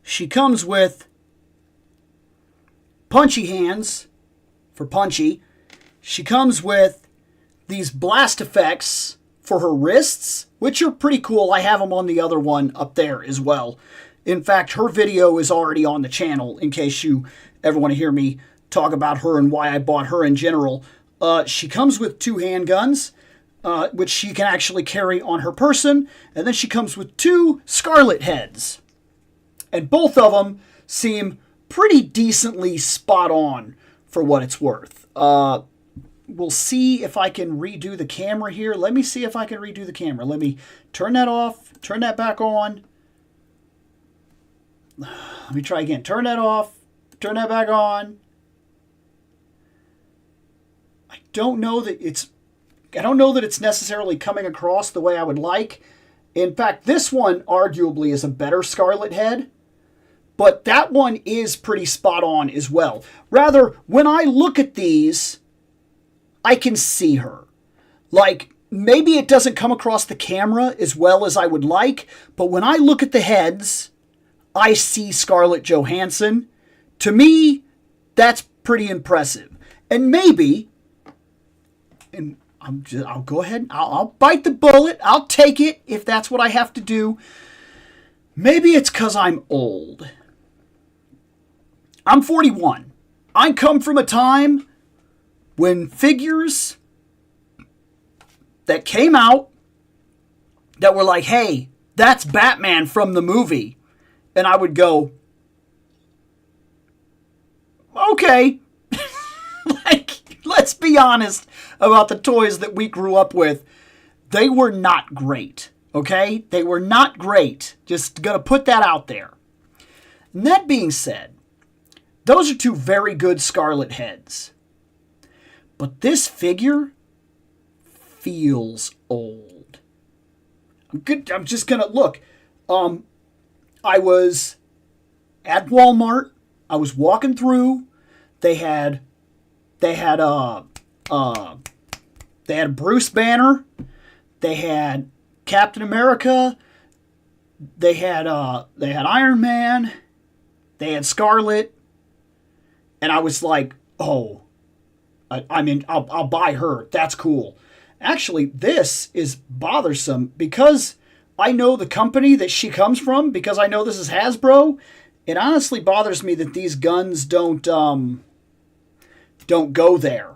she comes with punchy hands for punchy. She comes with these blast effects for her wrists, which are pretty cool. I have them on the other one up there as well. In fact, her video is already on the channel in case you ever want to hear me talk about her and why I bought her in general. She comes with two handguns, which she can actually carry on her person. And then she comes with two Scarlet heads. And both of them seem pretty decently spot on for what it's worth. We'll see if I can redo the camera here. Let me see if I can redo the camera. Let me turn that off, turn that back on. Let me try again. Turn that off, turn that back on. I don't know that it's necessarily coming across the way I would like. In fact, this one arguably is a better Scarlet head, but that one is pretty spot on as well. Rather, when I look at these, I can see her. Like, maybe it doesn't come across the camera as well as I would like, but when I look at the heads, I see Scarlett Johansson. To me, that's pretty impressive. And maybe, and I'll go ahead, I'll bite the bullet, I'll take it if that's what I have to do. Maybe it's because I'm old. I'm 41. I come from a time when figures that came out that were like, hey, that's Batman from the movie. And I would go, okay. Like, let's be honest about the toys that we grew up with. They were not great, okay? They were not great. Just gonna put that out there. And that being said, those are two very good Scarlet heads. But this figure feels old. I'm just gonna look. I was at Walmart. I was walking through. They had Bruce Banner. They had Captain America. They had Iron Man. They had Scarlet. And I was like, oh, I'll buy her. That's cool. Actually, this is bothersome because I know the company that she comes from, because I know this is Hasbro. It honestly bothers me that these guns don't go there.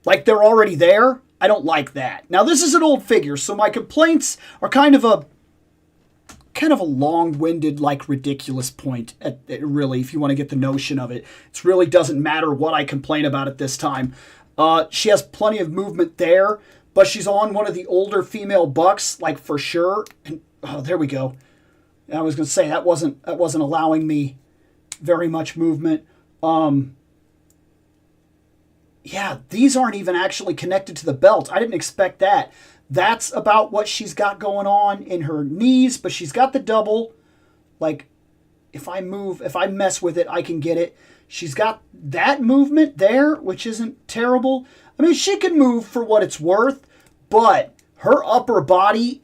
Like they're already there. I don't like that. Now this is an old figure, so my complaints are kind of a long-winded, like ridiculous point. Really, if you want to get the notion of it, it really doesn't matter what I complain about at this time. She has plenty of movement there, but she's on one of the older female bucks, like for sure. And oh, there we go. I was going to say that wasn't allowing me very much movement. Yeah, these aren't even actually connected to the belt. I didn't expect that. That's about what she's got going on in her knees, but she's got the double. Like, if I mess with it, I can get it. She's got that movement there, which isn't terrible. I mean, she can move for what it's worth, but her upper body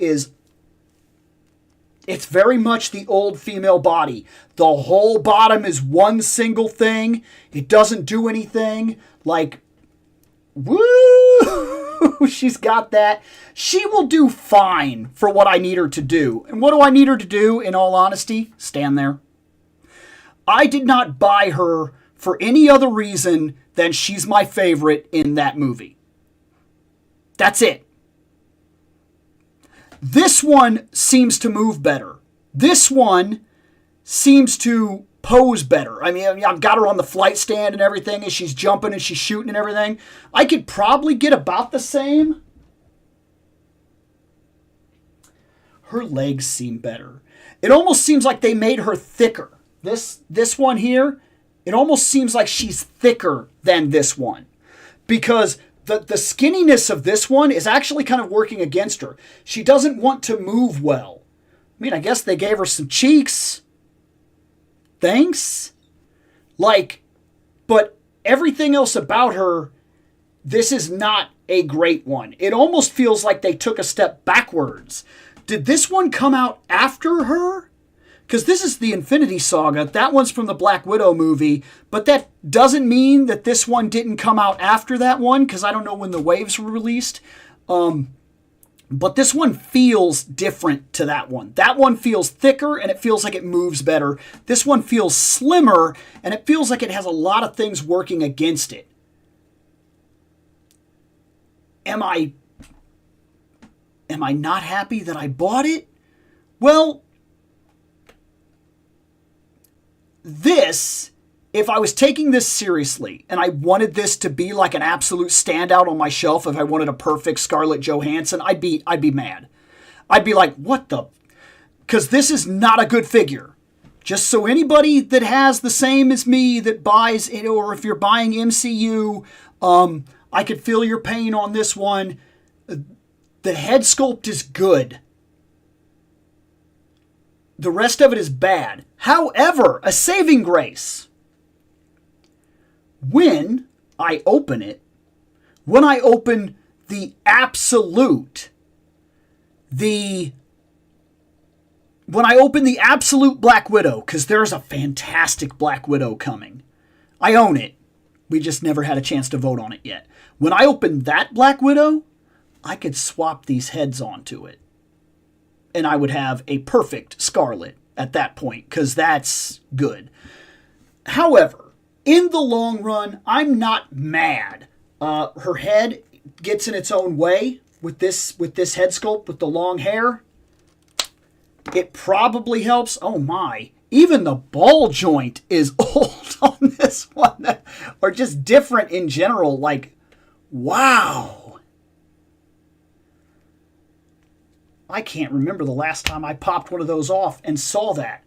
it's very much the old female body. The whole bottom is one single thing. It doesn't do anything. Like, woo! She's got that. She will do fine for what I need her to do. And what do I need her to do, in all honesty? Stand there. I did not buy her for any other reason than she's my favorite in that movie. That's it. This one seems to move better. This one seems to pose better. I mean, I've got her on the flight stand and everything, and she's jumping and she's shooting and everything. I could probably get about the same. Her legs seem better. It almost seems like they made her thicker. This one here, it almost seems like she's thicker than this one. Because the skinniness of this one is actually kind of working against her. She doesn't want to move well. I mean, I guess they gave her some cheeks. Thanks. Like, but everything else about her, this is not a great one. It almost feels like they took a step backwards. Did this one come out after her? Because this is the Infinity Saga. That one's from the Black Widow movie. But that doesn't mean that this one didn't come out after that one, because I don't know when the waves were released. But this one feels different to that one. That one feels thicker, and it feels like it moves better. This one feels slimmer, and it feels like it has a lot of things working against it. Am I not happy that I bought it? Well, this, if I was taking this seriously and I wanted this to be like an absolute standout on my shelf, if I wanted a perfect Scarlett Johansson, I'd be mad. I'd be like, what the? Because this is not a good figure. Just so anybody that has the same as me that buys it, or if you're buying MCU, I could feel your pain on this one. The head sculpt is good. The rest of it is bad. However, a saving grace. When I open it, when I open the absolute, the when I open the Absolute Black Widow, because there's a fantastic Black Widow coming. I own it. We just never had a chance to vote on it yet. When I open that Black Widow, I could swap these heads onto it. And I would have a perfect Scarlet at that point, because that's good. However, in the long run, I'm not mad. Her head gets in its own way with this head sculpt with the long hair. It probably helps. Oh my. Even the ball joint is old on this one. Or just different in general. Like, wow. I can't remember the last time I popped one of those off and saw that.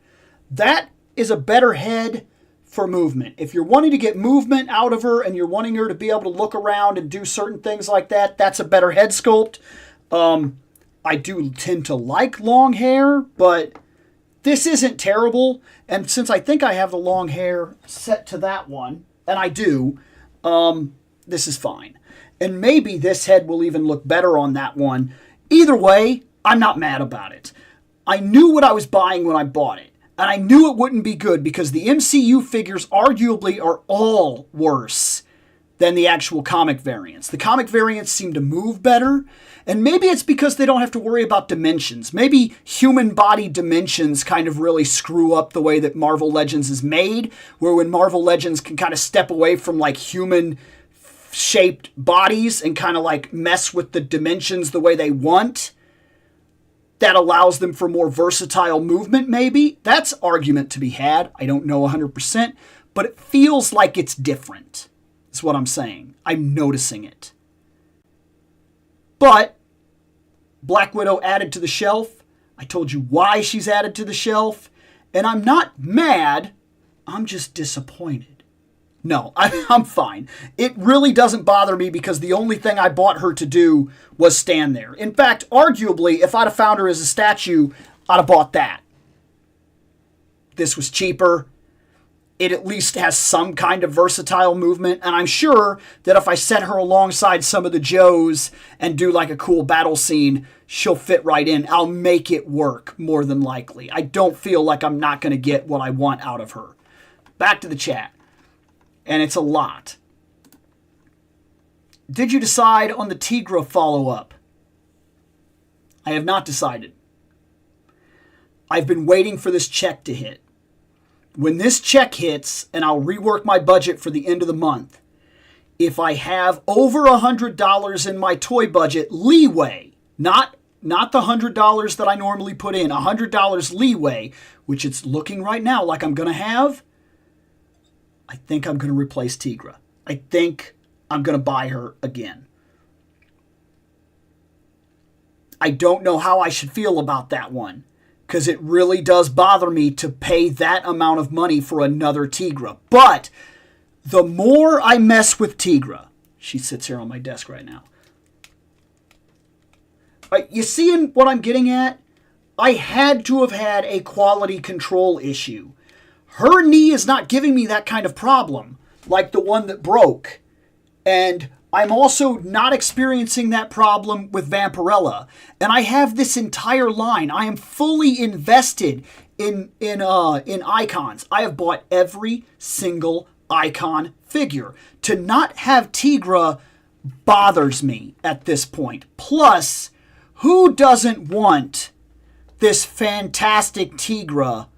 That is a better head for movement. If you're wanting to get movement out of her and you're wanting her to be able to look around and do certain things like that, that's a better head sculpt. I do tend to like long hair, but this isn't terrible. And since I think I have the long hair set to that one, and I do, this is fine. And maybe this head will even look better on that one. Either way, I'm not mad about it. I knew what I was buying when I bought it. And I knew it wouldn't be good because the MCU figures arguably are all worse than the actual comic variants. The comic variants seem to move better. And maybe it's because they don't have to worry about dimensions. Maybe human body dimensions kind of really screw up the way that Marvel Legends is made, where when Marvel Legends can kind of step away from like human shaped bodies and kind of like mess with the dimensions the way they want, that allows them for more versatile movement maybe. That's argument to be had. I don't know 100%, but it feels like it's different. That's what I'm saying. I'm noticing it. But Black Widow added to the shelf. I told you why she's added to the shelf. And I'm not mad. I'm just disappointed. No, I'm fine. It really doesn't bother me because the only thing I bought her to do was stand there. In fact, arguably, if I'd have found her as a statue, I'd have bought that. This was cheaper. It at least has some kind of versatile movement. And I'm sure that if I set her alongside some of the Joes and do like a cool battle scene, she'll fit right in. I'll make it work more than likely. I don't feel like I'm not going to get what I want out of her. Back to the chat. And it's a lot. Did you decide on the Tigra follow-up? I have not decided. I've been waiting for this check to hit. When this check hits, and I'll rework my budget for the end of the month, if I have over $100 in my toy budget leeway, not the $100 that I normally put in, $100 leeway, which it's looking right now like I'm going to have, I think I'm going to replace Tigra. I think I'm going to buy her again. I don't know how I should feel about that one, because it really does bother me to pay that amount of money for another Tigra. But the more I mess with Tigra, she sits here on my desk right now. You seeing what I'm getting at? I had to have had a quality control issue. Her knee is not giving me that kind of problem, like the one that broke. And I'm also not experiencing that problem with Vampirella. And I have this entire line. I am fully invested in icons. I have bought every single icon figure. To not have Tigra bothers me at this point. Plus, who doesn't want this fantastic Tigra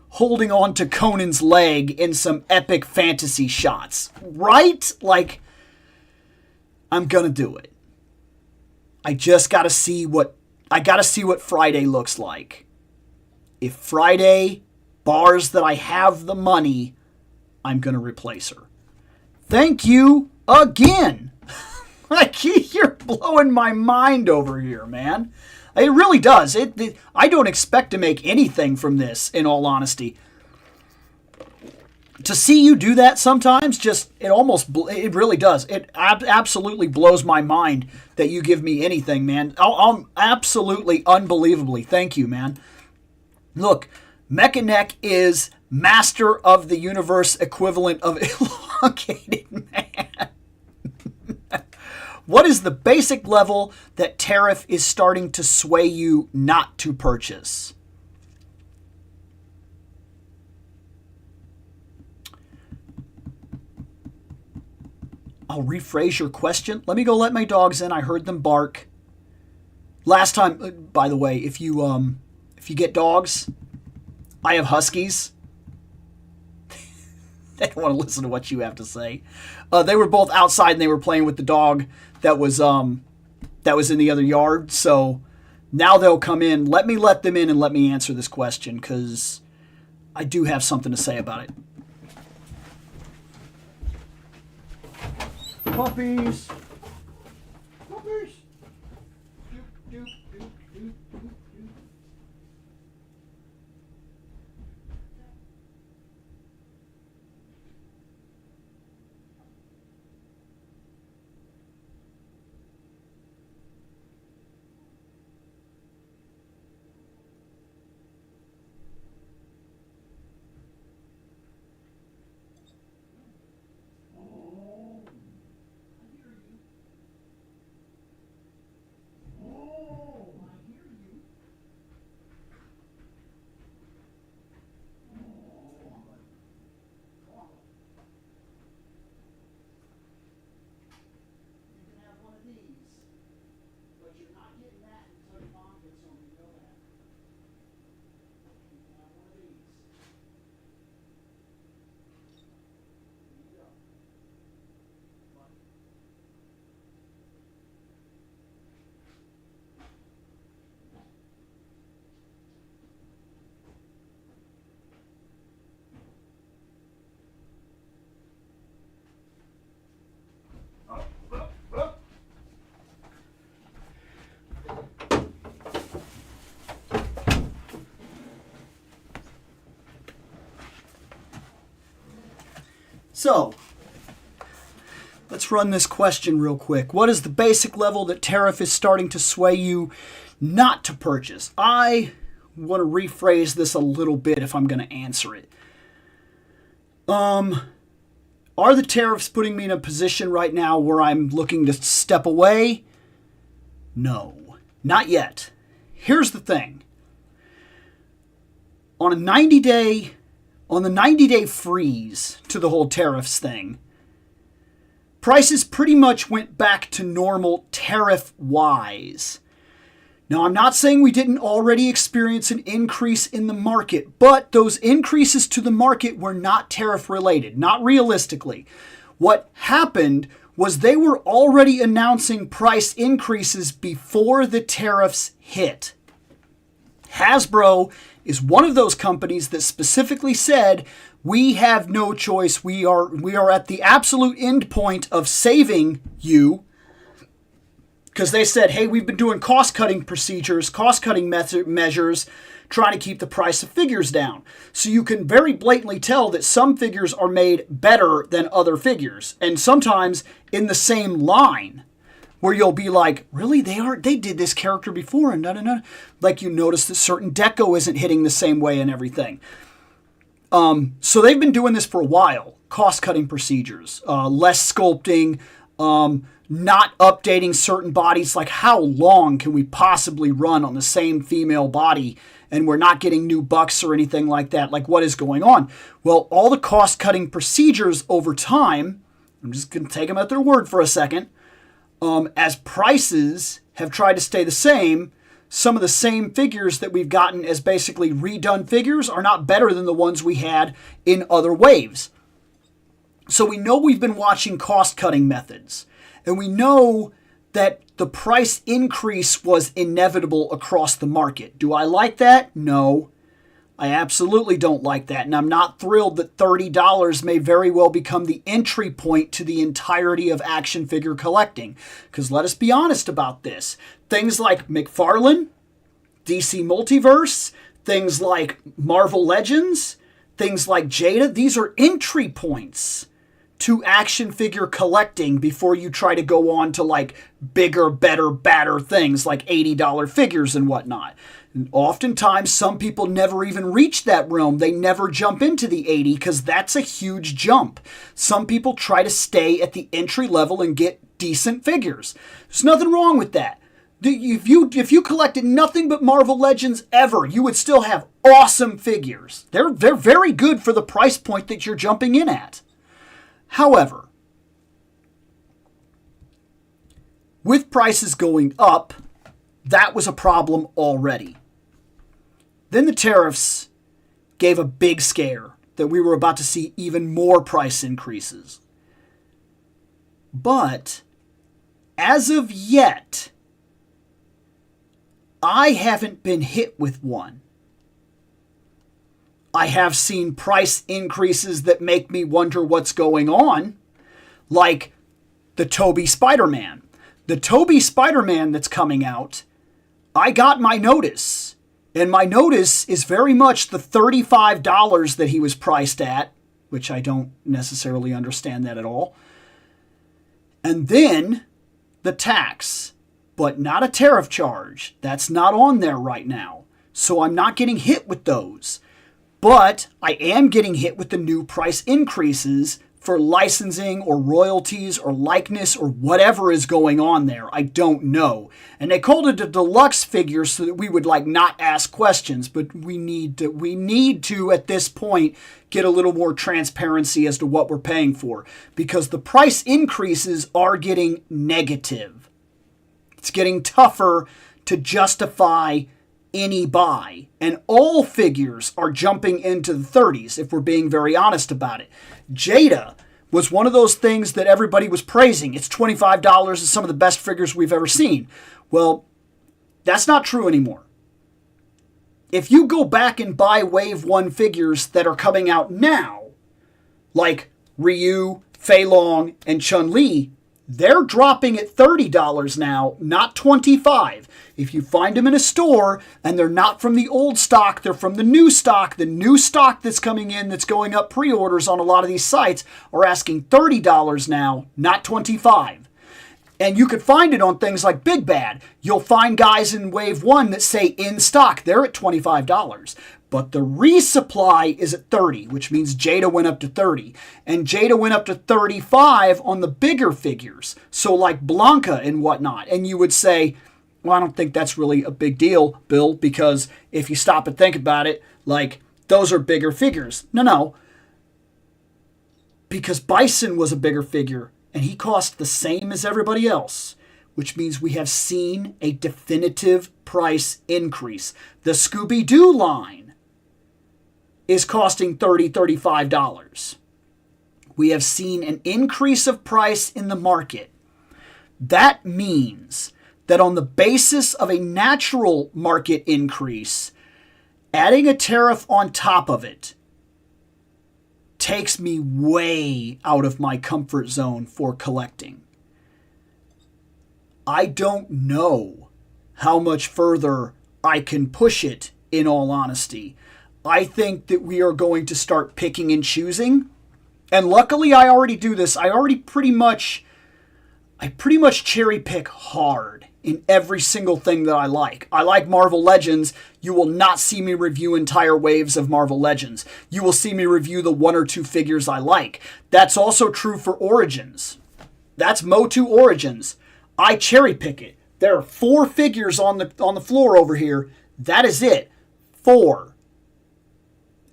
holding on to Conan's leg in some epic fantasy shots? Right? Like, I'm gonna do it. I just gotta see what Friday looks like. If Friday bars that I have the money, I'm gonna replace her. Thank you again. Like, you're blowing my mind over here, man. It really does. I don't expect to make anything from this, in all honesty. To see you do that sometimes, it really does. It absolutely blows my mind that you give me anything, man. I'm absolutely, unbelievably. Thank you, man. Look, Mechaneck is Master of the Universe equivalent of Elongated Man. What is the basic level that tariff is starting to sway you not to purchase? I'll rephrase your question. Let me go let my dogs in. I heard them bark. Last time, by the way, if you get dogs, I have huskies. They don't want to listen to what you have to say. They were both outside and they were playing with the dog that was in the other yard. So now they'll come in. Let them in and let me answer this question because I do have something to say about it. Puppies. Puppies. Doop, doop, doop, doop, doop, doop. So, let's run this question real quick. What is the basic level that tariff is starting to sway you not to purchase? I want to rephrase this a little bit if I'm going to answer it. Are the tariffs putting me in a position right now where I'm looking to step away? No, not yet. Here's the thing. On the 90-day freeze to the whole tariffs thing, prices pretty much went back to normal tariff-wise. Now, I'm not saying we didn't already experience an increase in the market, but those increases to the market were not tariff-related, not realistically. What happened was they were already announcing price increases before the tariffs hit. Hasbro is one of those companies that specifically said, we have no choice. We are at the absolute end point of saving you. Because they said, hey, we've been doing cost-cutting procedures, cost-cutting measures, trying to keep the price of figures down. So you can very blatantly tell that some figures are made better than other figures. And sometimes in the same line. Where you'll be like, really? They did this character before and no. Like you notice that certain deco isn't hitting the same way and everything. So they've been doing this for a while. Cost-cutting procedures, less sculpting, not updating certain bodies. Like how long can we possibly run on the same female body and we're not getting new bucks or anything like that? Like what is going on? Well, all the cost-cutting procedures over time, I'm just going to take them at their word for a second, as prices have tried to stay the same, some of the same figures that we've gotten as basically redone figures are not better than the ones we had in other waves. So we know we've been watching cost-cutting methods, and we know that the price increase was inevitable across the market. Do I like that? No. I absolutely don't like that, and I'm not thrilled that $30 may very well become the entry point to the entirety of action figure collecting. Because let us be honest about this. Things like McFarlane, DC Multiverse, things like Marvel Legends, things like Jada, these are entry points to action figure collecting before you try to go on to like bigger, better, badder things like $80 figures and whatnot. And oftentimes, some people never even reach that realm. They never jump into the 80 because that's a huge jump. Some people try to stay at the entry level and get decent figures. There's nothing wrong with that. If you collected nothing but Marvel Legends ever, you would still have awesome figures. They're very good for the price point that you're jumping in at. However, with prices going up, that was a problem already. Then the tariffs gave a big scare that we were about to see even more price increases. But as of yet, I haven't been hit with one. I have seen price increases that make me wonder what's going on, like the Toby Spider-Man. The Toby Spider-Man that's coming out, I got my notice. And my notice is very much the $35 that he was priced at, which I don't necessarily understand that at all. And then the tax, but not a tariff charge. That's not on there right now. So I'm not getting hit with those. But I am getting hit with the new price increases for licensing or royalties or likeness or whatever is going on there. I don't know. And they called it a deluxe figure so that we would not ask questions, but we need to at this point get a little more transparency as to what we're paying for, because the price increases are getting negative. It's getting tougher to justify any buy, and all figures are jumping into the 30s if we're being very honest about it. Jada was one of those things that everybody was praising. It's $25. It's some of the best figures we've ever seen. Well, that's not true anymore. If you go back and buy Wave 1 figures that are coming out now, like Ryu, Fei Long, and Chun-Li, they're dropping at $30 now, not $25. If you find them in a store and they're not from the old stock, they're from the new stock that's coming in that's going up pre-orders on a lot of these sites are asking $30 now, not $25. And you could find it on things like Big Bad. You'll find guys in Wave 1 that say in stock, they're at $25. But the resupply is at $30, which means Jada went up to $30. And Jada went up to $35 on the bigger figures. So like Blanca and whatnot. And you would say, well, I don't think that's really a big deal, Bill, because if you stop and think about it, those are bigger figures. No. Because Bison was a bigger figure, and he cost the same as everybody else, which means we have seen a definitive price increase. The Scooby-Doo line is costing $30, $35. We have seen an increase of price in the market. That means that on the basis of a natural market increase, adding a tariff on top of it takes me way out of my comfort zone for collecting. I don't know how much further I can push it, in all honesty. I think that we are going to start picking and choosing. And luckily I already do this. I pretty much cherry pick hard in every single thing that I like. I like Marvel Legends. You will not see me review entire waves of Marvel Legends. You will see me review the one or two figures I like. That's also true for Origins. That's Motu Origins. I cherry pick it. There are 4 figures on the floor over here. That is it. 4.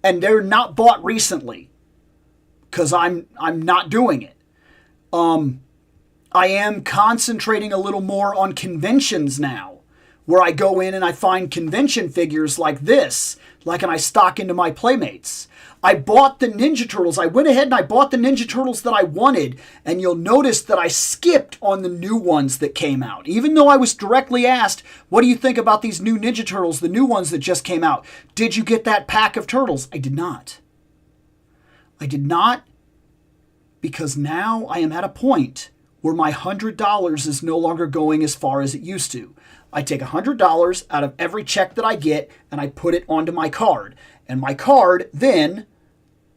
And they're not bought recently, because I'm not doing it. I am concentrating a little more on conventions now, where I go in and I find convention figures like this, and I stock into my Playmates. I bought the Ninja Turtles. I went ahead and I bought the Ninja Turtles that I wanted, and you'll notice that I skipped on the new ones that came out. Even though I was directly asked, what do you think about these new Ninja Turtles, the new ones that just came out? Did you get that pack of turtles? I did not. I did not, because now I am at a point where my $100 is no longer going as far as it used to. I take $100 out of every check that I get and I put it onto my card. And my card, then,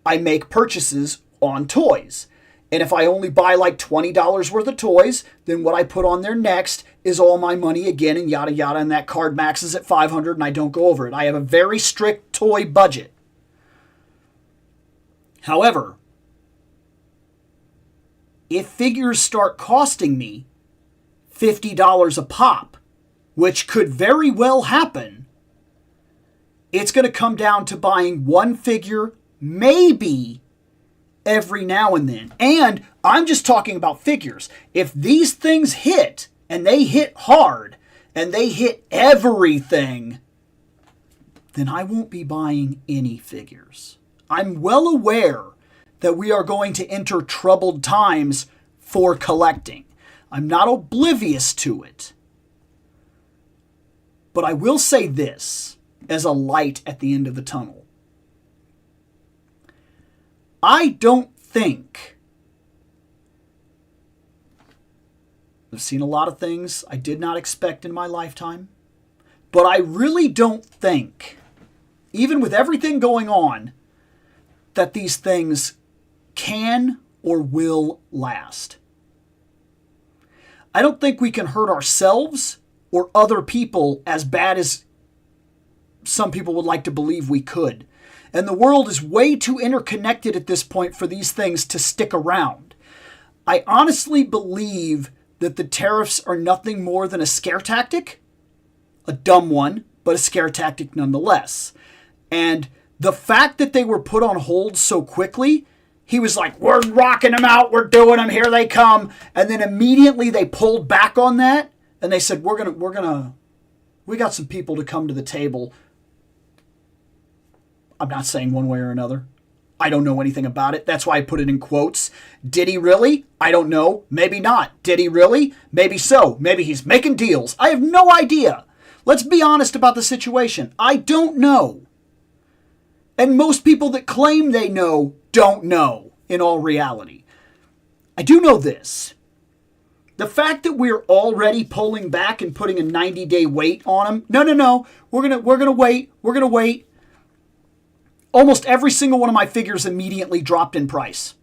I make purchases on toys. And if I only buy $20 worth of toys, then what I put on there next is all my money again and yada yada, and that card maxes at $500 and I don't go over it. I have a very strict toy budget. However, if figures start costing me $50 a pop, which could very well happen, it's going to come down to buying one figure, maybe every now and then. And I'm just talking about figures. If these things hit and they hit hard, and they hit everything, then I won't be buying any figures. I'm well aware that we are going to enter troubled times for collecting. I'm not oblivious to it. But I will say this as a light at the end of the tunnel. I don't think... I've seen a lot of things I did not expect in my lifetime. But I really don't think, even with everything going on, that these things can or will last. I don't think we can hurt ourselves or other people as bad as some people would like to believe we could. And the world is way too interconnected at this point for these things to stick around. I honestly believe that the tariffs are nothing more than a scare tactic. A dumb one, but a scare tactic nonetheless. And the fact that they were put on hold so quickly, he was like, we're rocking them out, we're doing them, here they come. And then immediately they pulled back on that, and they said, we got some people to come to the table. I'm not saying one way or another. I don't know anything about it. That's why I put it in quotes. Did he really? I don't know. Maybe not. Did he really? Maybe so. Maybe he's making deals. I have no idea. Let's be honest about the situation. I don't know. And most people that claim they know don't know in all reality. I do know this. The fact that we're already pulling back and putting a 90-day wait on them. No. We're gonna wait. Almost every single one of my figures immediately dropped in price.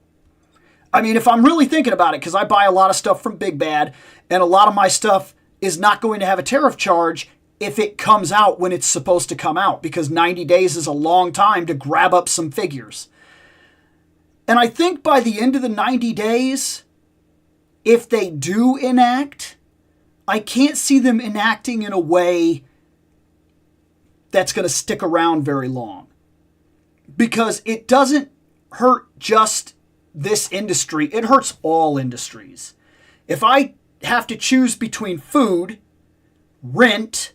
I mean, if I'm really thinking about it, because I buy a lot of stuff from Big Bad, and a lot of my stuff is not going to have a tariff charge if it comes out when it's supposed to come out, because 90 days is a long time to grab up some figures. And I think by the end of the 90 days, if they do enact, I can't see them enacting in a way that's going to stick around very long. Because it doesn't hurt just this industry, it hurts all industries. If I have to choose between food, rent,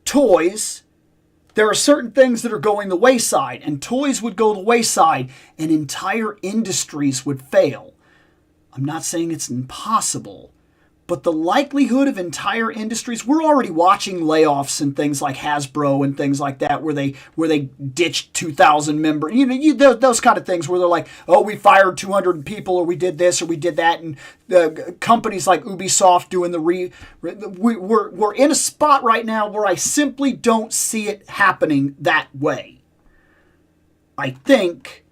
toys, there are certain things that are going the wayside, and toys would go the wayside, and entire industries would fail. I'm not saying it's impossible, but the likelihood of entire industries, we're already watching layoffs and things like Hasbro and things like that, where they ditched 2,000 members, those kind of things where they're like, oh, we fired 200 people, or we did this, or we did that, and companies like Ubisoft doing we're in a spot right now where I simply don't see it happening that way. I think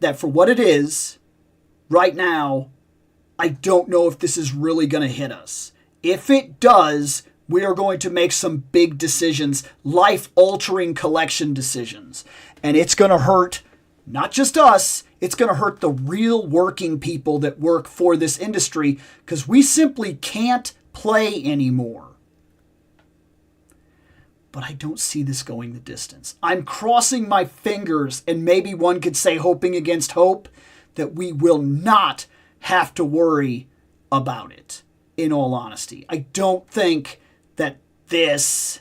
that for what it is, right now, I don't know if this is really going to hit us. If it does, we are going to make some big decisions, life-altering collection decisions. And it's going to hurt not just us, it's going to hurt the real working people that work for this industry, because we simply can't play anymore. But I don't see this going the distance. I'm crossing my fingers, and maybe one could say hoping against hope, that we will not have to worry about it, in all honesty. I don't think that this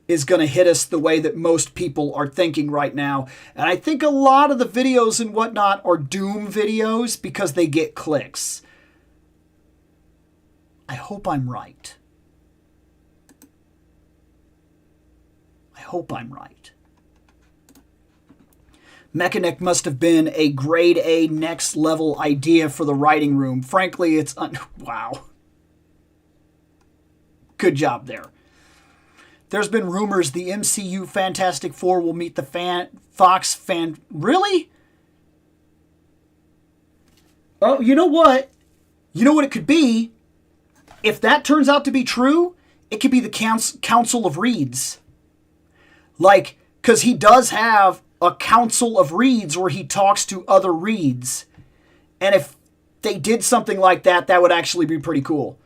is going to hit us the way that most people are thinking right now. And I think a lot of the videos and whatnot are doom videos because they get clicks. I hope I'm right. I hope I'm right. Mechanic must have been a grade A next level idea for the writing room. Frankly, it's wow. Good job there. There's been rumors the MCU Fantastic Four will meet the Fox fan. Really? Oh, you know what? You know what it could be? If that turns out to be true, it could be the Council of Reeds. Like, because he does have a Council of Reeds where he talks to other Reeds. And if they did something like that, that would actually be pretty cool.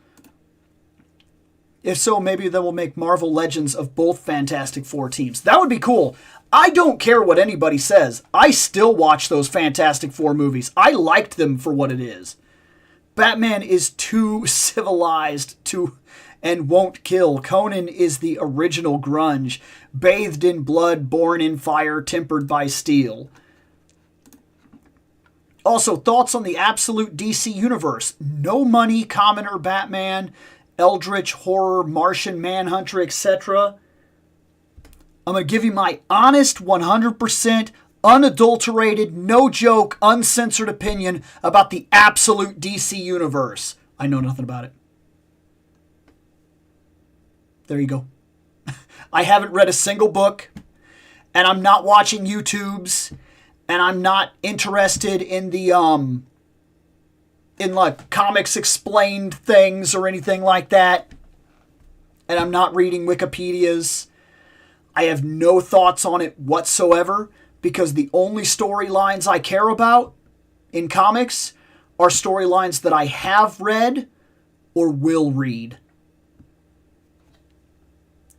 If so, maybe they will make Marvel Legends of both Fantastic Four teams. That would be cool. I don't care what anybody says. I still watch those Fantastic Four movies. I liked them for what it is. Batman is too civilized to and won't kill. Conan is the original grunge, bathed in blood, born in fire, tempered by steel. Also, thoughts on the absolute DC universe. No Money, Commoner, Batman, Eldritch, Horror, Martian Manhunter, etc. I'm going to give you my honest, 100%, unadulterated, no joke, uncensored opinion about the absolute DC universe. I know nothing about it. There you go. I haven't read a single book, and I'm not watching YouTubes, and I'm not interested in the in like comics explained things or anything like that. And I'm not reading Wikipedias. I have no thoughts on it whatsoever, because the only storylines I care about in comics are storylines that I have read or will read.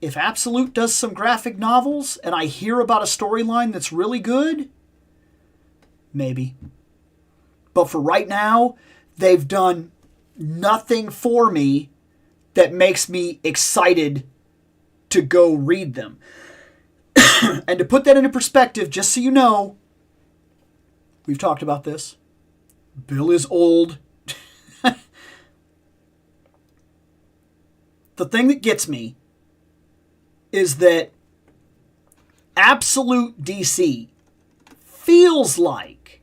If Absolute does some graphic novels and I hear about a storyline that's really good, maybe. But for right now, they've done nothing for me that makes me excited to go read them. And to put that into perspective, just so you know, we've talked about this. Bill is old. The thing that gets me is that Absolute DC feels like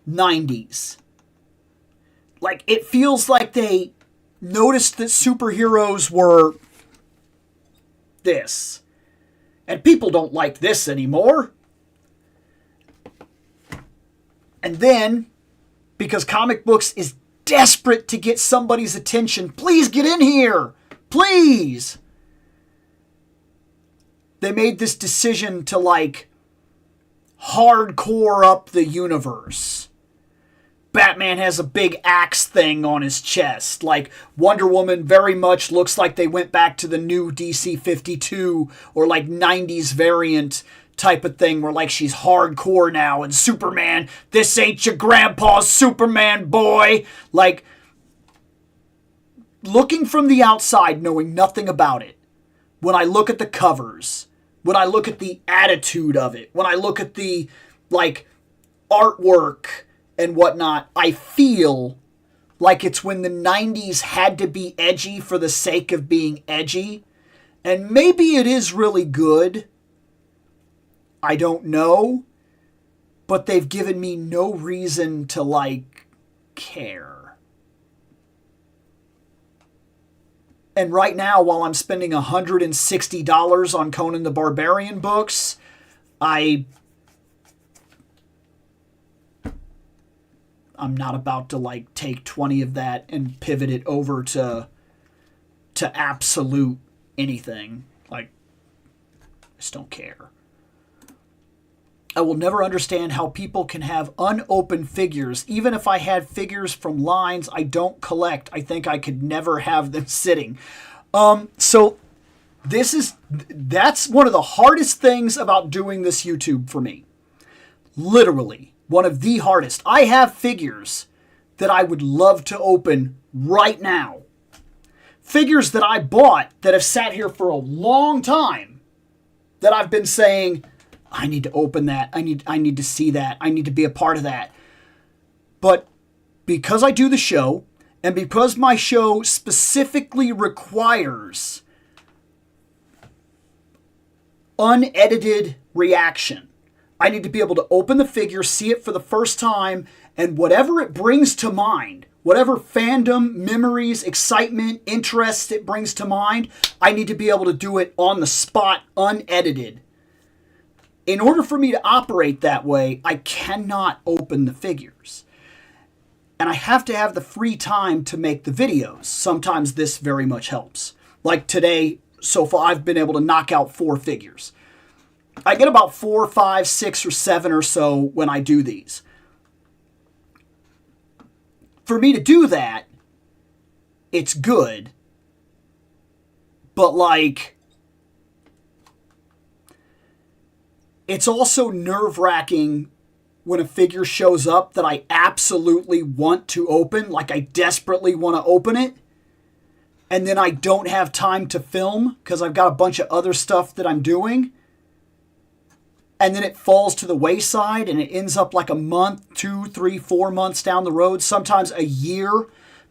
90s. Like, it feels like they noticed that superheroes were this. And people don't like this anymore. And then, because comic books is desperate to get somebody's attention, please get in here! Please! They made this decision to, like, hardcore up the universe. Batman has a big axe thing on his chest. Like, Wonder Woman very much looks like they went back to the new DC 52 or like 90s variant type of thing where like she's hardcore now. And Superman, this ain't your grandpa's Superman, boy. Like, looking from the outside, knowing nothing about it, when I look at the covers, when I look at the attitude of it, when I look at the, like, artwork and whatnot, I feel like it's when the 90s had to be edgy for the sake of being edgy. And maybe it is really good. I don't know. But they've given me no reason to, like, care. And right now, while I'm spending $160 on Conan the Barbarian books, I'm not about to, like, take 20 of that and pivot it over to Absolute anything. Like, I just don't care. I will never understand how people can have unopened figures. Even if I had figures from lines I don't collect, I think I could never have them sitting. So that's one of the hardest things about doing this YouTube for me. Literally. One of the hardest. I have figures that I would love to open right now. Figures that I bought that have sat here for a long time that I've been saying, I need to open that. I need to see that. I need to be a part of that. But because I do the show, and because my show specifically requires unedited reaction, I need to be able to open the figure, see it for the first time, and whatever it brings to mind, whatever fandom, memories, excitement, interest it brings to mind, I need to be able to do it on the spot, unedited. In order for me to operate that way, I cannot open the figures. And I have to have the free time to make the videos. Sometimes this very much helps. Like today, so far, I've been able to knock out 4 figures. I get about 4, 5, 6, or 7 or so when I do these. For me to do that, it's good. But, like, it's also nerve-wracking when a figure shows up that I absolutely want to open, like I desperately want to open it, and then I don't have time to film because I've got a bunch of other stuff that I'm doing, and then it falls to the wayside and it ends up like a month, 2, 3, 4 months down the road, sometimes a year,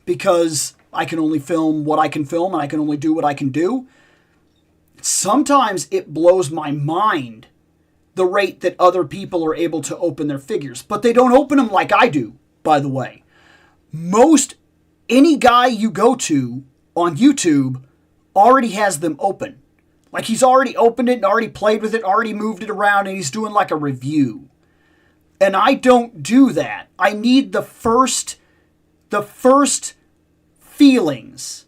because I can only film what I can film and I can only do what I can do. Sometimes it blows my mind the rate that other people are able to open their figures. But they don't open them like I do, by the way. Any guy you go to on YouTube already has them open. Like he's already opened it and already played with it, already moved it around, and he's doing like a review. And I don't do that. I need the first feelings.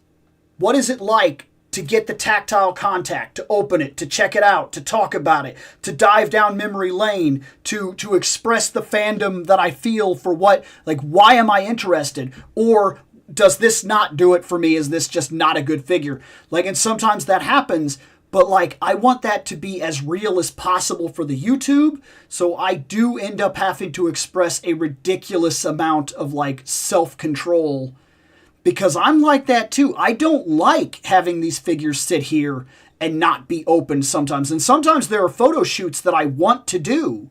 What is it like to get the tactile contact, to open it, to check it out, to talk about it, to dive down memory lane, to express the fandom that I feel for what, like, why am I interested? Or does this not do it for me? Is this just not a good figure? Like, and sometimes that happens, but like, I want that to be as real as possible for the YouTube. So I do end up having to express a ridiculous amount of like self-control, because I'm like that too. I don't like having these figures sit here and not be opened sometimes. And sometimes there are photo shoots that I want to do,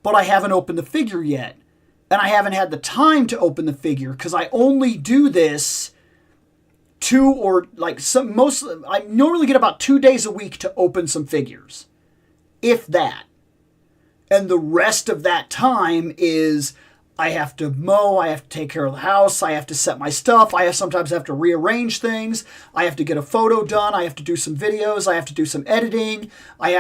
but I haven't opened the figure yet. And I haven't had the time to open the figure because I only do this I normally get about 2 days a week to open some figures, if that. And the rest of that time is I have to mow, I have to take care of the house, I have to set my stuff, sometimes have to rearrange things, I have to get a photo done, I have to do some videos, I have to do some editing, I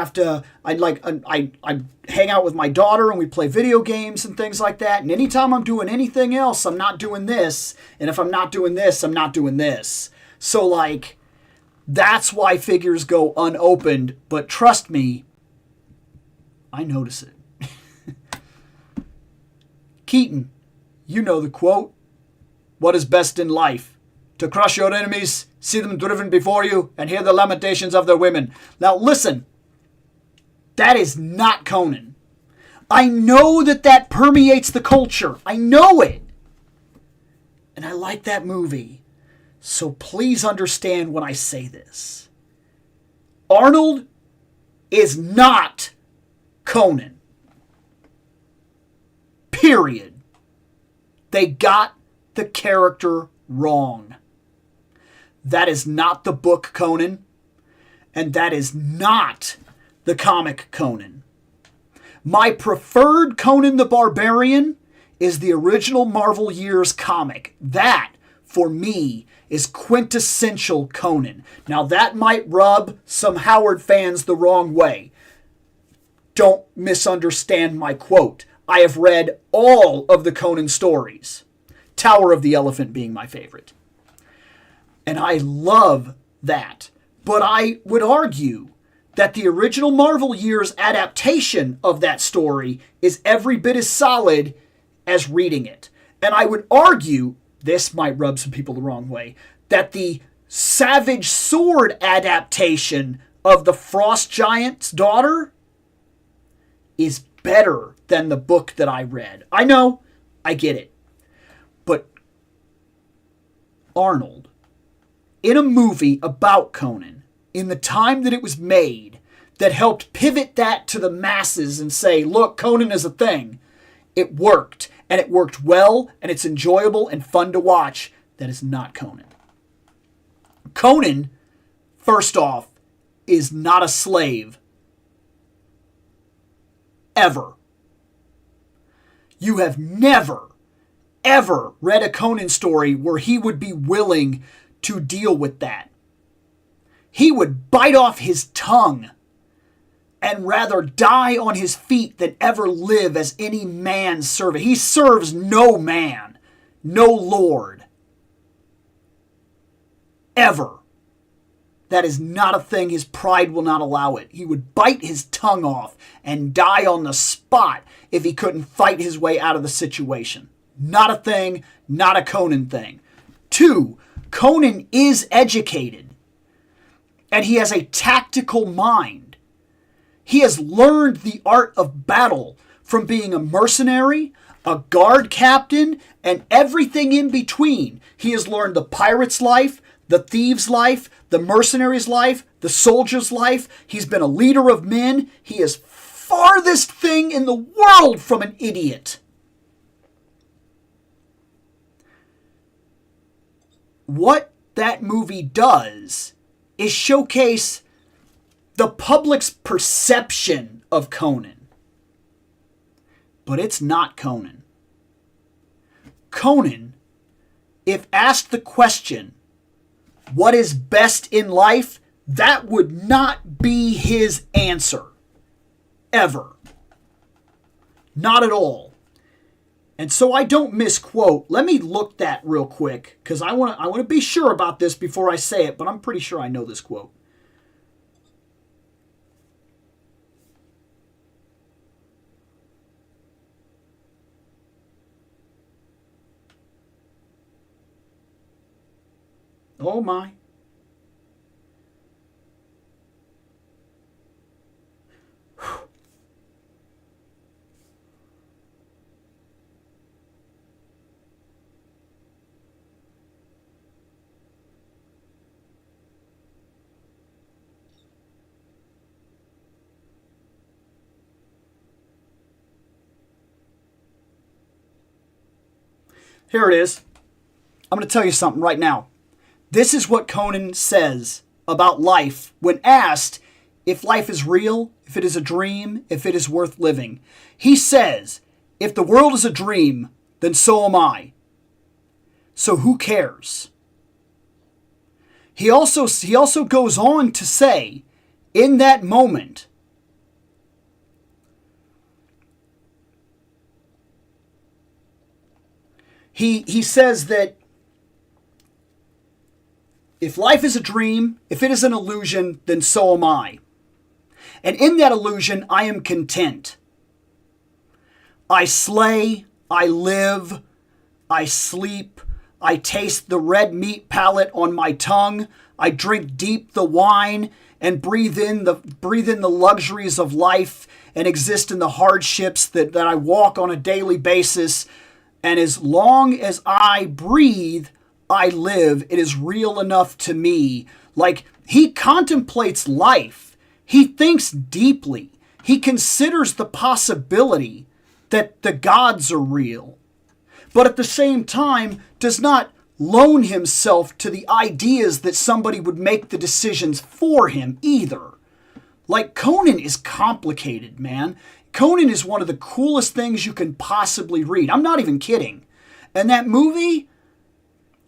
hang out with my daughter and we play video games and things like that. And anytime I'm doing anything else, I'm not doing this. And if I'm not doing this, I'm not doing this. So like, that's why figures go unopened. But trust me, I notice it. Keaton, you know the quote. What is best in life? To crush your enemies, see them driven before you, and hear the lamentations of their women. Now listen, that is not Conan. I know that permeates the culture. I know it. And I like that movie. So please understand when I say this. Arnold is not Conan. Period. They got the character wrong. That is not the book Conan, and that is not the comic Conan. My preferred Conan the Barbarian is the original Marvel Years comic. That, for me, is quintessential Conan. Now, that might rub some Howard fans the wrong way. Don't misunderstand my quote. I have read all of the Conan stories, Tower of the Elephant being my favorite. And I love that. But I would argue that the original Marvel Years adaptation of that story is every bit as solid as reading it. And I would argue, this might rub some people the wrong way, that the Savage Sword adaptation of the Frost Giant's daughter is better than the book that I read. I know, I get it. But Arnold, in a movie about Conan, in the time that it was made, that helped pivot that to the masses and say, look, Conan is a thing, it worked. And it worked well, and it's enjoyable and fun to watch. That is not Conan. Conan, first off, is not a slave. Ever. You have never, ever read a Conan story where he would be willing to deal with that. He would bite off his tongue and rather die on his feet than ever live as any man's servant. He serves no man, no lord. Ever. That is not a thing. His pride will not allow it. He would bite his tongue off and die on the spot if he couldn't fight his way out of the situation. Not a thing, not a Conan thing. 2, Conan is educated, and he has a tactical mind. He has learned the art of battle from being a mercenary, a guard captain, and everything in between. He has learned the pirate's life, the thief's life, the mercenary's life, the soldier's life. He's been a leader of men. He is farthest thing in the world from an idiot. What that movie does is showcase the public's perception of Conan. But it's not Conan. Conan, if asked the question, what is best in life, that would not be his answer. Ever. Not at all. And so I don't misquote. Let me look that real quick, because I want to be sure about this before I say it, but I'm pretty sure I know this quote. Oh my. Here it is. I'm going to tell you something right now. This is what Conan says about life when asked if life is real, if it is a dream, if it is worth living. He says, if the world is a dream, then so am I. So who cares? He also goes on to say, in that moment, he says that if life is a dream, if it is an illusion, then so am I. And in that illusion, I am content. I slay, I live, I sleep, I taste the red meat palate on my tongue, I drink deep the wine and breathe in the luxuries of life and exist in the hardships that I walk on a daily basis. And as long as I breathe, I live. It is real enough to me. Like, he contemplates life. He thinks deeply. He considers the possibility that the gods are real. But at the same time, does not loan himself to the ideas that somebody would make the decisions for him either. Like, Conan is complicated, man. Conan is one of the coolest things you can possibly read. I'm not even kidding. And that movie,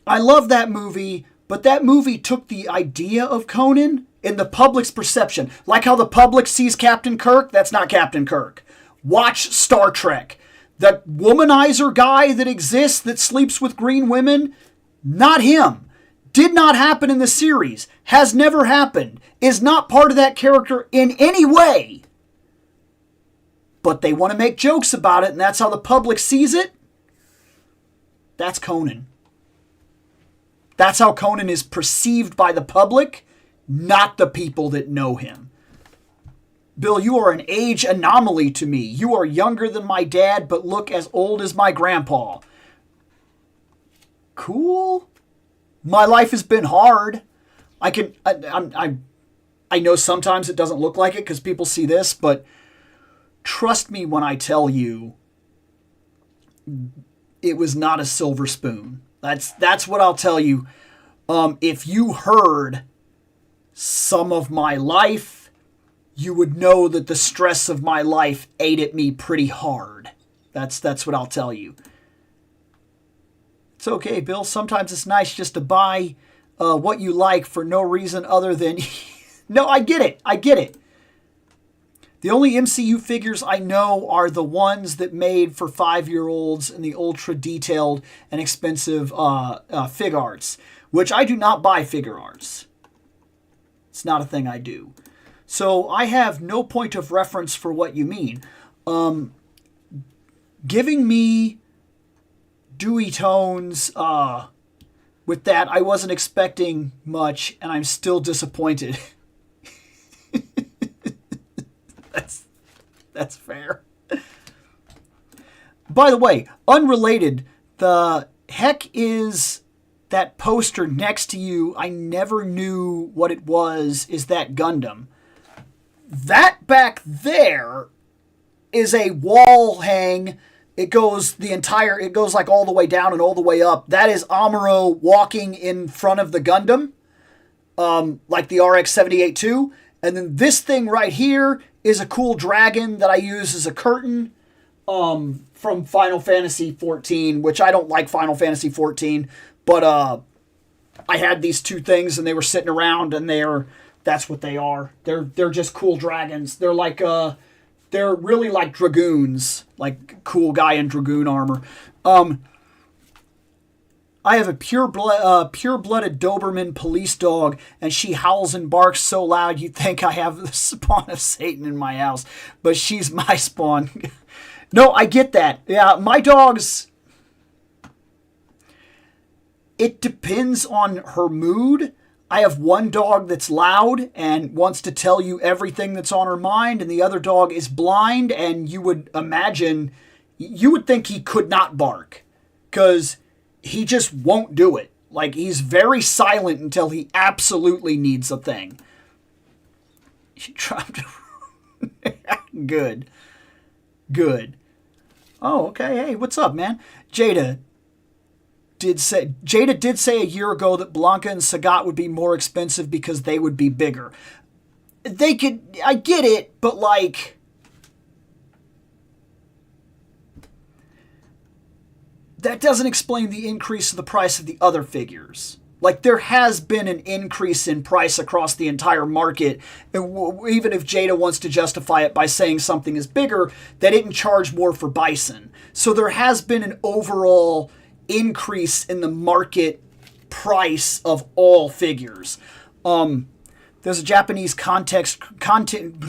I love that movie, but that movie took the idea of Conan in the public's perception. Like how the public sees Captain Kirk, that's not Captain Kirk. Watch Star Trek. The womanizer guy that exists that sleeps with green women, not him. Did not happen in the series. Has never happened. Is not part of that character in any way. But they want to make jokes about it, and that's how the public sees it. That's Conan. That's how Conan is perceived by the public, not the people that know him. Bill, you are an age anomaly to me. You are younger than my dad, but look as old as my grandpa. Cool. My life has been hard. I know sometimes it doesn't look like it because people see this, but trust me when I tell you, it was not a silver spoon. That's what I'll tell you. If you heard some of my life, you would know that the stress of my life ate at me pretty hard. That's what I'll tell you. It's okay, Bill. Sometimes it's nice just to buy what you like for no reason other than... No, I get it. The only MCU figures I know are the ones that made for 5-year-olds and the ultra detailed and expensive fig arts, which I do not buy figure arts. It's not a thing I do. So I have no point of reference for what you mean. Giving me dewy tones with that, I wasn't expecting much, and I'm still disappointed. That's fair. By the way, unrelated, the heck is that poster next to you? I never knew what it was. Is that Gundam? That back there is a wall hang. It goes like all the way down and all the way up. That is Amuro walking in front of the Gundam, like the RX-78-2. And then this thing right here is a cool dragon that I use as a curtain from Final Fantasy XIV, which I don't like Final Fantasy XIV, but I had these two things and they were sitting around, and that's what they are. They're just cool dragons. They're like they're really like dragoons, like cool guy in dragoon armor. I have a pure-blooded Doberman police dog, and she howls and barks so loud you'd think I have the spawn of Satan in my house. But she's my spawn. No, I get that. Yeah, my dogs... It depends on her mood. I have one dog that's loud and wants to tell you everything that's on her mind, and the other dog is blind, and you would think he could not bark, because he just won't do it. Like, he's very silent until he absolutely needs a thing. She dropped Good. Good. Oh, okay. Hey, what's up, man? Jada did say a year ago that Blanca and Sagat would be more expensive because they would be bigger. I get it, but like... that doesn't explain the increase in the price of the other figures. Like, there has been an increase in price across the entire market. Even if Jada wants to justify it by saying something is bigger, they didn't charge more for Bison. So there has been an overall increase in the market price of all figures. There's a Japanese content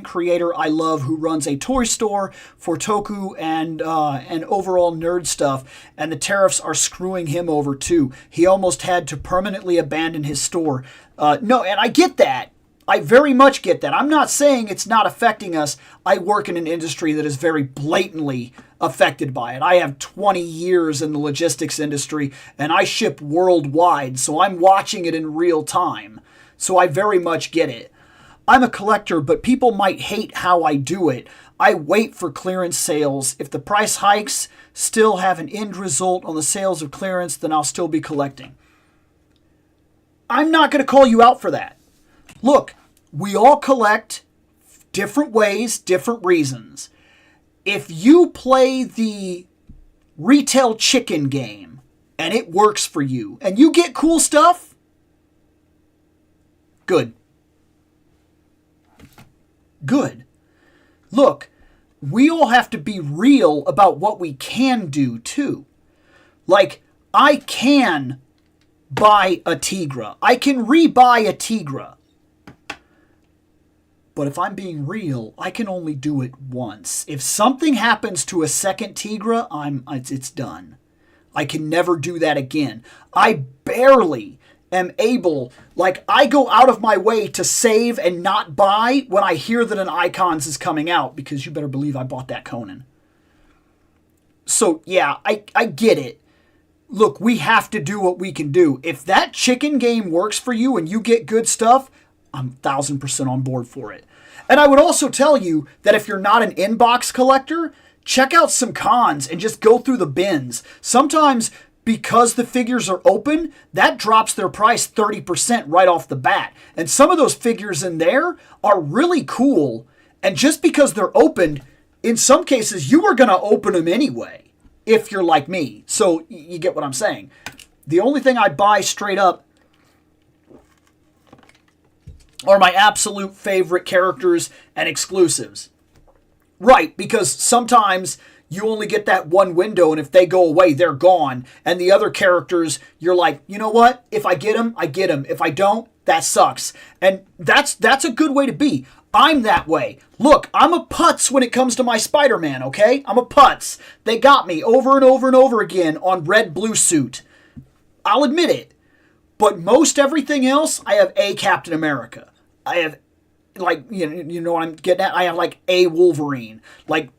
creator I love who runs a toy store for Toku and overall nerd stuff, and the tariffs are screwing him over too. He almost had to permanently abandon his store. No, and I get that. I very much get that. I'm not saying it's not affecting us. I work in an industry that is very blatantly affected by it. I have 20 years in the logistics industry, and I ship worldwide, so I'm watching it in real time. So I very much get it. I'm a collector, but people might hate how I do it. I wait for clearance sales. If the price hikes still have an end result on the sales of clearance, then I'll still be collecting. I'm not going to call you out for that. Look, we all collect different ways, different reasons. If you play the retail chicken game and it works for you and you get cool stuff, good. Good. Look, we all have to be real about what we can do too. Like, I can buy a Tigra. I can rebuy a Tigra. But if I'm being real, I can only do it once. If something happens to a second Tigra, it's done. I can never do that again. I barely am able, like, I go out of my way to save and not buy when I hear that an Icons is coming out, because you better believe I bought that Conan. So, yeah, I get it. Look, we have to do what we can do. If that chicken game works for you and you get good stuff, I'm 1,000% on board for it. And I would also tell you that if you're not an inbox collector, check out some cons and just go through the bins. Sometimes, because the figures are open, that drops their price 30% right off the bat. And some of those figures in there are really cool. And just because they're opened, in some cases, you are going to open them anyway, if you're like me. So you get what I'm saying. The only thing I buy straight up are my absolute favorite characters and exclusives. Right, because sometimes you only get that one window, and if they go away, they're gone. And the other characters, you're like, you know what? If I get them, I get them. If I don't, that sucks. And that's a good way to be. I'm that way. Look, I'm a putz when it comes to my Spider-Man, okay? I'm a putz. They got me over and over and over again on red blue suit. I'll admit it. But most everything else, I have a Captain America. I have like, you know what I'm getting at? I have like a Wolverine. Like,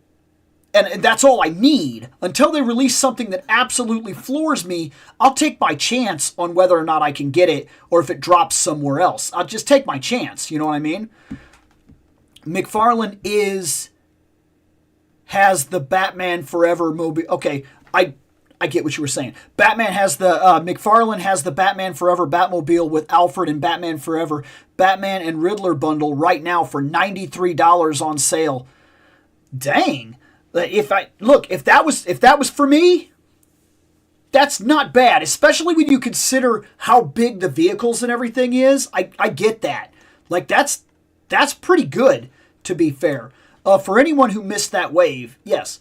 and that's all I need. Until they release something that absolutely floors me, I'll take my chance on whether or not I can get it or if it drops somewhere else. I'll just take my chance, you know what I mean? McFarlane has the Batman Forever mobile. Okay, I get what you were saying. McFarlane has the Batman Forever Batmobile with Alfred and Batman Forever Batman and Riddler bundle right now for $93 on sale. Dang. If that was for me, that's not bad, especially when you consider how big the vehicles and everything is. I get that. Like, that's pretty good, to be fair. For anyone who missed that wave, yes.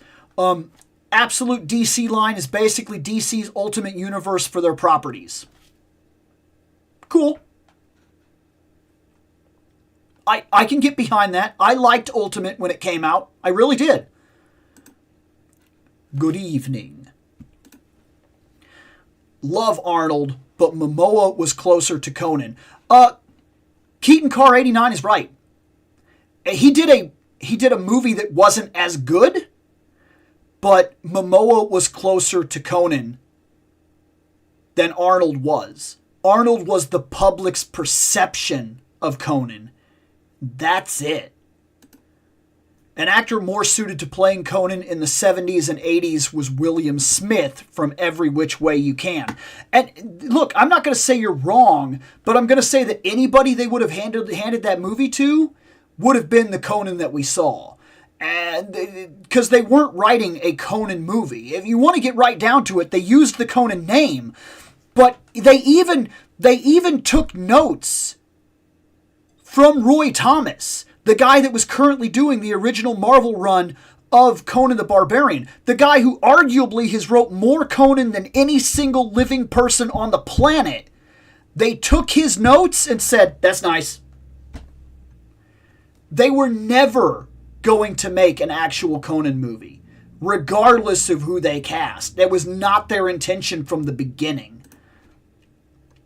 Absolute DC line is basically DC's Ultimate Universe for their properties. Cool. I can get behind that. I liked Ultimate when it came out. I really did. Good evening. Love Arnold, but Momoa was closer to Conan. Keaton Carr 89 is right. He did a movie that wasn't as good, but Momoa was closer to Conan than Arnold was. Arnold was the public's perception of Conan. That's it. An actor more suited to playing Conan in the 70s and 80s was William Smith from Every Which Way You Can. And look, I'm not going to say you're wrong, but I'm going to say that anybody they would have handed that movie to would have been the Conan that we saw. And because they weren't writing a Conan movie. If you want to get right down to it, they used the Conan name, but they even took notes from Roy Thomas, the guy that was currently doing the original Marvel run of Conan the Barbarian. The guy who arguably has wrote more Conan than any single living person on the planet. They took his notes and said, that's nice. They were never going to make an actual Conan movie, regardless of who they cast. That was not their intention from the beginning.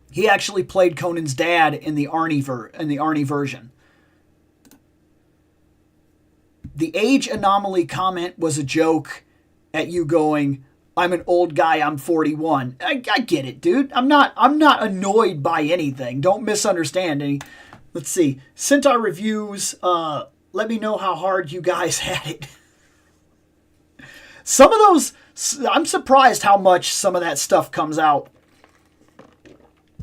He actually played Conan's dad in the Arnie version. The age anomaly comment was a joke at you going, I'm an old guy, I'm 41. I get it, dude. I'm not annoyed by anything. Don't misunderstand any. Let's see. Sentai reviews, let me know how hard you guys had it. Some of those, I'm surprised how much some of that stuff comes out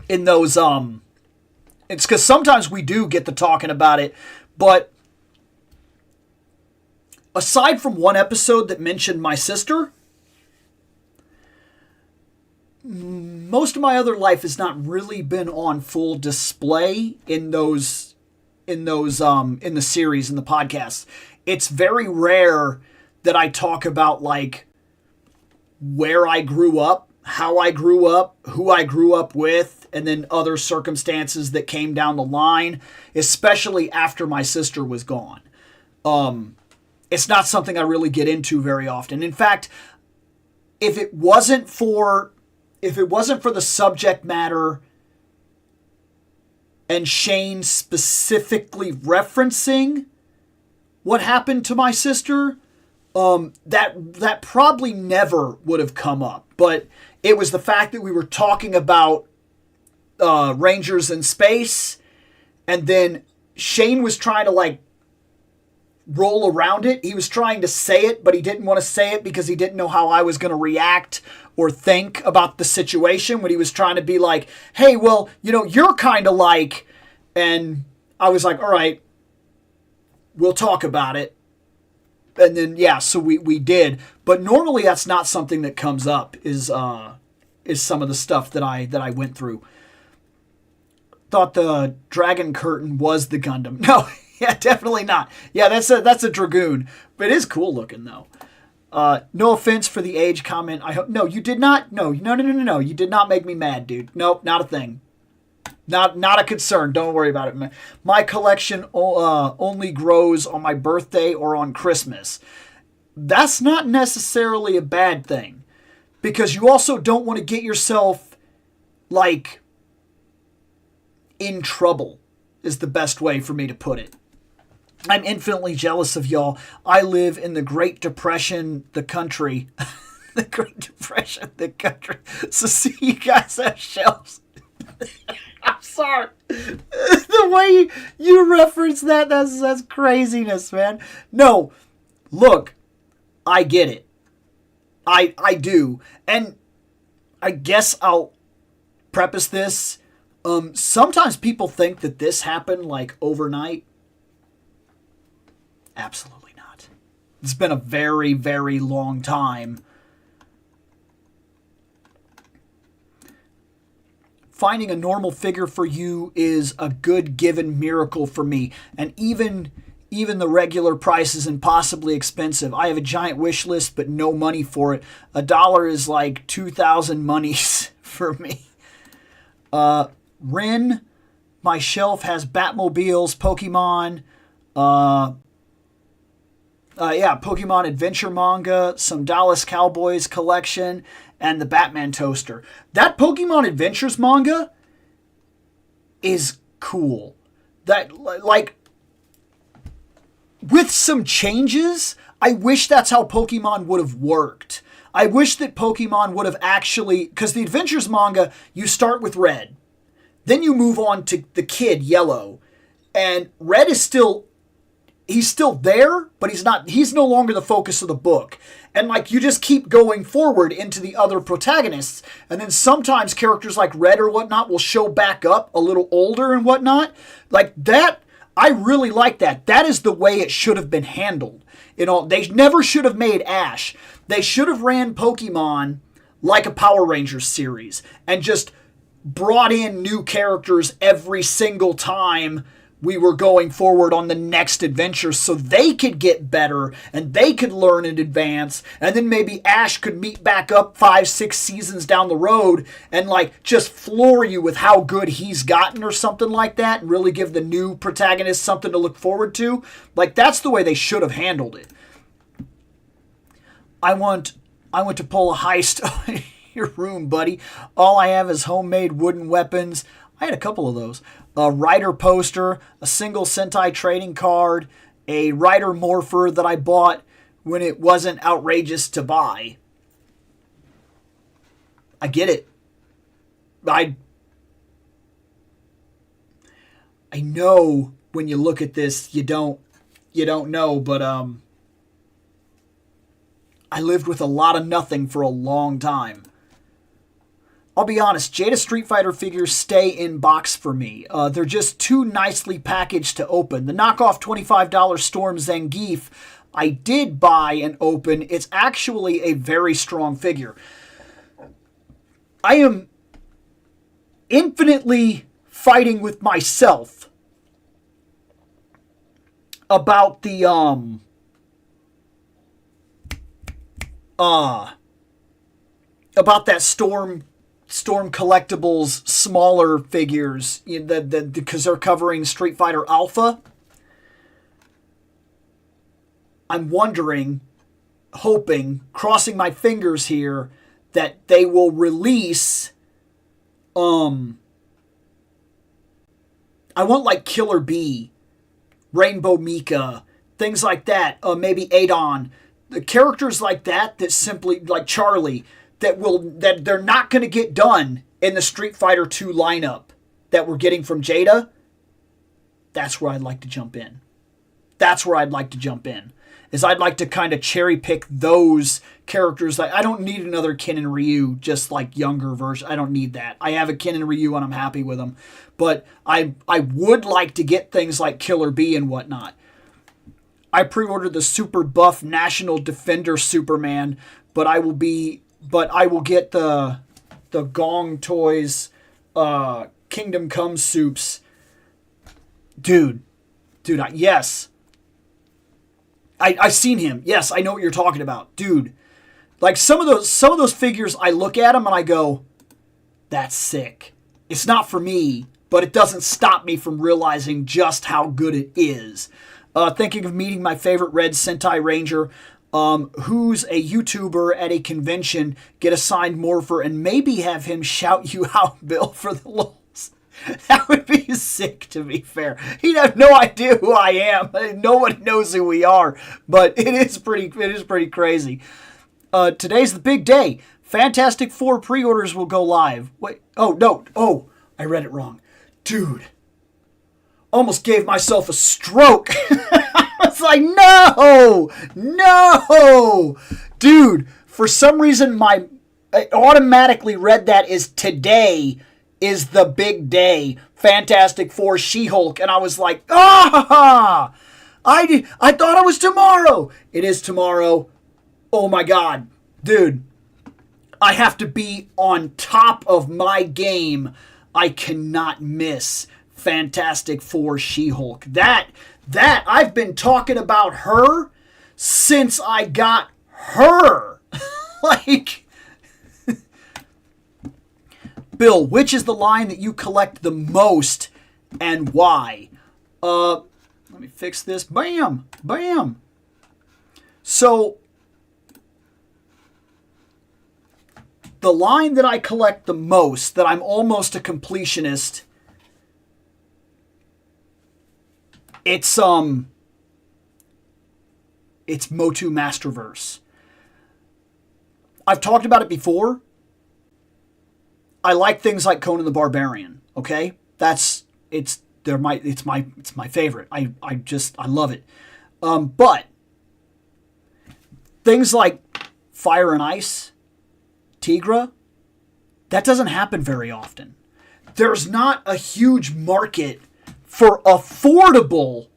in those, it's because sometimes we do get to talking about it, but aside from one episode that mentioned my sister, most of my other life has not really been on full display in the series, in the podcast. It's very rare that I talk about like where I grew up, how I grew up, who I grew up with, and then other circumstances that came down the line, especially after my sister was gone. It's not something I really get into very often. In fact, if it wasn't for the subject matter and Shane specifically referencing what happened to my sister, that probably never would have come up. But it was the fact that we were talking about Rangers in space, and then Shane was trying to like roll around it. He was trying to say it, but he didn't want to say it because he didn't know how I was going to react or think about the situation, when he was trying to be like, hey, well, you're kind of like, and I was like, all right, we'll talk about it. And then, yeah, so we did. But normally that's not something that comes up, is some of the stuff that I went through. Thought the Dragon Curtain was the Gundam. No, yeah, definitely not. Yeah, that's a Dragoon. But it is cool looking, though. No offense for the age comment. I hope no, you did not. No. You did not make me mad, dude. Nope, not a thing. Not a concern. Don't worry about it. My collection only grows on my birthday or on Christmas. That's not necessarily a bad thing, because you also don't want to get yourself like in trouble, is the best way for me to put it. I'm infinitely jealous of y'all. I live in the Great Depression, the country. The Great Depression, the country. So see, you guys have shelves. I'm sorry. The way you reference that's craziness, man. No, look, I get it. I do. And I guess I'll preface this. Sometimes people think that this happened like overnight. Absolutely not. It's been a very, very long time. Finding a normal figure for you is a good given miracle for me. And even the regular price is impossibly expensive. I have a giant wish list, but no money for it. $1 is like 2,000 monies for me. Rin, my shelf has Batmobiles, Pokemon, Pokemon Adventure manga, some Dallas Cowboys collection, and the Batman toaster. That Pokemon Adventures manga is cool. That, like, with some changes, I wish that's how Pokemon would have worked. I wish that Pokemon would have actually, because the Adventures manga, you start with Red. Then you move on to the kid, Yellow. And Red is still, he's still there, but he's no longer the focus of the book. And like, you just keep going forward into the other protagonists. And then sometimes characters like Red or whatnot will show back up a little older and whatnot. Like that, I really like that. That is the way it should have been handled. You know, they never should have made Ash. They should have ran Pokemon like a Power Rangers series and just brought in new characters every single time we were going forward on the next adventure so they could get better and they could learn and advance, and then maybe Ash could meet back up 5-6 seasons down the road and like just floor you with how good he's gotten or something like that, and really give the new protagonist something to look forward to. Like, that's the way they should have handled it. I want to pull a heist on your room, buddy. All I have is homemade wooden weapons. I had a couple of those. A Rider poster, a single Sentai trading card, a Rider morpher that I bought when it wasn't outrageous to buy. I get it. I know when you look at this, you don't know, but I lived with a lot of nothing for a long time. I'll be honest, Jada Street Fighter figures stay in box for me. They're just too nicely packaged to open. The knockoff $25 Storm Zangief I did buy and open. It's actually a very strong figure. I am infinitely fighting with myself about the about that Storm Collectibles smaller figures, because they're covering Street Fighter Alpha. I'm wondering, hoping, crossing my fingers here, that they will release, I want like Killer Bee, Rainbow Mika, things like that, maybe Adon, the characters like that simply, like Charlie, that they're not going to get done in the Street Fighter 2 lineup that we're getting from Jada. That's where I'd like to jump in. Is I'd like to kind of cherry pick those characters. I don't need another Ken and Ryu, just like younger version. I don't need that. I have a Ken and Ryu and I'm happy with them. But I would like to get things like Killer Bee and whatnot. I pre-ordered the super buff National Defender Superman, but I will get the Gong Toys Kingdom Come soups. Dude, yes. I've seen him. Yes, I know what you're talking about. Dude, like some of those figures, I look at them and I go, that's sick. It's not for me, but it doesn't stop me from realizing just how good it is. Thinking of meeting my favorite Red Sentai Ranger, who's a YouTuber at a convention, get a signed morpher, and maybe have him shout you out, Bill, for the lulz. That would be sick, to be fair. He'd have no idea who I am. Nobody knows who we are, but it is pretty crazy. Today's the big day. Fantastic Four pre-orders will go live. Wait, no. Oh, I read it wrong. Dude, almost gave myself a stroke. I was like, no. Dude, for some reason, I automatically read that as today is the big day. Fantastic Four She-Hulk. And I was like, I thought it was tomorrow. It is tomorrow. Oh my God. Dude, I have to be on top of my game. I cannot miss Fantastic Four She-Hulk. That I've been talking about her since I got her. Like, Bill, which is the line that you collect the most and why? Let me fix this. Bam. So, the line that I collect the most, that I'm almost a completionist, it's Motu Masterverse. I've talked about it before. I like things like Conan the Barbarian. Okay, it's my favorite. I love it. But things like Fire and Ice, Tigra, that doesn't happen very often. There's not a huge market for affordable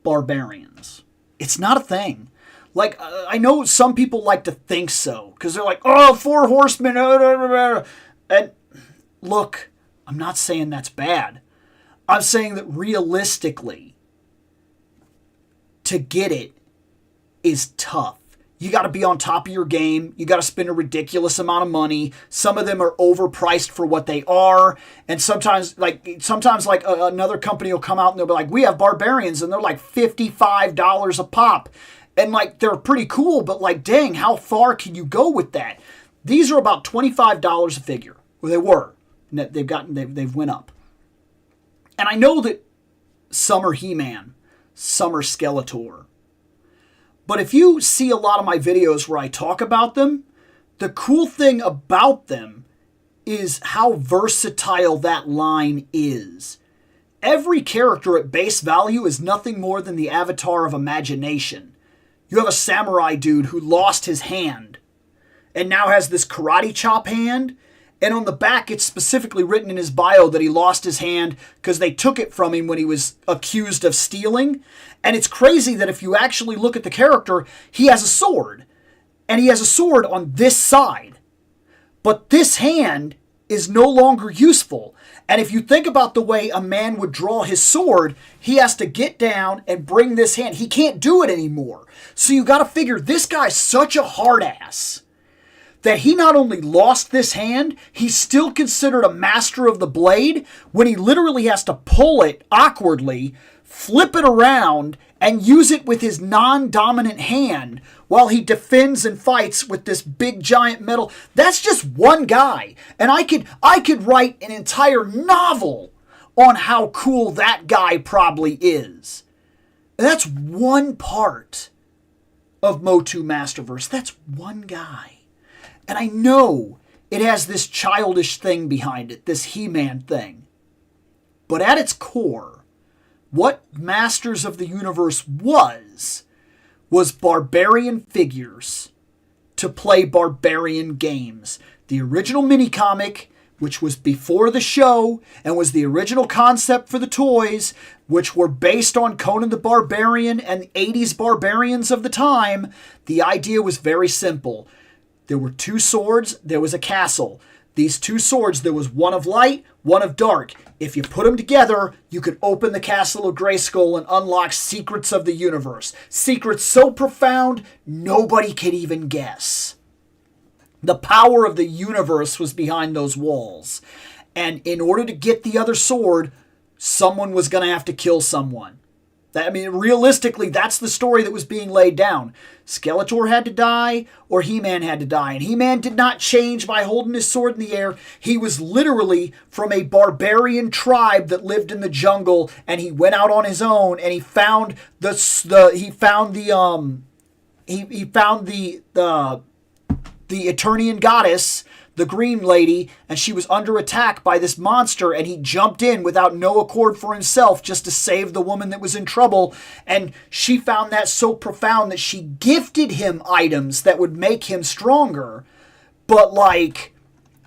barbarians. It's not a thing. Like, I know some people like to think so, because they're like, oh, Four Horsemen, and look, I'm not saying that's bad. I'm saying that realistically, to get it is tough. You got to be on top of your game. You got to spend a ridiculous amount of money. Some of them are overpriced for what they are. And sometimes another company will come out and they'll be like, we have barbarians, and they're like $55 a pop. And like, they're pretty cool, but like, dang, how far can you go with that? These are about $25 a figure. Well, they were. They've went up. And I know that some are He-Man, some are Skeletor. But if you see a lot of my videos where I talk about them, the cool thing about them is how versatile that line is. Every character at base value is nothing more than the avatar of imagination. You have a samurai dude who lost his hand and now has this karate chop hand. And on the back, it's specifically written in his bio that he lost his hand because they took it from him when he was accused of stealing. And it's crazy that if you actually look at the character, he has a sword. And he has a sword on this side. But this hand is no longer useful. And if you think about the way a man would draw his sword, he has to get down and bring this hand. He can't do it anymore. So you got to figure, this guy's such a hard ass that he not only lost this hand, he's still considered a master of the blade when he literally has to pull it awkwardly, flip it around, and use it with his non-dominant hand while he defends and fights with this big giant metal. That's just one guy. And I could write an entire novel on how cool that guy probably is. And that's one part of Motu Masterverse. That's one guy. And I know it has this childish thing behind it, this He-Man thing. But at its core, what Masters of the Universe was barbarian figures to play barbarian games. The original mini-comic, which was before the show, and was the original concept for the toys, which were based on Conan the Barbarian and the 80s barbarians of the time, the idea was very simple. There were two swords, there was a castle. These two swords, there was one of light, one of dark. If you put them together, you could open the castle of Grayskull and unlock secrets of the universe. Secrets so profound, nobody could even guess. The power of the universe was behind those walls. And in order to get the other sword, someone was going to have to kill someone. I mean, realistically, that's the story that was being laid down. Skeletor had to die, or He-Man had to die. And He-Man did not change by holding his sword in the air. He was literally from a barbarian tribe that lived in the jungle, and he went out on his own, and he found the Eternian goddess, the green lady, and she was under attack by this monster, and he jumped in without no accord for himself just to save the woman that was in trouble. And she found that so profound that she gifted him items that would make him stronger. But like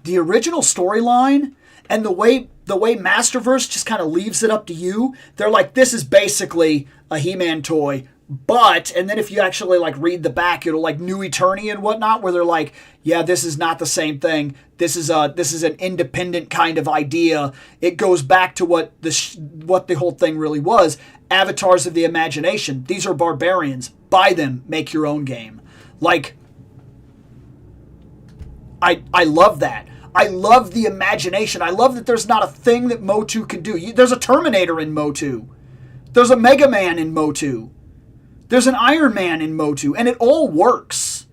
the original storyline and the way Masterverse just kind of leaves it up to you, they're like, this is basically a He-Man toy. But, and then if you actually like read the back, it'll like New Eternia and whatnot, where they're like, yeah, this is not the same thing. This is an independent kind of idea. It goes back to what the whole thing really was. Avatars of the imagination. These are barbarians. Buy them. Make your own game. Like, I love that. I love the imagination. I love that there's not a thing that Motu can do. There's a Terminator in Motu. There's a Mega Man in Motu. There's an Iron Man in Motu, and it all works.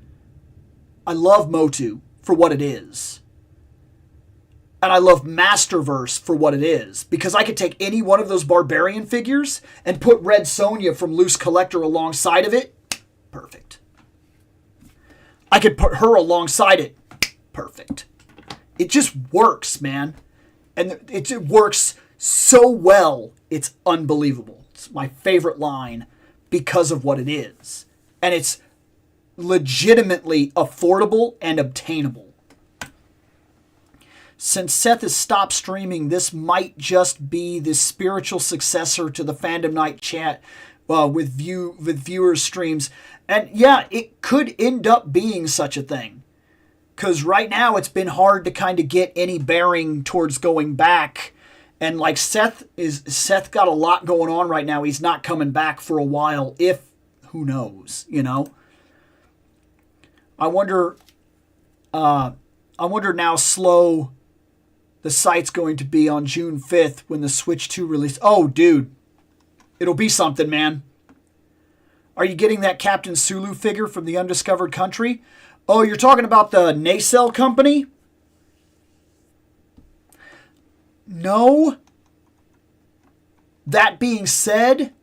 I love Motu for what it is. And I love Masterverse for what it is. Because I could take any one of those barbarian figures and put Red Sonja from Loose Collector alongside of it. Perfect. I could put her alongside it. Perfect. It just works, man. And it works so well, it's unbelievable. It's my favorite line because of what it is. And it's legitimately affordable and obtainable. Since Seth has stopped streaming, this might just be the spiritual successor to the Fandom Night chat with viewers' streams. And yeah, it could end up being such a thing. Because right now it's been hard to kind of get any bearing towards going back. And like Seth got a lot going on right now. He's not coming back for a while. Who knows, you know? I wonder now slow the site's going to be on June 5th when the Switch 2 release. Oh, dude. It'll be something, man. Are you getting that Captain Sulu figure from the Undiscovered Country? Oh, you're talking about the Nacelle Company? No. That being said,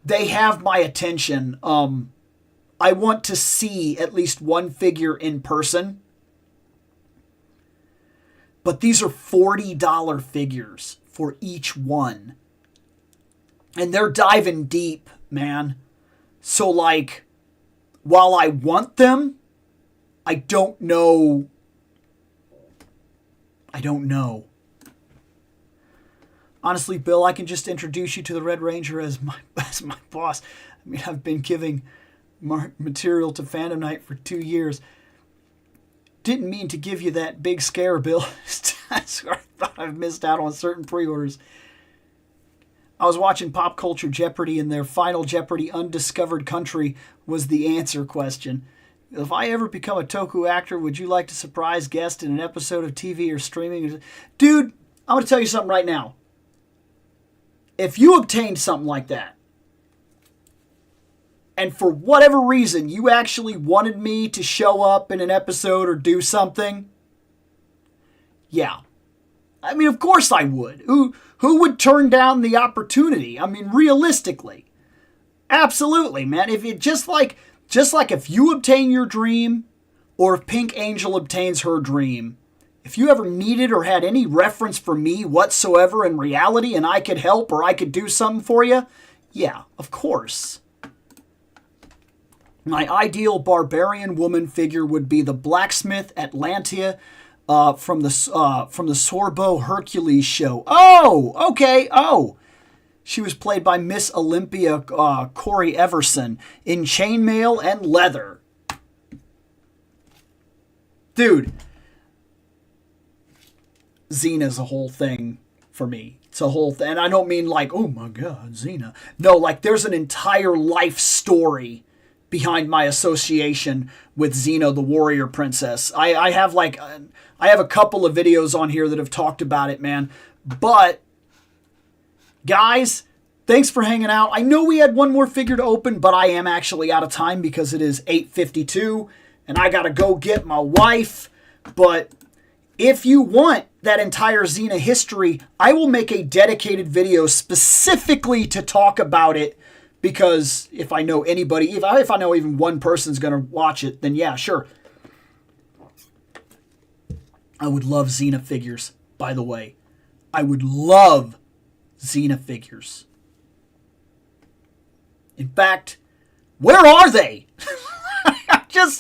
they have my attention. I want to see at least one figure in person. But these are $40 figures for each one. And they're diving deep, man. So, like, while I want them, I don't know. Honestly, Bill, I can just introduce you to the Red Ranger as my boss. I mean, I've been giving material to Fandom Night for 2 years. Didn't mean to give you that big scare, Bill. I thought I've missed out on certain pre-orders. I was watching Pop Culture Jeopardy, and their final Jeopardy Undiscovered Country was the answer question. If I ever become a Toku actor, would you like to surprise guest in an episode of TV or streaming? Dude, I'm going to tell you something right now. If you obtained something like that, and for whatever reason you actually wanted me to show up in an episode or do something, yeah. I mean, of course I would. Who would turn down the opportunity? I mean, realistically. Absolutely, man. If it just like if you obtain your dream, or if Pink Angel obtains her dream, if you ever needed or had any reference for me whatsoever in reality and I could help or I could do something for you, yeah, of course. My ideal barbarian woman figure would be the blacksmith Atlantia from the Sorbo Hercules show. Oh, okay. Oh, she was played by Miss Olympia Corey Everson in chainmail and leather. Dude, Xena's a whole thing for me. It's a whole thing. And I don't mean like, oh my God, Xena. No, like there's an entire life story behind my association with Xena, the warrior princess. I have a couple of videos on here that have talked about it, man. But guys, Thanks for hanging out. I know we had one more figure to open, but I am actually out of time because it is 8:52 and I got to go get my wife. But if you want that entire Xena history, I will make a dedicated video specifically to talk about it, because if I know anybody, if I know even one person's going to watch it, then yeah, sure. I would love Xena figures, by the way. I would love Xena figures. In fact, where are they?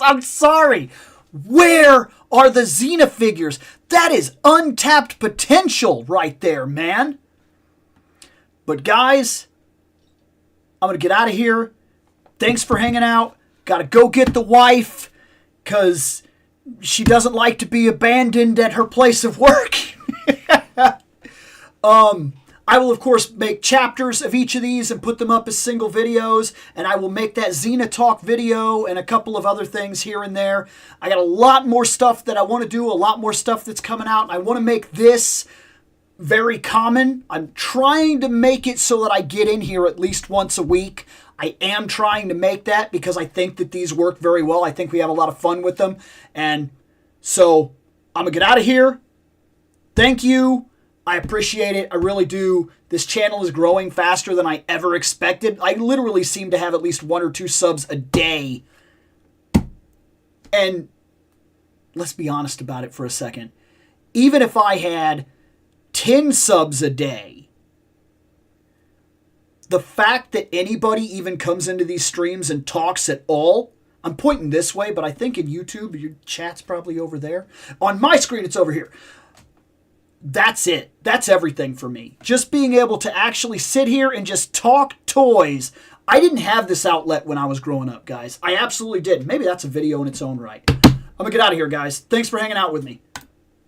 I'm sorry. Where are the Xena figures? That is untapped potential right there, man. But guys, I'm going to get out of here. Thanks for hanging out. Got to go get the wife because she doesn't like to be abandoned at her place of work. I will, of course, make chapters of each of these and put them up as single videos. And I will make that Xena Talk video and a couple of other things here and there. I got a lot more stuff that I want to do, a lot more stuff that's coming out. I want to make this very common. I'm trying to make it so that I get in here at least once a week. I am trying to make that because I think that these work very well. I think we have a lot of fun with them. And so I'm going to get out of here. Thank you. I appreciate it. I really do. This channel is growing faster than I ever expected. I literally seem to have at least 1 or 2 subs a day. And let's be honest about it for a second. Even if I had 10 subs a day, the fact that anybody even comes into these streams and talks at all, I'm pointing this way, but I think in YouTube, your chat's probably over there. On my screen, it's over here. That's it. That's everything for me. Just being able to actually sit here and just talk toys. I didn't have this outlet when I was growing up, guys. I absolutely did. Maybe that's a video in its own right. I'm going to get out of here, guys. Thanks for hanging out with me.